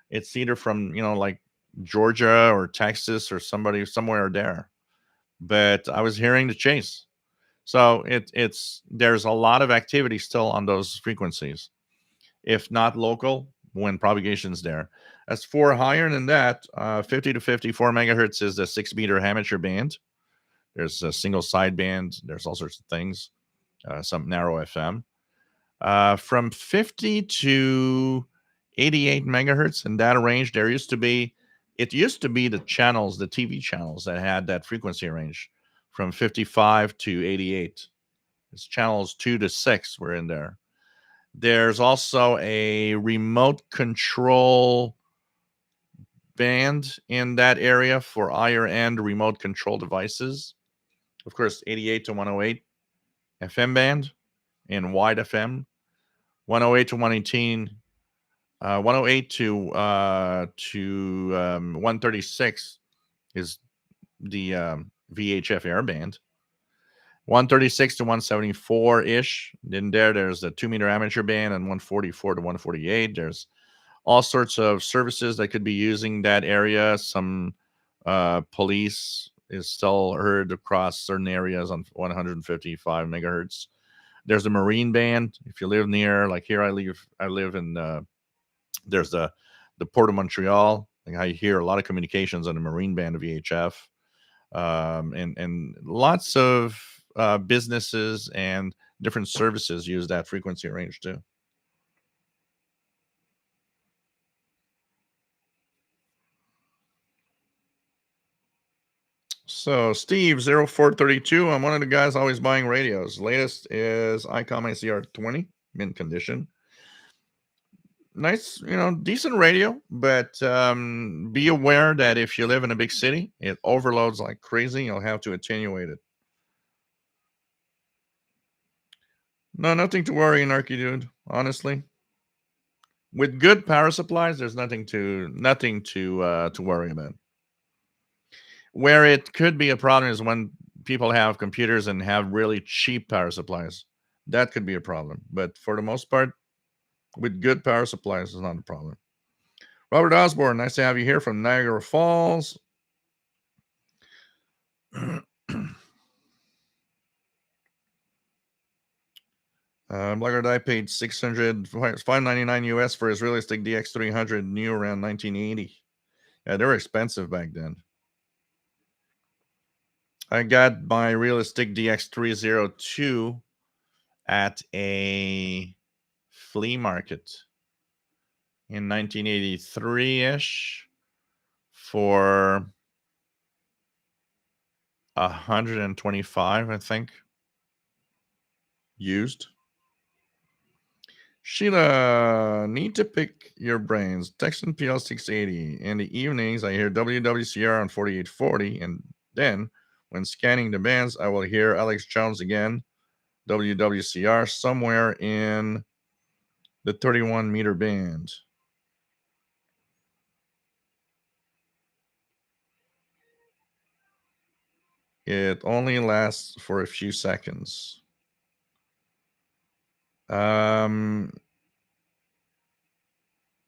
it's either from like Georgia or Texas or somebody somewhere there. But I was hearing the chase. So it's there's a lot of activity still on those frequencies. If not local, when propagation's there. As for higher than that, 50 to 54 megahertz is the 6 meter amateur band. There's a single sideband. There's all sorts of things. Some narrow FM. From 50 to 88 megahertz in that range, it used to be the channels, the TV channels that had that frequency range from 55 to 88. It's channels 2 to 6 were in there. There's also a remote control band in that area for higher end remote control devices. Of course, 88 to 108 FM band in wide FM, 108 to 118, 108 to 136 is the VHF air band. 136 to 174 ish. Then there's the 2 meter amateur band, and 144 to 148. There's all sorts of services that could be using that area. Some police is still heard across certain areas on 155 megahertz. There's a marine band. If you live near, like here, I live in. There's the Port of Montreal. Like I hear a lot of communications on the marine band of VHF, and lots of businesses and different services use that frequency range too. So Steve 0432, I'm one of the guys always buying radios. Latest is ICOM ICR 20, mint condition. Nice, decent radio, but be aware that if you live in a big city, it overloads like crazy. You'll have to attenuate it. No, nothing to worry, Narky dude. Honestly, with good power supplies, there's nothing to worry about. Where it could be a problem is when people have computers and have really cheap power supplies. That could be a problem. But for the most part, with good power supplies, it's not a problem. Robert Osborne, nice to have you here from Niagara Falls. Blackguard I paid 599 US for his realistic DX300 new around 1980. Yeah, they were expensive back then. I got my realistic DX302 at a flea market in 1983-ish for 125, I think, used. Sheila, need to pick your brains. Texan PL680. In the evenings, I hear WWCR on 4840, and then when scanning the bands, I will hear Alex Jones again, WWCR, somewhere in the 31 meter band. It only lasts for a few seconds.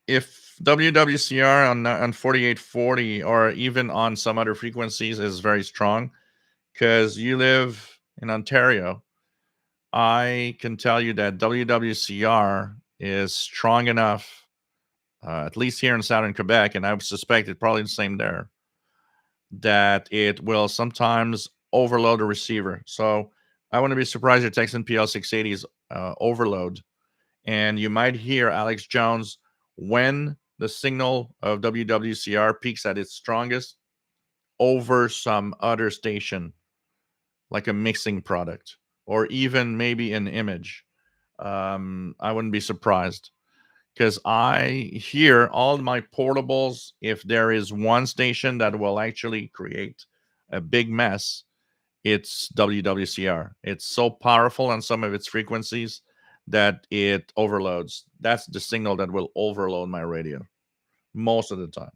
If WWCR on 4840 or even on some other frequencies is very strong, because you live in Ontario, I can tell you that WWCR is strong enough, at least here in southern Quebec, and I would suspect it's probably the same there, that it will sometimes overload a receiver. So I wouldn't be surprised if Texan PL680s overload, and you might hear Alex Jones when the signal of WWCR peaks at its strongest over some other station, like a mixing product or even maybe an image. I wouldn't be surprised because I hear all my portables. If there is one station that will actually create a big mess, it's WWCR. It's so powerful on some of its frequencies that it overloads. That's the signal that will overload my radio most of the time.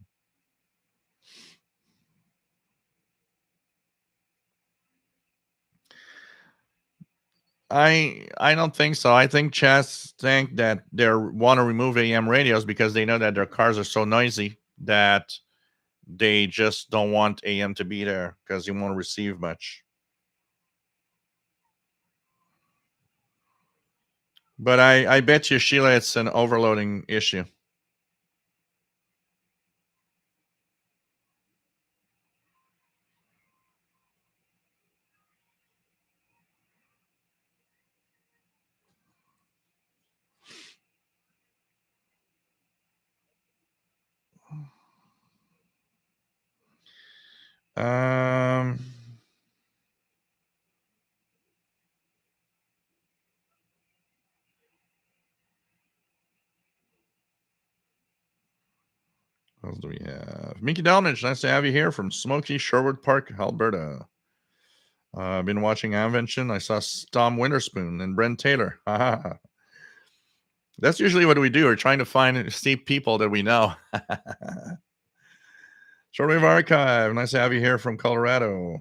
I don't think so. I think chess think that they want to remove AM radios because they know that their cars are so noisy that they just don't want AM to be there because you won't receive much. But I bet you, Sheila, it's an overloading issue. Um, what else do we have? Mickey Delnich, nice to have you here from Smoky Sherwood Park, Alberta. I've been watching Invention. I saw Tom Winterspoon and Brent Taylor. That's usually what we do. We're trying to find see people that we know. Shortwave Archive. Nice to have you here from Colorado.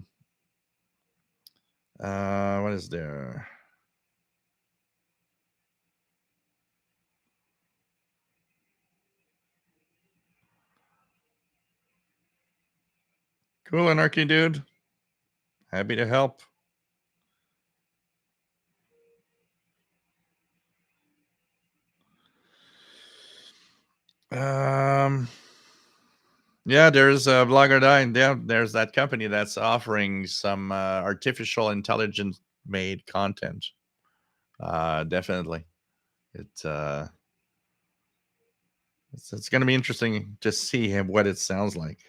What is there? Cool Anarchy, dude. Happy to help. Um, yeah, there's a Blogger Die. Yeah, there's that company that's offering some artificial intelligence made content. Definitely, it it's going to be interesting to see what it sounds like.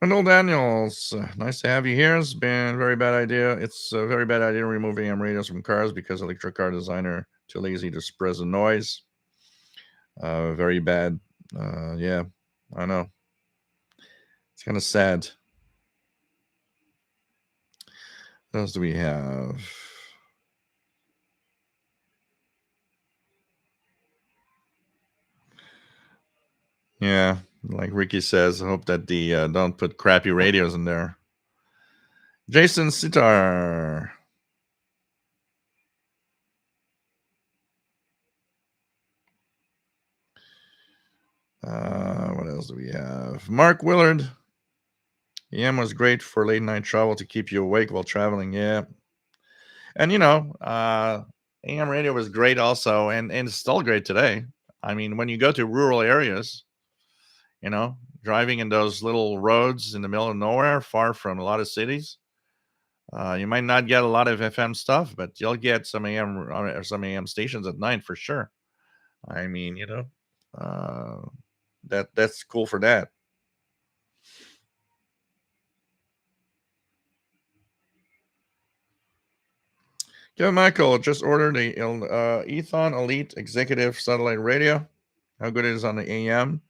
Wendell Daniels, nice to have you here. It's been a very bad idea. It's a very bad idea removing AM radios from cars because electric car designer too lazy to suppress the noise. Very bad. Yeah, I know. It's kind of sad. What else do we have? Yeah, like Ricky says, I hope that the don't put crappy radios in there. Jason Sitar. What else do we have? Mark Willard. EM was great for late night travel to keep you awake while traveling. Yeah, and AM radio was great also, and it's still great today. I mean, when you go to rural areas, driving in those little roads in the middle of nowhere, far from a lot of cities, you might not get a lot of FM stuff, but you'll get some AM or some AM stations at night for sure. I mean, uh, that's cool for that. Kevin Michael just ordered a Ethon Elite Executive Satellite Radio. How good it is on the AM?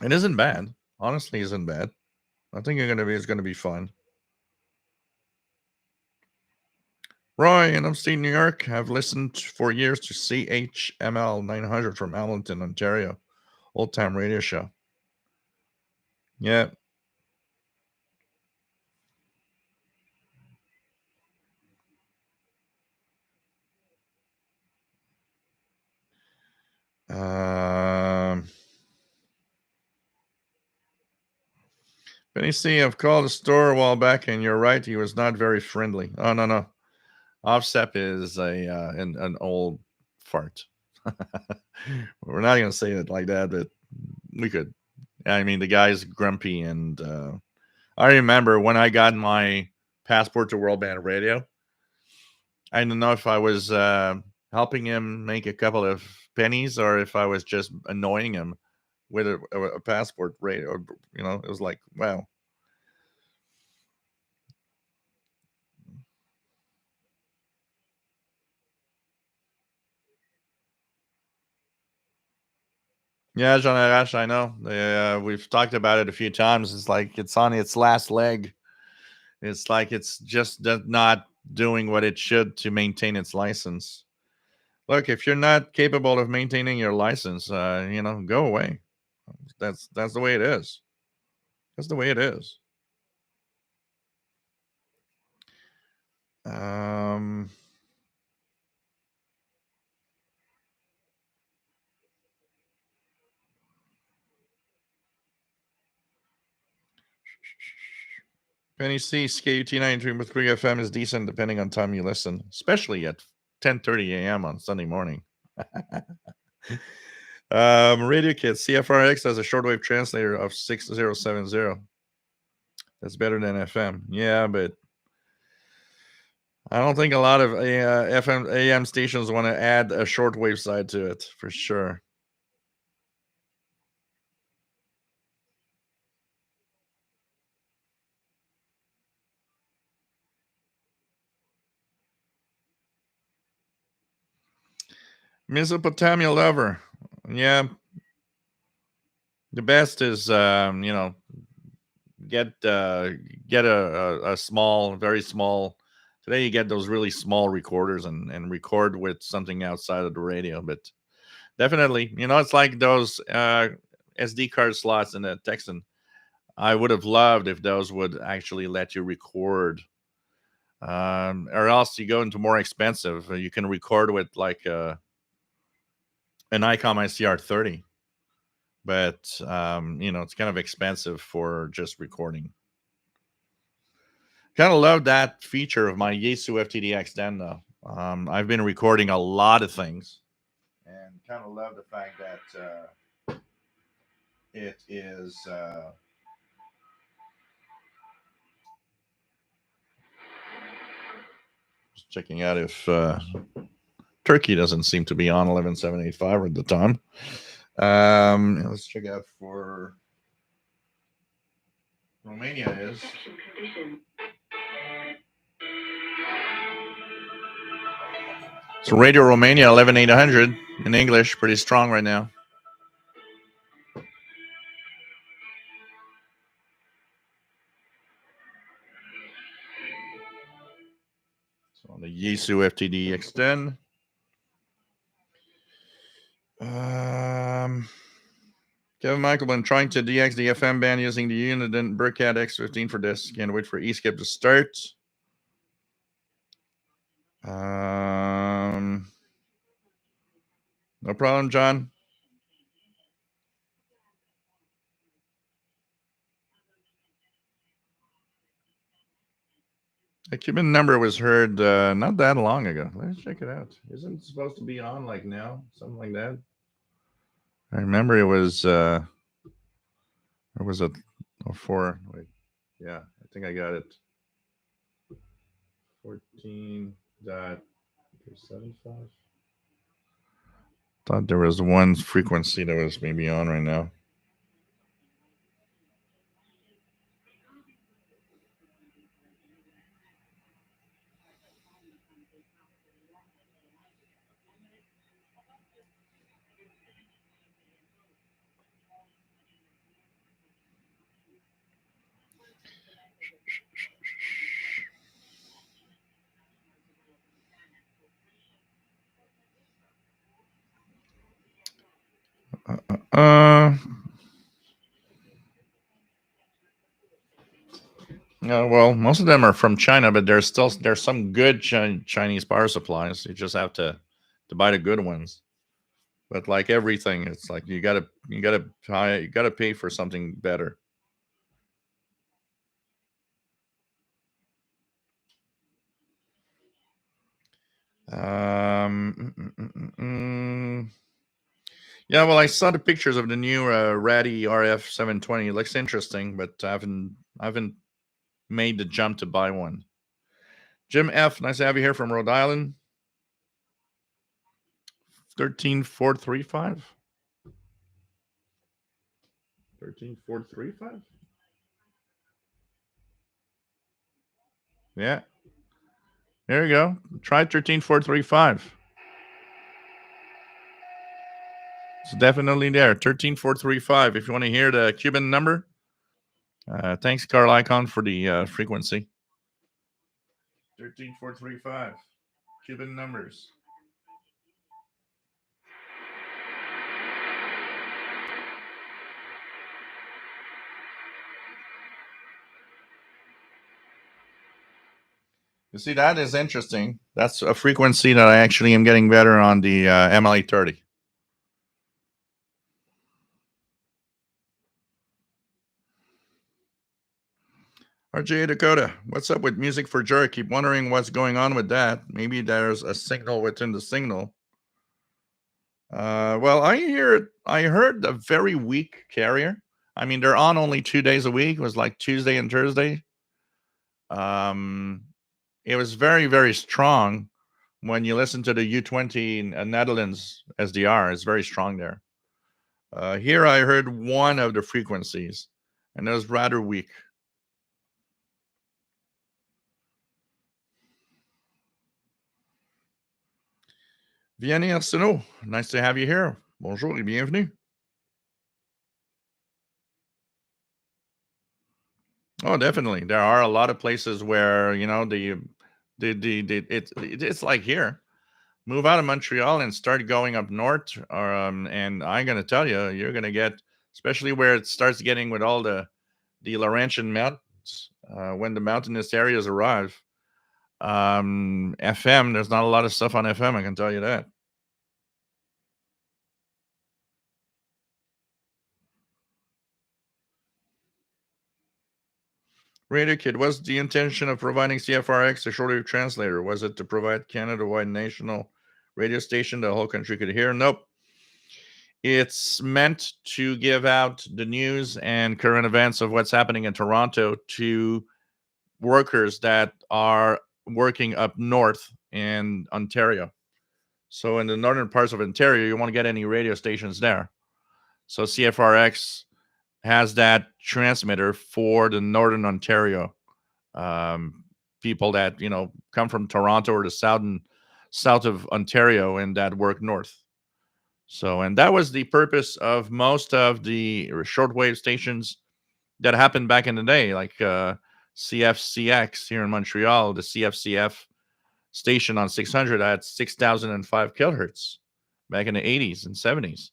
It isn't bad. Honestly, isn't bad. I think it's gonna be fun. Roy in upstate New York have listened for years to CHML 900 from Hamilton, Ontario. Old time radio show. Yeah. Um, Benny C, I've called the store a while back, and you're right. He was not very friendly. Oh, no, no. Offsep is an old fart. We're not going to say it like that, but we could. I mean, the guy's grumpy, and I remember when I got my passport to World Band Radio. I don't know if I was helping him make a couple of pennies or if I was just annoying him with a passport rate. Or it was like, wow. Yeah, Jean Arash, I know. We've talked about it a few times. It's like it's on its last leg. It's like it's just not doing what it should to maintain its license. Look, if you're not capable of maintaining your license, go away. That's the way it is. That's the way it is. Um, Penny C, SKUT 93.3 FM is decent depending on time you listen, especially at 10:30 a.m. on Sunday morning. Radio Kit, CFRX has a shortwave translator of 6070. That's better than FM. Yeah, but I don't think a lot of FM AM stations want to add a shortwave side to it for sure. Mesopotamia lover. Yeah, the best is get get a small, very small. Today you get those really small recorders and record with something outside of the radio. But definitely, it's like those SD card slots in the Texan. I would have loved if those would actually let you record or else you go into more expensive. You can record with like an Icom ICR 30, but it's kind of expensive for just recording. Kind of love that feature of my Yaesu FTDX10 though. I've been recording a lot of things, and kind of love the fact that it is. Just checking out if Turkey doesn't seem to be on 11785 at the time. Let's check out for Romania is. So Radio Romania 11800 in English, pretty strong right now. So on the Yaesu FTD Extend. Kevin Michael, been trying to DX the FM band using the Uniden Burkhead X15 for this. Can't wait for eSkip to start. No problem, John. The Cuban number was heard not that long ago. Let's check it out. Isn't it supposed to be on like now? Something like that. I remember it was a 04. Wait, yeah, I think I got it. 14.375. Thought there was one frequency that was maybe on right now. Well, most of them are from China, but there's some good Chinese power supplies. You just have to buy the good ones. But like everything, it's like you gotta pay for something better. Yeah, well, I saw the pictures of the new Ratty RF 720. It looks interesting, but I haven't made the jump to buy one. Jim F, nice to have you here from Rhode Island. 13435. 13435. Yeah. There you go. Try 13435. It's definitely there. 13435. If you want to hear the Cuban number. Thanks, Carl Icon, for the frequency. 13435. Cuban numbers. You see, that is interesting. That's a frequency that I actually am getting better on the MLA30. RJ Dakota, what's up with Music for Joy? Keep wondering what's going on with that. Maybe there's a signal within the signal. Well, I heard a very weak carrier. I mean, they're on only 2 days a week. It was like Tuesday and Thursday. It was very, very strong when you listen to the U20 Netherlands SDR. It's very strong there. Here I heard one of the frequencies, and it was rather weak. Vianney Arsenault, nice to have you here. Bonjour et bienvenue. Oh, definitely. There are a lot of places where it's like here. Move out of Montreal and start going up north. And I'm gonna tell you, you're gonna get, especially where it starts getting with all the Laurentian mountains. When the mountainous areas arrive, FM, there's not a lot of stuff on FM, I can tell you that. Radio Kid, what's the intention of providing CFRX, a shortwave translator? Was it to provide Canada-wide national radio station the whole country could hear? Nope. It's meant to give out the news and current events of what's happening in Toronto to workers that are working up north in Ontario. So in the northern parts of Ontario, you won't get any radio stations there. So CFRX has that transmitter for the northern Ontario um, people that come from Toronto or the south of Ontario and that work north. So, and that was the purpose of most of the shortwave stations that happened back in the day, like CFCX here in Montreal, the CFCF station on 600 at 6,005 kilohertz back in the 80s and 70s.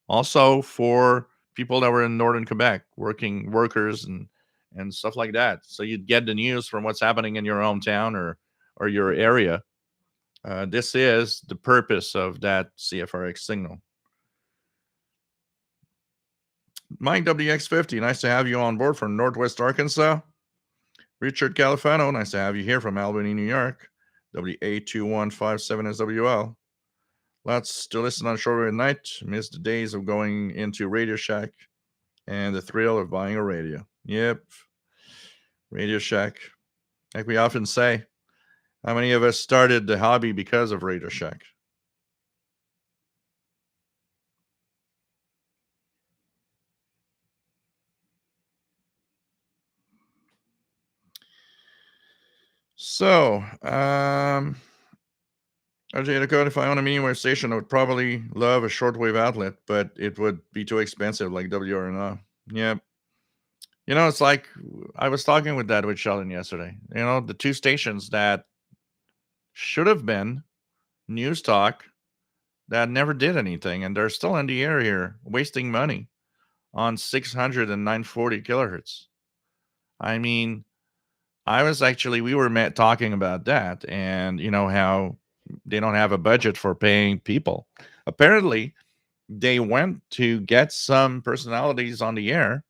Also for people that were in northern Quebec, workers and stuff like that. So you'd get the news from what's happening in your hometown or your area. This is the purpose of that CFRX signal. Mike WX50, nice to have you on board from Northwest Arkansas. Richard Califano, nice to have you here from Albany, New York. WA2157SWL. Lots to listen on shortwave at night. Miss the days of going into Radio Shack and the thrill of buying a radio. Yep. Radio Shack. Like we often say, how many of us started the hobby because of Radio Shack? So, RJ Dakota, if I own a medium wave station, I would probably love a shortwave outlet, but it would be too expensive, like WRNR. Yep. It's like I was talking with Sheldon yesterday. The two stations that should have been News Talk that never did anything, and they're still in the air here, wasting money on 600 and 940 kilohertz. I mean, we were talking about that, and how they don't have a budget for paying people. Apparently, they went to get some personalities on the air,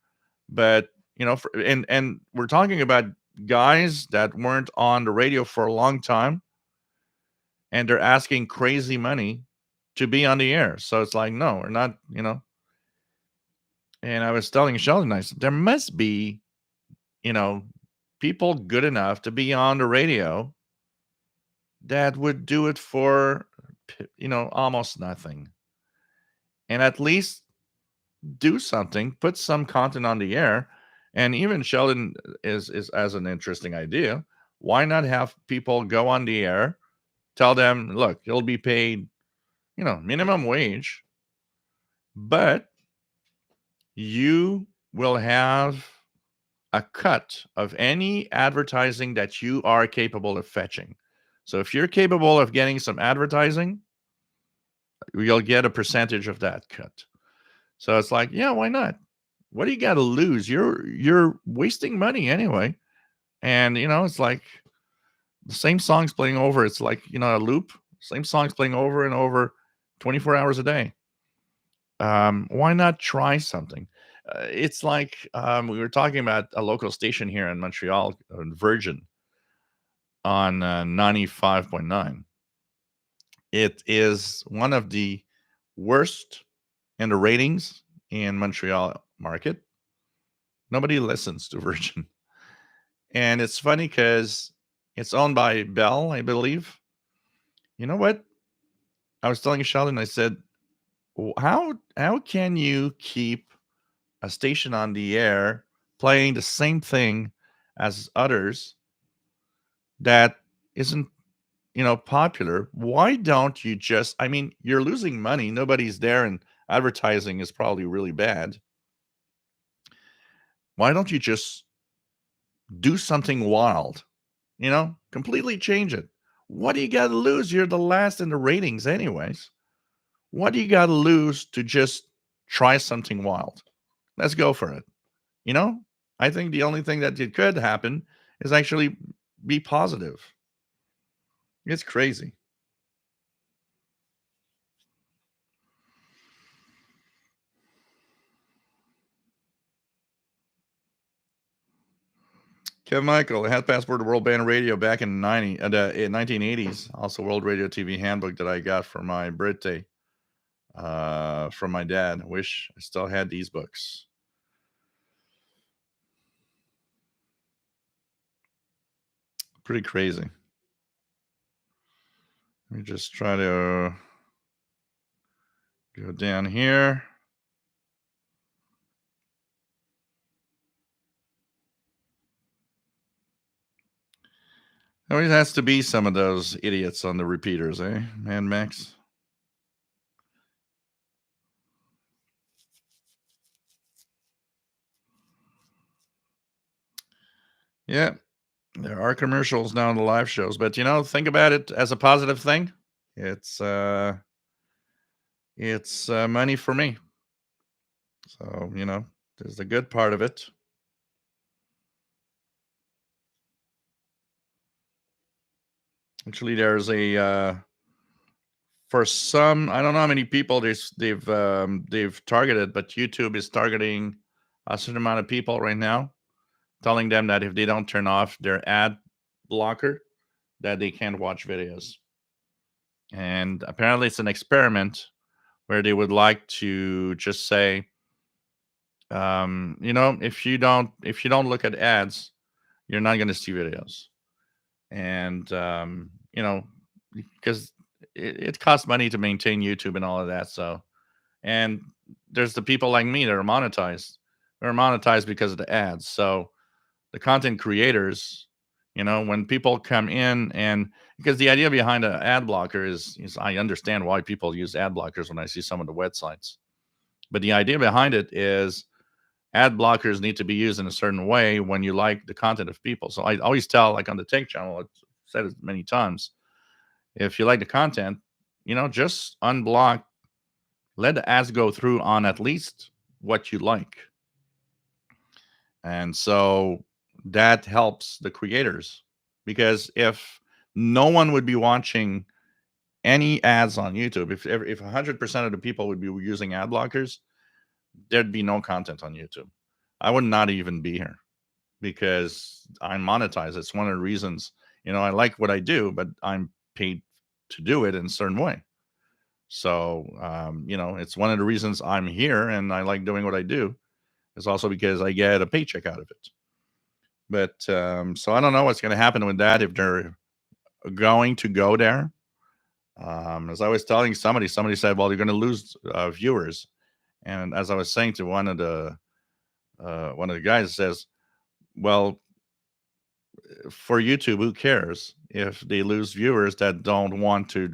but and we're talking about guys that weren't on the radio for a long time, and they're asking crazy money to be on the air. So it's like, no, we're not. And I was telling Sheldon, I said, there must be, people good enough to be on the radio that would do it for, almost nothing, and at least do something, put some content on the air. And even Sheldon is as an interesting idea. Why not have people go on the air, tell them, look, you'll be paid, minimum wage, but you will have a cut of any advertising that you are capable of fetching. So if you're capable of getting some advertising, you'll get a percentage of that cut. So it's like, yeah, why not? What do you got to lose? You're wasting money anyway. And it's like the same songs playing over. It's like, a loop, same songs playing over and over 24 hours a day. Why not try something? It's like we were talking about a local station here in Montreal, Virgin, on 95.9. It is one of the worst in the ratings in Montreal market. Nobody listens to Virgin. And it's funny because it's owned by Bell, I believe. You know what? I was telling Sheldon, I said, how can you keep a station on the air playing the same thing as others that isn't popular? Why don't you just, you're losing money, nobody's there, and advertising is probably really bad. Why don't you just do something wild, completely change it? What do you got to lose? You're the last in the ratings anyways. What do you got to lose to just try something wild? Let's go for it. I think the only thing that it could happen is actually be positive. It's crazy. Kevin Michael, I had Passport to World Band Radio back in 1980s. Also, World Radio TV Handbook that I got for my birthday from my dad. I wish I still had these books. Pretty crazy. Let me just try to go down here. Always has to be some of those idiots on the repeaters, eh, man, Max? Yeah, there are commercials now in the live shows, but think about it as a positive thing. It's uh, it's money for me. So there's the good part of it. Actually, there's a for some, I don't know how many people they've targeted, but YouTube is targeting a certain amount of people right now, telling them that if they don't turn off their ad blocker, that they can't watch videos. And apparently, it's an experiment where they would like to just say, if you don't look at ads, you're not going to see videos. And because it costs money to maintain YouTube and all of that. So, and there's the people like me that are monetized. They're monetized because of the ads. So the content creators, when people come in, and because the idea behind an ad blocker is I understand why people use ad blockers when I see some of the websites, but the idea behind it is ad blockers need to be used in a certain way when you like the content of people. So I always tell, like on the Tech channel, I've said it many times, if you like the content, just unblock, let the ads go through on at least what you like. And so that helps the creators, because if no one would be watching any ads on YouTube, if 100% of the people would be using ad blockers, there'd be no content on YouTube. I would not even be here because I'm monetized. It's one of the reasons, I like what I do, but I'm paid to do it in a certain way. So, it's one of the reasons I'm here and I like doing what I do. It's also because I get a paycheck out of it. But so I don't know what's going to happen with that if they're going to go there. As I was telling somebody said, "Well, you're going to lose viewers." And as I was saying to one of the guys, says, "Well, for YouTube, who cares if they lose viewers that don't want to,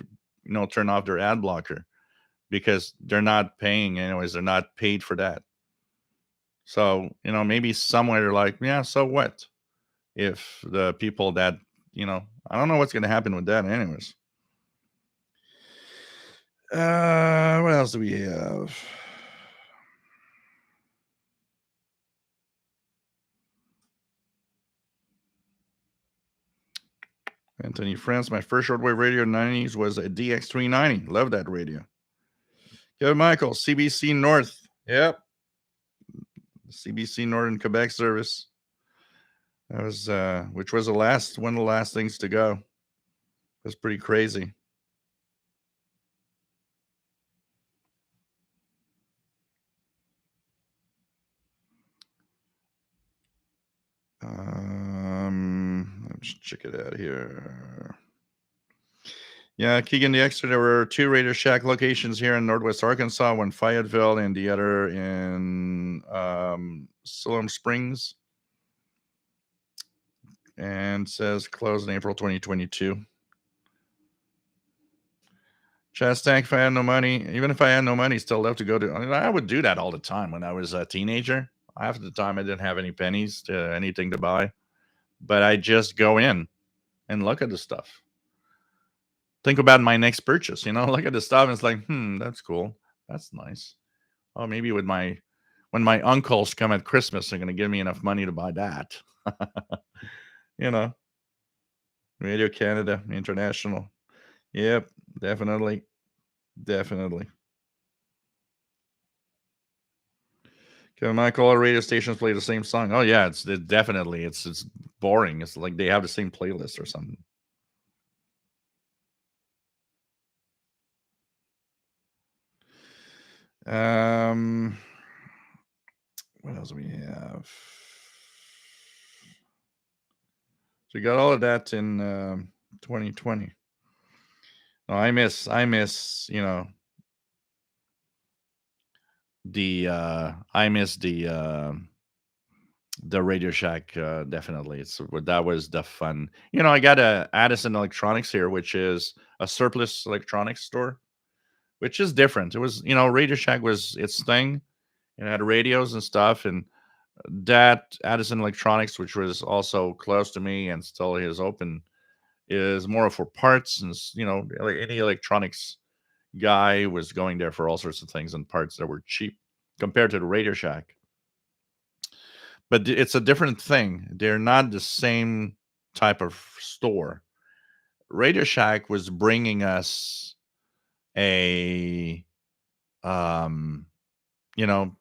turn off their ad blocker, because they're not paying anyways. They're not paid for that. So maybe somewhere they're like, yeah, so what? If the people that I don't know what's going to happen with that, anyways." What else do we have? Anthony France, my first shortwave radio in the 90s was a DX390. Love that radio. Kevin Michael, CBC North. Yep. CBC Northern Quebec service. That was which was one of the last things to go. It was pretty crazy. Let's check it out here. Yeah, Keegan the Extra. There were 2 Radio Shack locations here in Northwest Arkansas, one Fayetteville and the other in Siloam Springs. And says closed in April 2022. Chastank, if I had no money, even if I had no money, still love to go to. I would do that all the time when I was a teenager. Half the time I didn't have any pennies to anything to buy, but I just go in and look at the stuff. Think about my next purchase. Look at the stuff and it's like, that's cool. That's nice. Oh, maybe when my uncles come at Christmas, they're going to give me enough money to buy that. you know. Radio Canada International. Yep, definitely, definitely. Can my caller radio stations play the same song? Oh yeah, definitely it's boring. It's like they have the same playlist or something. Um, what else do we have? So we got all of that in 2020. No, I miss I miss the Radio Shack, definitely. That was the fun. I got a Addison Electronics here, which is a surplus electronics store, which is different. It was, Radio Shack was its thing. It had radios and stuff, and that Addison Electronics, which was also close to me and still is open, is more for parts and like any electronics guy was going there for all sorts of things and parts that were cheap compared to the Radio Shack. But it's a different thing. They're not the same type of store. Radio Shack was bringing us a, um, you know,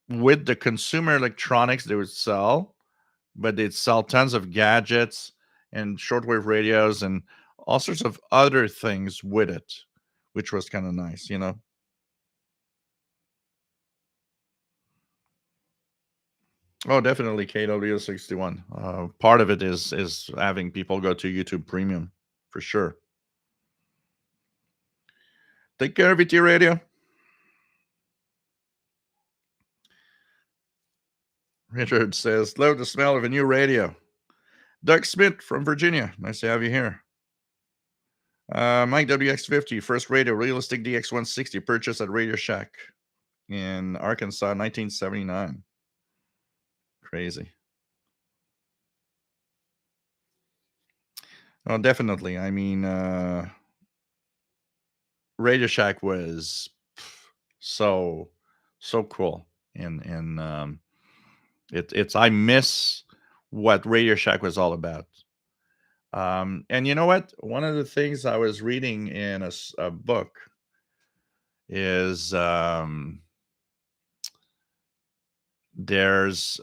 with the consumer electronics they would sell, but they'd sell tons of gadgets and shortwave radios and all sorts of other things with it, which was kind of nice. Oh, definitely KW61. Part of it is having people go to YouTube Premium for sure. Take care of it, radio. Richard says, love the smell of a new radio. Doug Smith from Virginia. Nice to have you here. Mike WX50, first radio, Realistic DX160, purchased at Radio Shack in Arkansas, 1979. Crazy. Oh, definitely. I mean, Radio Shack was so so cool, and it's I miss what Radio Shack was all about. And you know what? One of the things I was reading in a book is there's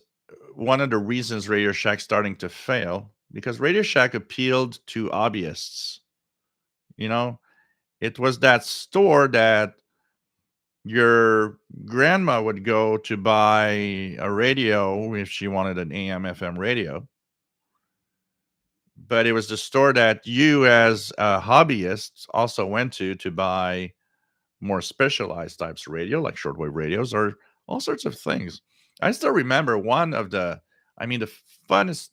one of the reasons Radio Shack's starting to fail because Radio Shack appealed to hobbyists. You know, it was that store that your grandma would go to buy a radio if she wanted an AM FM radio. But it was the store that you, as a hobbyist, also went to buy more specialized types of radio, like shortwave radios or all sorts of things. I still remember one of I mean, the funnest,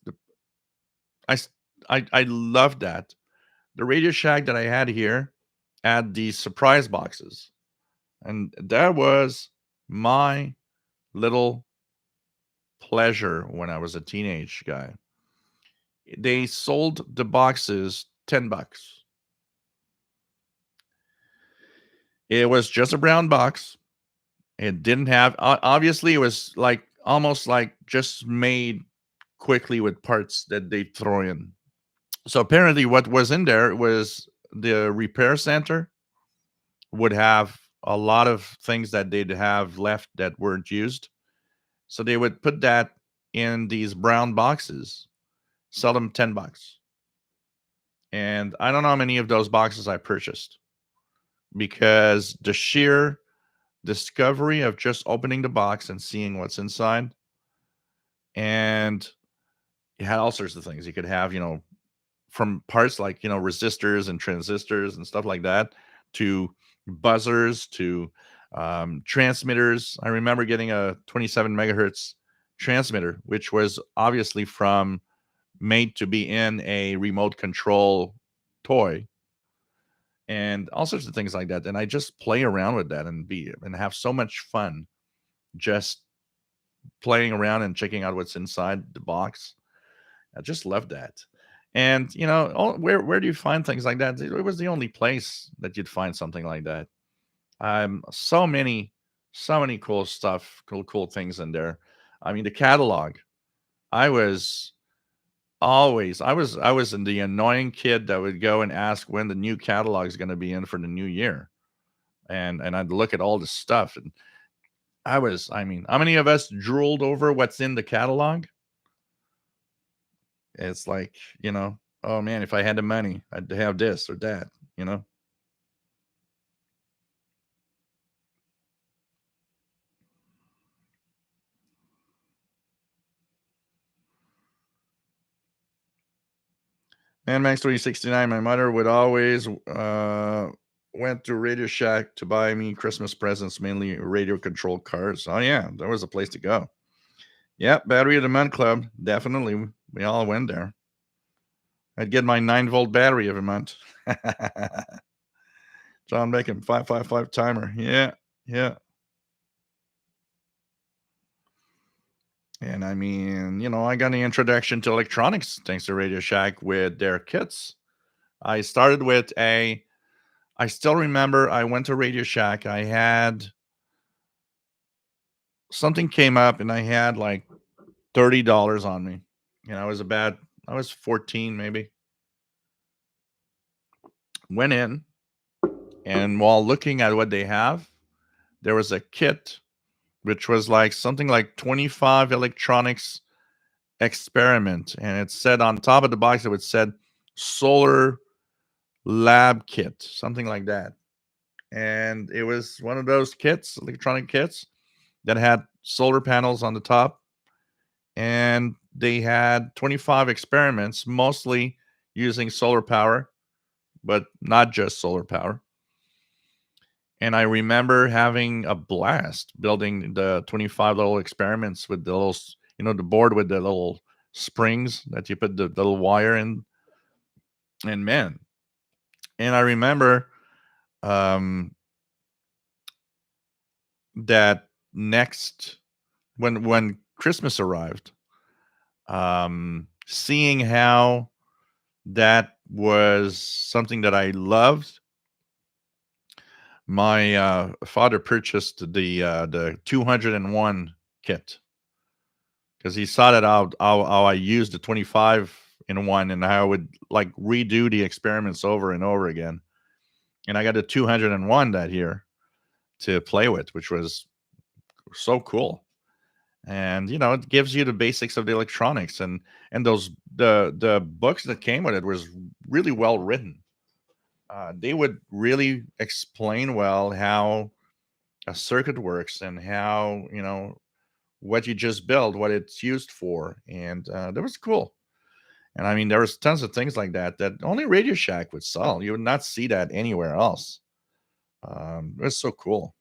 I, s- I loved that. The Radio Shack that I had here had these surprise boxes. And that was my little pleasure when I was a teenage guy. They sold the boxes $10. It was just a brown box. It didn't have obviously it was like almost like just made quickly with parts that they throw in. So apparently what was in there was the repair center would have a lot of things that they'd have left that weren't used. So they would put that in these brown boxes, sell them $10. And I don't know how many of those boxes I purchased because the sheer discovery of just opening the box and seeing what's inside. And it had all sorts of things. You could have, from parts like, resistors and transistors and stuff like that to buzzers to transmitters. I remember getting a 27 megahertz transmitter, which was obviously from made to be in a remote control toy and all sorts of things like that. And I just play around with that and have so much fun just playing around and checking out what's inside the box. I just love that. And where do you find things like that? It was the only place that you'd find something like that. So many cool stuff, cool things in there. I mean, the catalog. I was Always. I was the annoying kid that would go and ask when the new catalog is gonna be in for the new year, and I'd look at all the stuff, and I mean, how many of us drooled over what's in the catalog? It's like, "Oh, man, if I had the money, I'd have this or that," you know? And Max 369, my mother would always, went to Radio Shack to buy me Christmas presents, mainly radio-controlled cars. Oh, yeah, that was a place to go. Yep, Battery of the Month Club, definitely. We all went there. I'd get my 9-volt battery every month. John Bacon, 555 timer. Yeah, yeah. And I mean, I got the introduction to electronics thanks to Radio Shack with their kits. I started with I still remember I went to Radio Shack. I had something came up and I had like $30 on me. I was 14 maybe. Went in, and while looking at what they have, there was a kit which was like something like 25 electronics experiment, and it said on top of the box, it would said solar lab kit, something like that. And it was one of those kits, electronic kits, that had solar panels on the top, and they had 25 experiments, mostly using solar power, but not just solar power. And I remember having a blast building the 25 little experiments with the little, the board with the little springs that you put the little wire in. And man, and I remember um, that next when Christmas arrived, seeing how that was something that I loved. My father purchased the 201 kit because he saw that how I used the 25 in one and how I would like redo the experiments over and over again. And I got a 201 that year to play with, which was so cool. And it gives you the basics of the electronics, and those the books that came with it was really well written. They would really explain well how a circuit works and how what you just built, what it's used for, and that was cool. And I mean, there was tons of things like that that only Radio Shack would sell. You would not see that anywhere else. It was so cool.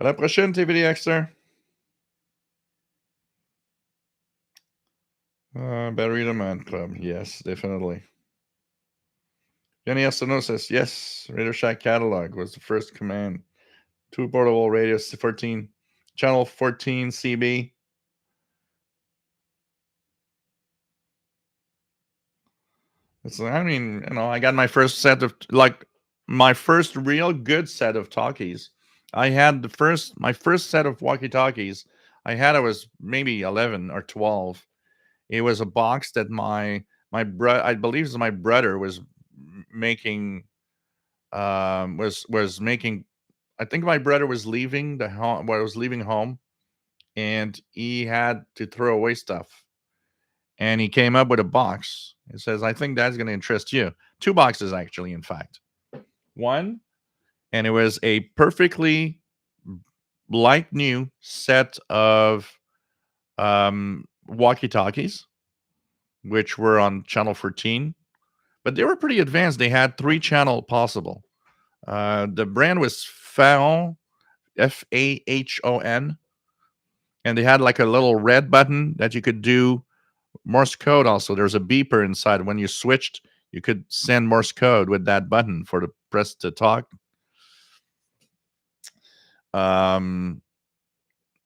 À la prochaine, TVD Exter. Battery Demand Club. Yes, definitely. Jenny Esteno says, yes, Radio Shack catalog was the first command. Two portable radios, 14, channel 14 CB. I mean, I got my first set of my first real good set of talkies. I had my first set of walkie talkies. I was maybe 11 or 12. It was a box that my brother, I believe, my brother was making. Was making. I think my brother was leaving the home. Was leaving home, and he had to throw away stuff, and he came up with a box. It says, I think that's going to interest you. Two boxes, actually, in fact. One, and it was a perfectly like new set of walkie talkies, which were on channel 14, but they were pretty advanced. They had 3 channel possible. The brand was Fahon, Fahon, and they had like a little red button that you could do Morse code. Also, there's a beeper inside. When you switched, you could send Morse code with that button for the press to talk. Um,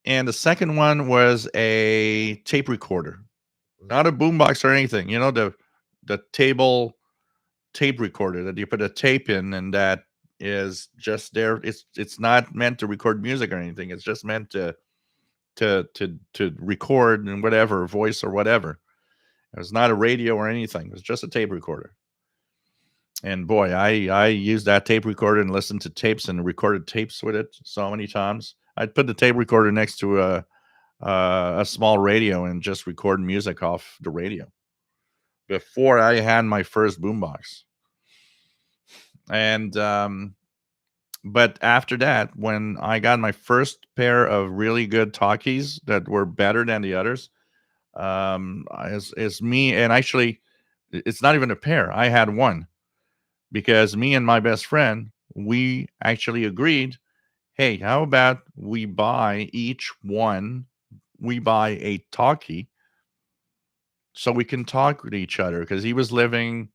and the second one was a tape recorder, not a boombox or anything. The table tape recorder that you put a tape in, and that is just there. It's not meant to record music or anything. It's just meant to record and whatever voice or whatever. It was not a radio or anything. It was just a tape recorder. And boy, I used that tape recorder and listened to tapes and recorded tapes with it so many times. I'd put the tape recorder next to a small radio and just record music off the radio before I had my first boombox. And but after that, when I got my first pair of really good talkies that were better than the others, as me and actually, it's not even a pair. I had one because me and my best friend, we actually agreed, hey, how about we buy each one, we buy a talkie so we can talk with each other because he was living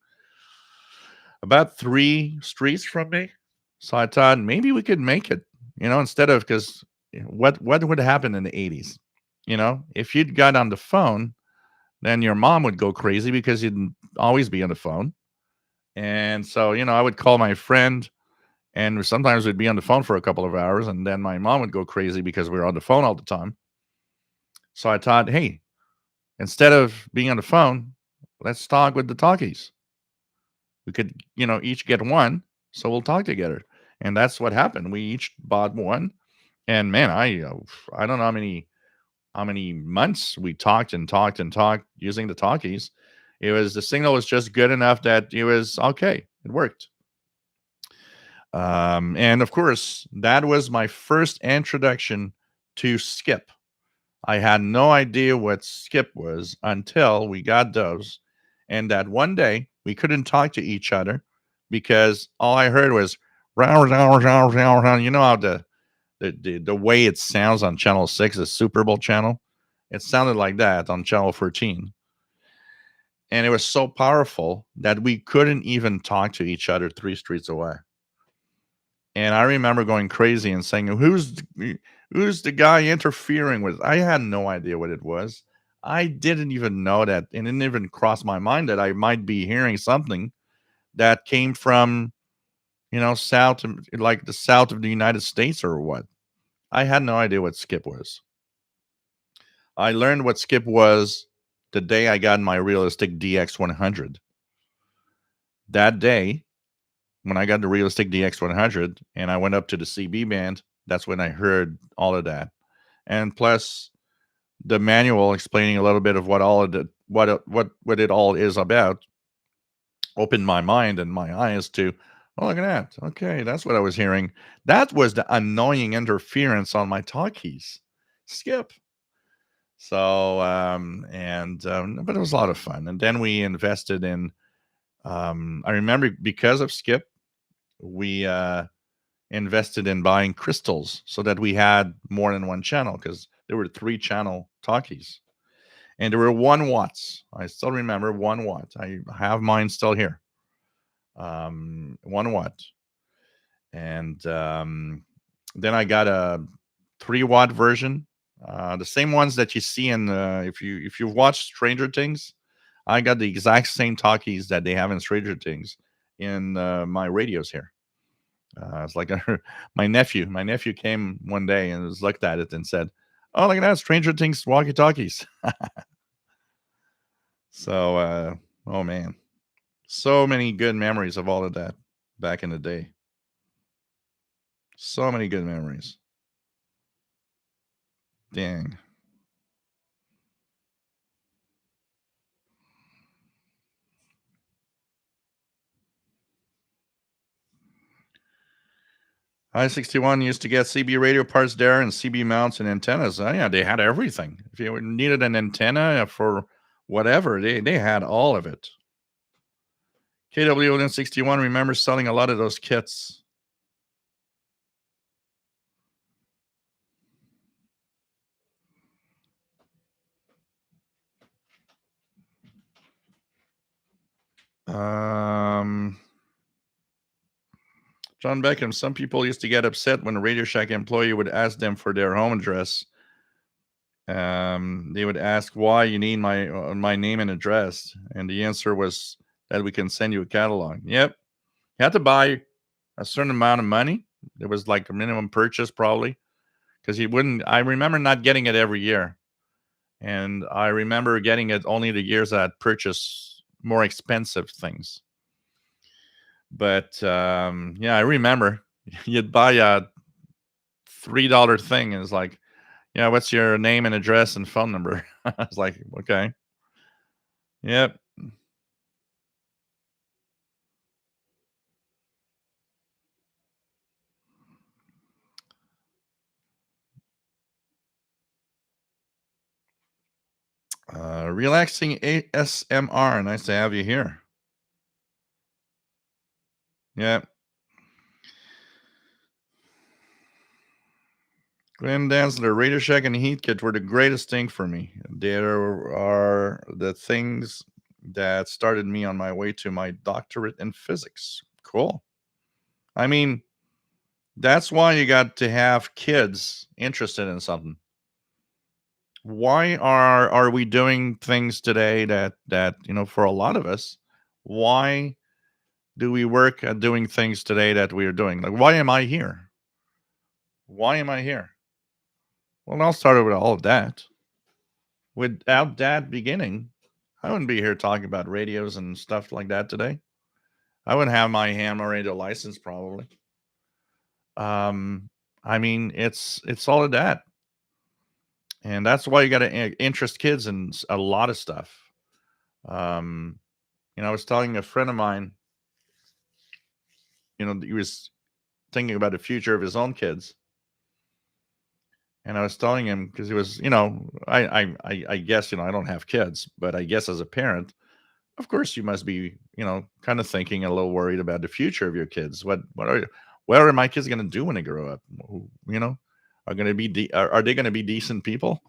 about 3 streets from me. So I thought maybe we could make it, instead of because what would happen in the 80s? If you'd got on the phone, then your mom would go crazy because you'd always be on the phone. And so, I would call my friend and sometimes we'd be on the phone for a couple of hours and then my mom would go crazy because we were on the phone all the time. So I thought, hey, instead of being on the phone, let's talk with the talkies. We could, each get one, so we'll talk together. And that's what happened. We each bought one, and man, I don't know how many months we talked and talked and talked using the talkies. It was the signal was just good enough that it was okay. It worked. And of course, that was my first introduction to Skip. I had no idea what Skip was until we got those. And that one day we couldn't talk to each other because all I heard was row, row, row, row, row. You know how the way it sounds on channel 6, the Super Bowl channel? It sounded like that on channel 13. And it was so powerful that we couldn't even talk to each other 3 streets away. And I remember going crazy and saying, who's the guy interfering with? I had no idea what it was. I didn't even know that. It didn't even cross my mind that I might be hearing something that came from, south, like the south of the United States or what. I had no idea what Skip was. I learned what Skip was the day I got my realistic DX100. That day, when I got the realistic DX100 and I went up to the CB band, that's when I heard all of that. And plus the manual explaining a little bit of what all of the what it all is about opened my mind and my eyes to, oh, look at that. Okay, that's what I was hearing. That was the annoying interference on my talkies. Skip. So but it was a lot of fun. And then we invested in I remember because of Skip, we invested in buying crystals so that we had more than one channel because there were 3 channel talkies and there were 1 watts. I still remember 1 watt. I have mine still here. 1 watt. And then I got a 3 watt version. The same ones that you see in if you've watched Stranger Things, I got the exact same talkies that they have in Stranger Things in my radios here. It's like my nephew came one day and was looked at it and said, "Oh, look at that, Stranger Things walkie talkies." So, oh man, so many good memories of all of that back in the day. So many good memories. Dang. I-61 used to get CB radio parts there and CB mounts and antennas. Yeah, they had everything. If you needed an antenna for whatever, they had all of it. KW61 remembers selling a lot of those kits. John Beckham, some people used to get upset when a Radio Shack employee would ask them for their home address. They would ask why you need my name and address, and the answer was that we can send you a catalog. Yep, you had to buy a certain amount of money. It was like a minimum purchase probably because he wouldn't. I remember not getting it every year, and I remember getting it only the years I had purchased more expensive things. But yeah, I remember you'd buy a $3 thing, and it's like, yeah, what's your name and address and phone number? I was like, okay, yep. Relaxing ASMR. Nice to have you here. Yeah. Glenn Danzler, Radio Shack, and Heat Kit were the greatest thing for me. There are the things that started me on my way to my doctorate in physics. Cool. I mean, that's why you got to have kids interested in something. Why are we doing things today that for a lot of us, why do we work at doing things today that we are doing? Like, why am I here? Why am I here? Well, I'll start with all of that. Without that beginning, I wouldn't be here talking about radios and stuff like that today. I wouldn't have my ham radio license probably. Um, I mean, it's all of that, and that's why you got to interest kids in a lot of stuff. Um, I was telling a friend of mine, he was thinking about the future of his own kids, and I was telling him because he was, I guess, I don't have kids, but I guess as a parent, of course, you must be, kind of thinking a little worried about the future of your kids. What are my kids going to do when they grow up? You know, are going to be are they going to be decent people?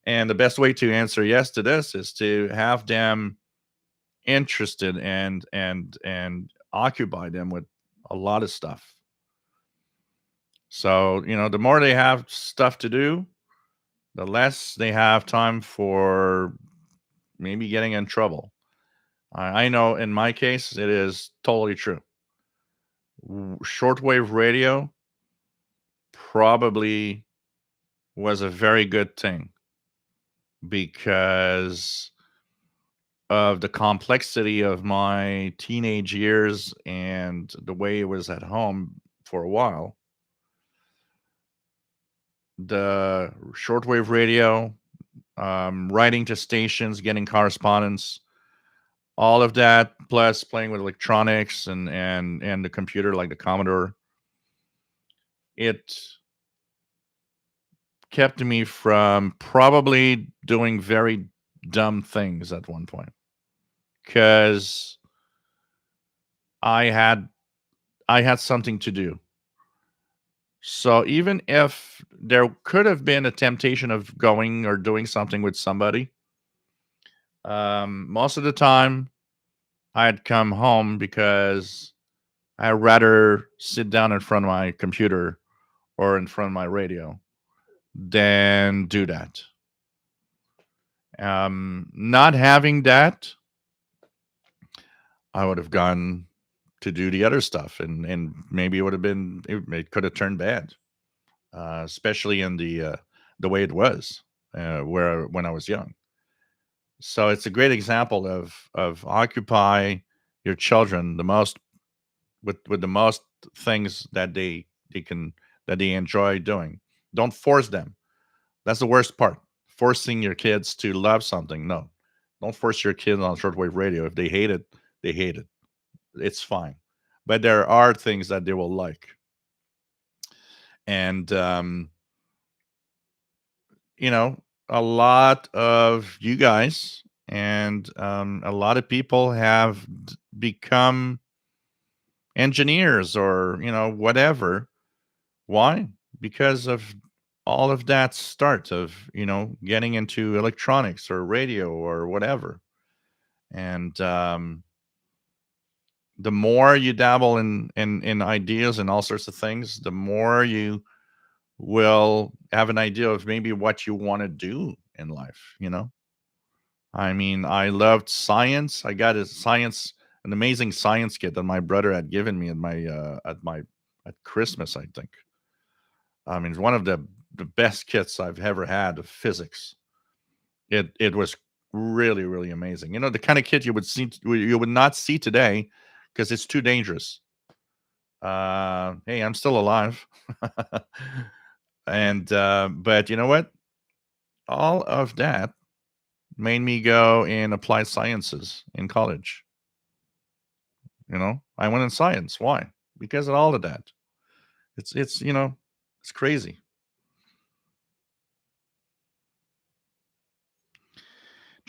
And the best way to answer yes to this is to have them interested and occupy them with a lot of stuff. So the more they have stuff to do, the less they have time for maybe getting in trouble. I know in my case, it is totally true. Shortwave radio probably was a very good thing because of the complexity of my teenage years and the way it was at home for a while. The shortwave radio, writing to stations, getting correspondence, all of that, plus playing with electronics and the computer like the Commodore, it kept me from probably doing very dumb things at one point because I had I had something to do. So even if there could have been a temptation of going or doing something with somebody, most of the time I'd come home because I'd rather sit down in front of my computer or in front of my radio than do that. Not having that, I would have gone to do the other stuff, and maybe it could have turned bad, especially in the way it was where when I was young. So it's a great example of occupy your children the most with the most things that they enjoy doing. Don't force them. That's the worst part. Forcing your kids to love something. No, don't force your kids on shortwave radio. If they hate it, they hate it. It's fine. But there are things that they will like. And, a lot of you guys and a lot of people have become engineers or, whatever. Why? Because of all of that start of, getting into electronics or radio or whatever. And the more you dabble in ideas and all sorts of things, the more you will have an idea of maybe what you want to do in life. I mean, I loved science. I got a science an amazing science kit that my brother had given me at Christmas, I think. I mean, it's one of the best kits I've ever had of physics. It was really, really amazing. You know, the kind of kit you would not see today because it's too dangerous. Hey, I'm still alive. And but you know what? All of that made me go in applied sciences in college. You know, I went in science. Why? Because of all of that. It's it's crazy.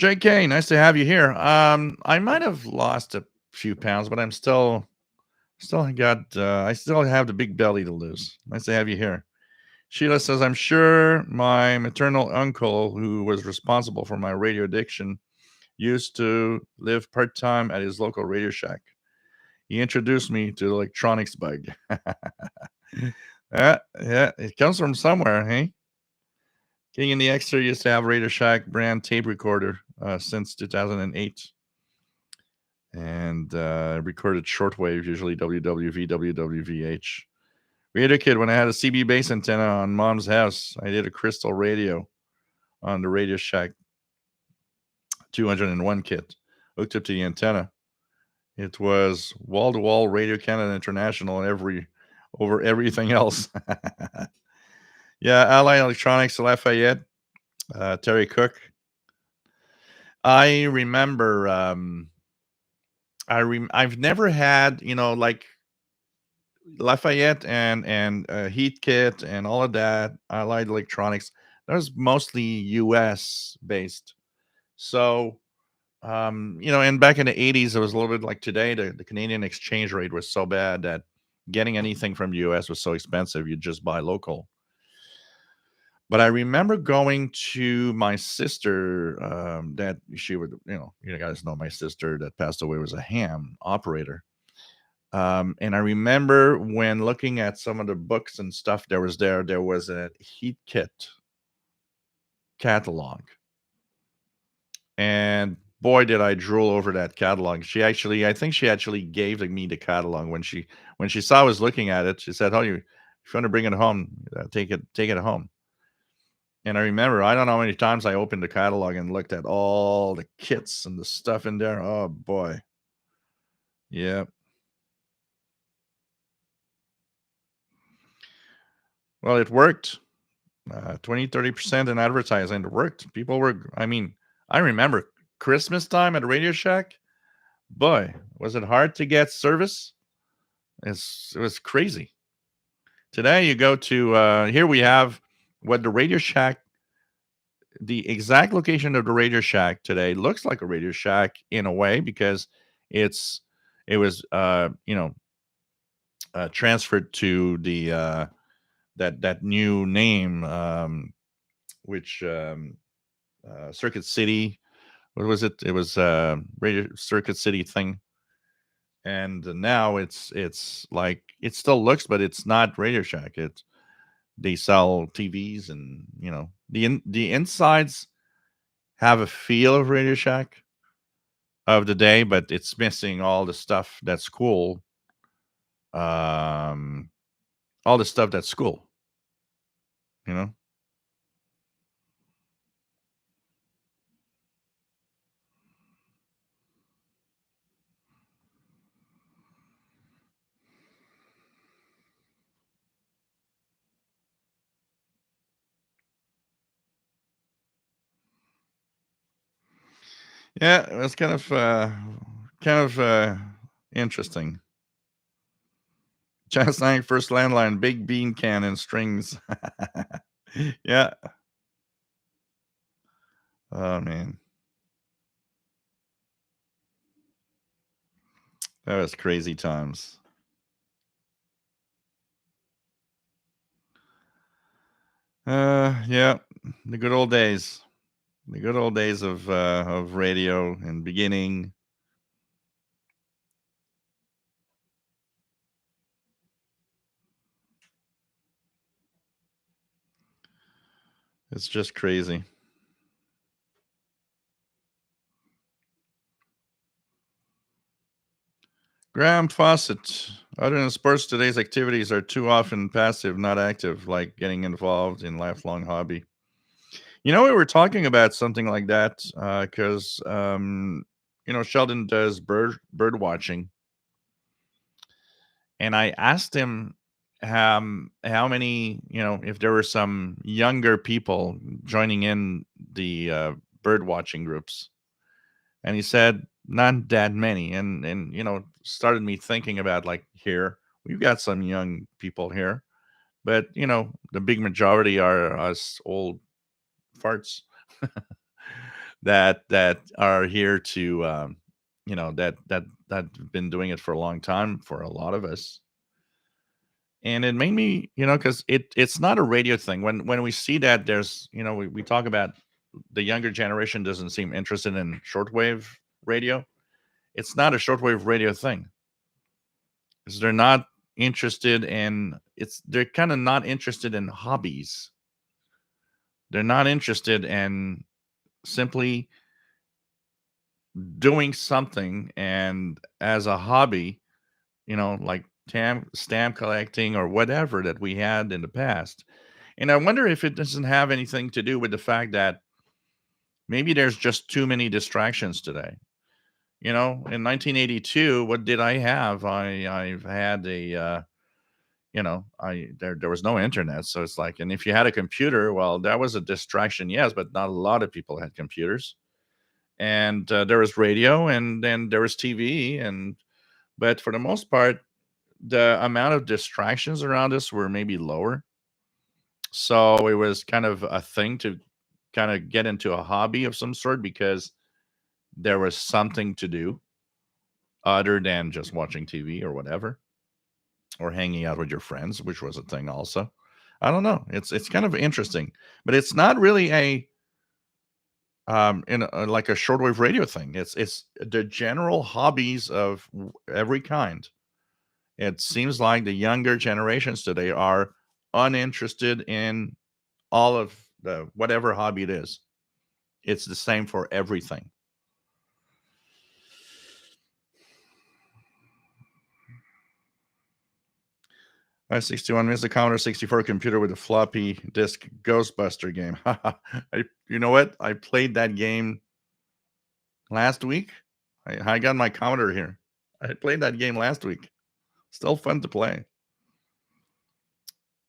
JK, nice to have you here. I might have lost a few pounds, but I still have the big belly to lose. Nice to have you here. Sheila says, I'm sure my maternal uncle, who was responsible for my radio addiction, used to live part time at his local radio shack. He introduced me to the electronics bug. Yeah, it comes from somewhere, hey? King in the Extra used to have Radio Shack brand tape recorder since 2008 and recorded shortwave, usually WWV, WWVH. Radio Kid, when I had a CB bass antenna on mom's house, I did a crystal radio on the Radio Shack 201 kit hooked up to the antenna. It was wall to wall Radio Canada International and over everything else. Yeah, Allied Electronics, Lafayette, Terry Cook. I remember. I've never had like Lafayette and Heat Kit and all of that. Allied Electronics. That was mostly U.S. based. So and back in the 80s, it was a little bit like today. The Canadian exchange rate was so bad that getting anything from the US was so expensive, you just buy local. But I remember going to my sister, that she would, you guys know my sister that passed away was a ham operator. And I remember when looking at some of the books and stuff there was a heat kit catalog. And boy, did I drool over that catalog. I think she actually gave me the catalog when she saw I was looking at it. She said, "Oh, if you want to bring it home, take it home." And I remember, I don't know how many times I opened the catalog and looked at all the kits and the stuff in there. Oh boy, yeah. Well, it worked. 20-30% in advertising. It worked. People were. I mean, I remember Christmas time at Radio Shack. Boy, was it hard to get service. It was crazy. Today you go to here we have what the Radio Shack, the exact location of the Radio Shack today looks like a Radio Shack in a way because it's it was transferred to the that new name, which Circuit City. What was it? It was Radio Circuit City thing. And now it's like it still looks, but it's not Radio Shack. They sell TVs and the insides have a feel of Radio Shack of the day, but it's missing all the stuff that's cool. Um, all the stuff that's cool. You know. Yeah, it's kind of interesting. Chastang first landline, big bean can and strings. Yeah. Oh man, that was crazy times. Yeah, the good old days. The good old days of radio and beginning. It's just crazy. Graham Fawcett. Other than sports, today's activities are too often passive, not active, like getting involved in lifelong hobby. We were talking about something like that because Sheldon does bird watching, and I asked him how many, if there were some younger people joining in the bird watching groups, and he said not that many, and started me thinking about, like, here we've got some young people here, but the big majority are us old farts that are here to that have been doing it for a long time for a lot of us. And it made me, because it's not a radio thing. When we see that, there's, we talk about the younger generation doesn't seem interested in shortwave radio. It's not a shortwave radio thing, because they're not interested in it's they're kind of not interested in hobbies. They're not interested in simply doing something and as a hobby, like stamp collecting or whatever that we had in the past. And I wonder if it doesn't have anything to do with the fact that maybe there's just too many distractions today. In 1982, what did I have? I've had a I there was no internet, so it's like, and if you had a computer, well, that was a distraction, yes, but not a lot of people had computers. And there was radio, and then there was TV, and but for the most part, the amount of distractions around us were maybe lower. So it was kind of a thing to kind of get into a hobby of some sort because there was something to do other than just watching TV or whatever, or hanging out with your friends, which was a thing also. I don't know. It's kind of interesting, but it's not really a in a, like a shortwave radio thing. It's the general hobbies of every kind. It seems like the younger generations today are uninterested in all of the whatever hobby it is. It's the same for everything. 61 is the Commodore 64 computer with a floppy disk Ghostbuster game. You know what? I played that game last week. I got my Commodore here. I played that game last week. Still fun to play.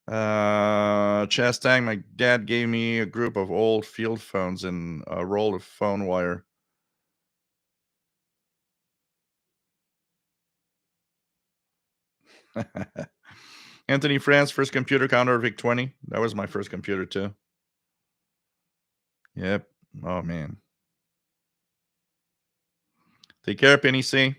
Chastang, my dad gave me a group of old field phones and a roll of phone wire. Anthony France, first computer, Commodore VIC 20. That was my first computer too. Yep. Oh man. Take care, Penny C.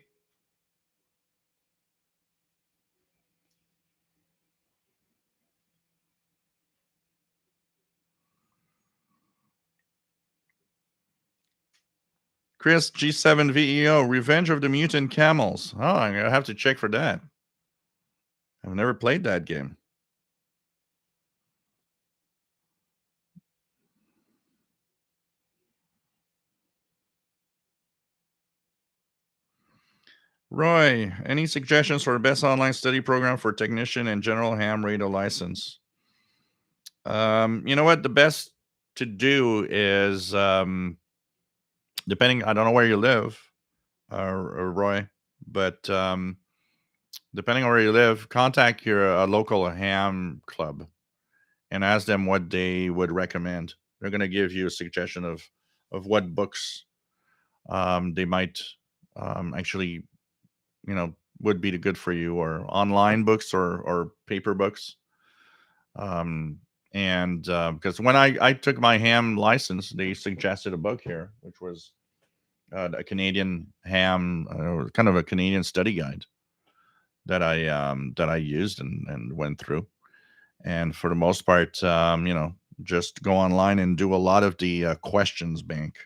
Chris G7 VEO, Revenge of the Mutant Camels. Oh, I'm gonna have to check for that. I've never played that game. Roy, any suggestions for a best online study program for technician and general ham radio license? You know what? The best to do is depending. I don't know where you live, Roy, but depending on where you live, contact your local ham club and ask them what they would recommend. They're going to give you a suggestion of what books they might actually, would be good for you, or online books or paper books. And because when I took my ham license, they suggested a book here, which was a Canadian ham, kind of a Canadian study guide that I used and went through. And for the most part, just go online and do a lot of the questions bank.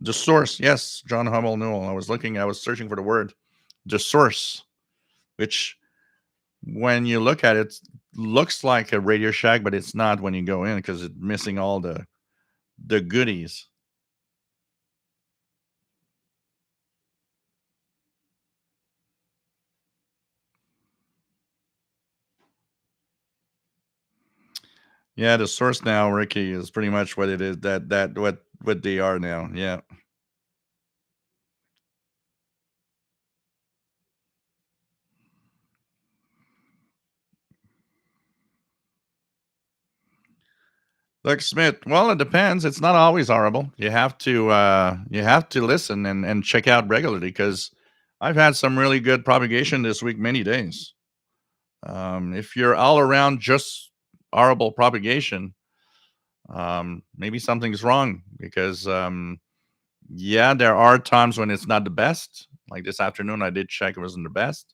The source, yes, John Hummel Newell. I was searching for the word, the source, which when you look at it, looks like a Radio Shack, but it's not when you go in because it's missing all the goodies. Yeah, the source now, Ricky, is pretty much what it is. That what they are now. Yeah. Look, Smith. Well, it depends. It's not always horrible. You have to listen and check out regularly because I've had some really good propagation this week, many days. If you're all around just horrible propagation, maybe something's wrong because yeah, there are times when it's not the best. Like this afternoon, I did check; it wasn't the best.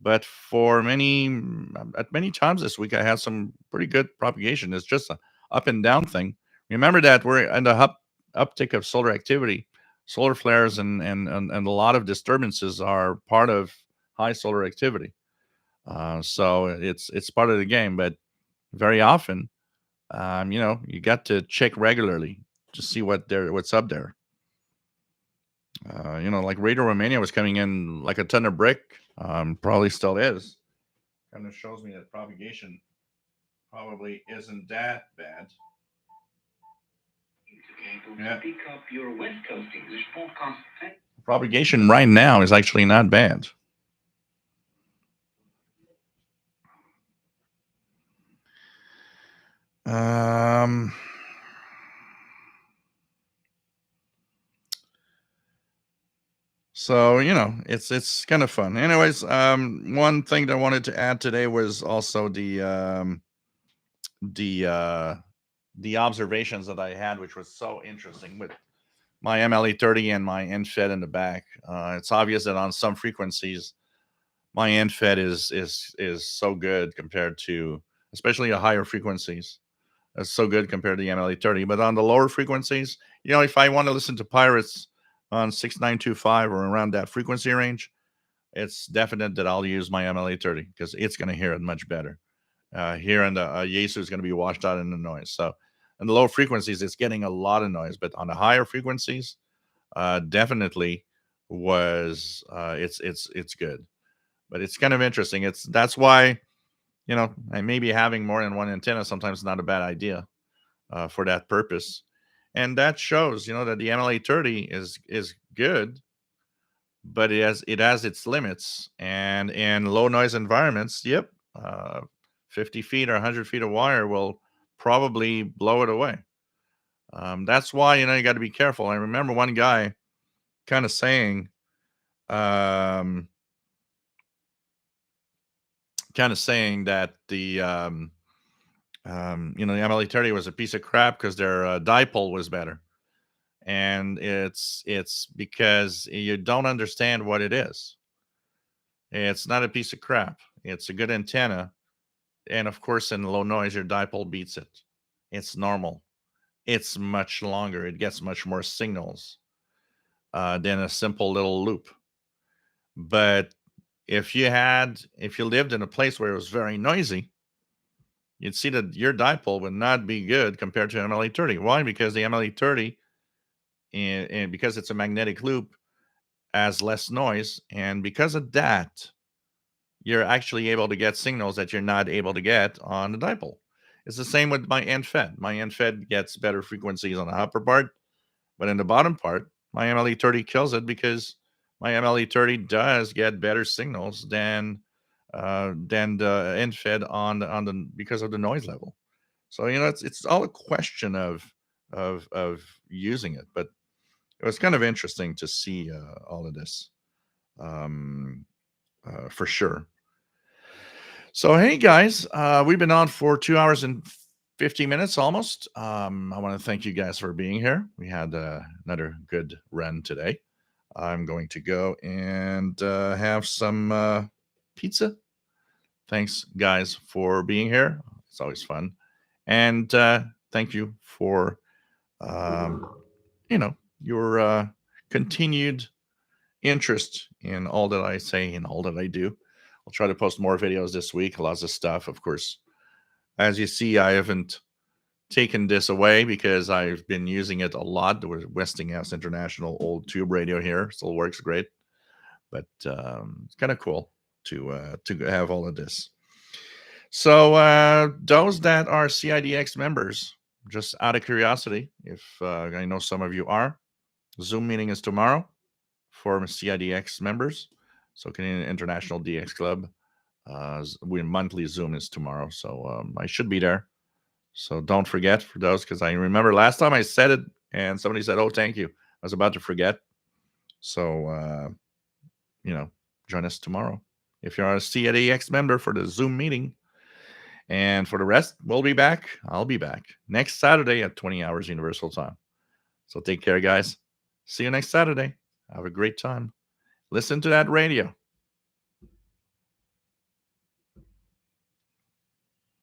But for at many times this week, I had some pretty good propagation. It's just a up and down thing. Remember that we're in the uptick of solar activity, solar flares, and a lot of disturbances are part of high solar activity. So it's part of the game. But very often, you got to check regularly to see what's up there. Like Radio Romania was coming in like a ton of brick. Probably still is. Kind of shows me that propagation probably isn't that bad. Yeah. Propagation right now is actually not bad. Um, so it's kind of fun. Anyways, one thing that I wanted to add today was also the the observations that I had, which was so interesting with my MLE30 and my NFED in the back. It's obvious that on some frequencies, my NFED is so good compared to, especially at higher frequencies. It's so good compared to the MLE30. But on the lower frequencies, if I want to listen to Pirates on 6925 or around that frequency range, it's definite that I'll use my MLE30 because it's going to hear it much better. Here in the Yesu is going to be washed out in the noise. So in the low frequencies, it's getting a lot of noise. But on the higher frequencies, definitely was it's good. But it's kind of interesting. That's why maybe having more than one antenna sometimes is not a bad idea for that purpose, and that shows that the MLA 30 is good, but it has its limits, and in low noise environments, yep, 50 feet or 100 feet of wire will probably blow it away. That's why you got to be careful. I remember one guy kind of saying, um, that the MLE 30 was a piece of crap because their dipole was better, and it's because you don't understand what it is. It's not a piece of crap. It's a good antenna, and of course, in low noise, your dipole beats it. It's normal. It's much longer. It gets much more signals than a simple little loop. But if you lived in a place where it was very noisy, you'd see that your dipole would not be good compared to MLE 30. Why? Because the MLE 30, and because it's a magnetic loop, has less noise, and because of that, you're actually able to get signals that you're not able to get on the dipole. It's the same with my NFED. My NFED gets better frequencies on the upper part, but in the bottom part, my MLE 30 kills it because my MLE 30 does get better signals than the NFED on the because of the noise level. So it's all a question of using it, but it was kind of interesting to see all of this, um, for sure. So hey guys, we've been on for 2 hours and 50 minutes almost. I want to thank you guys for being here. We had another good run today. I'm going to go and have some pizza. Thanks guys for being here. It's always fun, and thank you for um, your continued interest in all that I say and all that I do. I'll try to post more videos this week, lots of stuff. Of course, as you see, I haven't taken this away because I've been using it a lot. The Westinghouse International old tube radio here still works great, but it's kind of cool to have all of this. So those that are CIDX members, just out of curiosity, if I know some of you are, Zoom meeting is tomorrow for CIDX members. So Canadian International DX Club. We monthly Zoom is tomorrow, so I should be there. So don't forget for those, because I remember last time I said it and somebody said, "Oh, thank you." I was about to forget. So join us tomorrow if you're a CIDX member for the Zoom meeting. And for the rest, we'll be back. I'll be back next Saturday at 20 hours Universal Time. So take care, guys. See you next Saturday. Have a great time. Listen to that radio.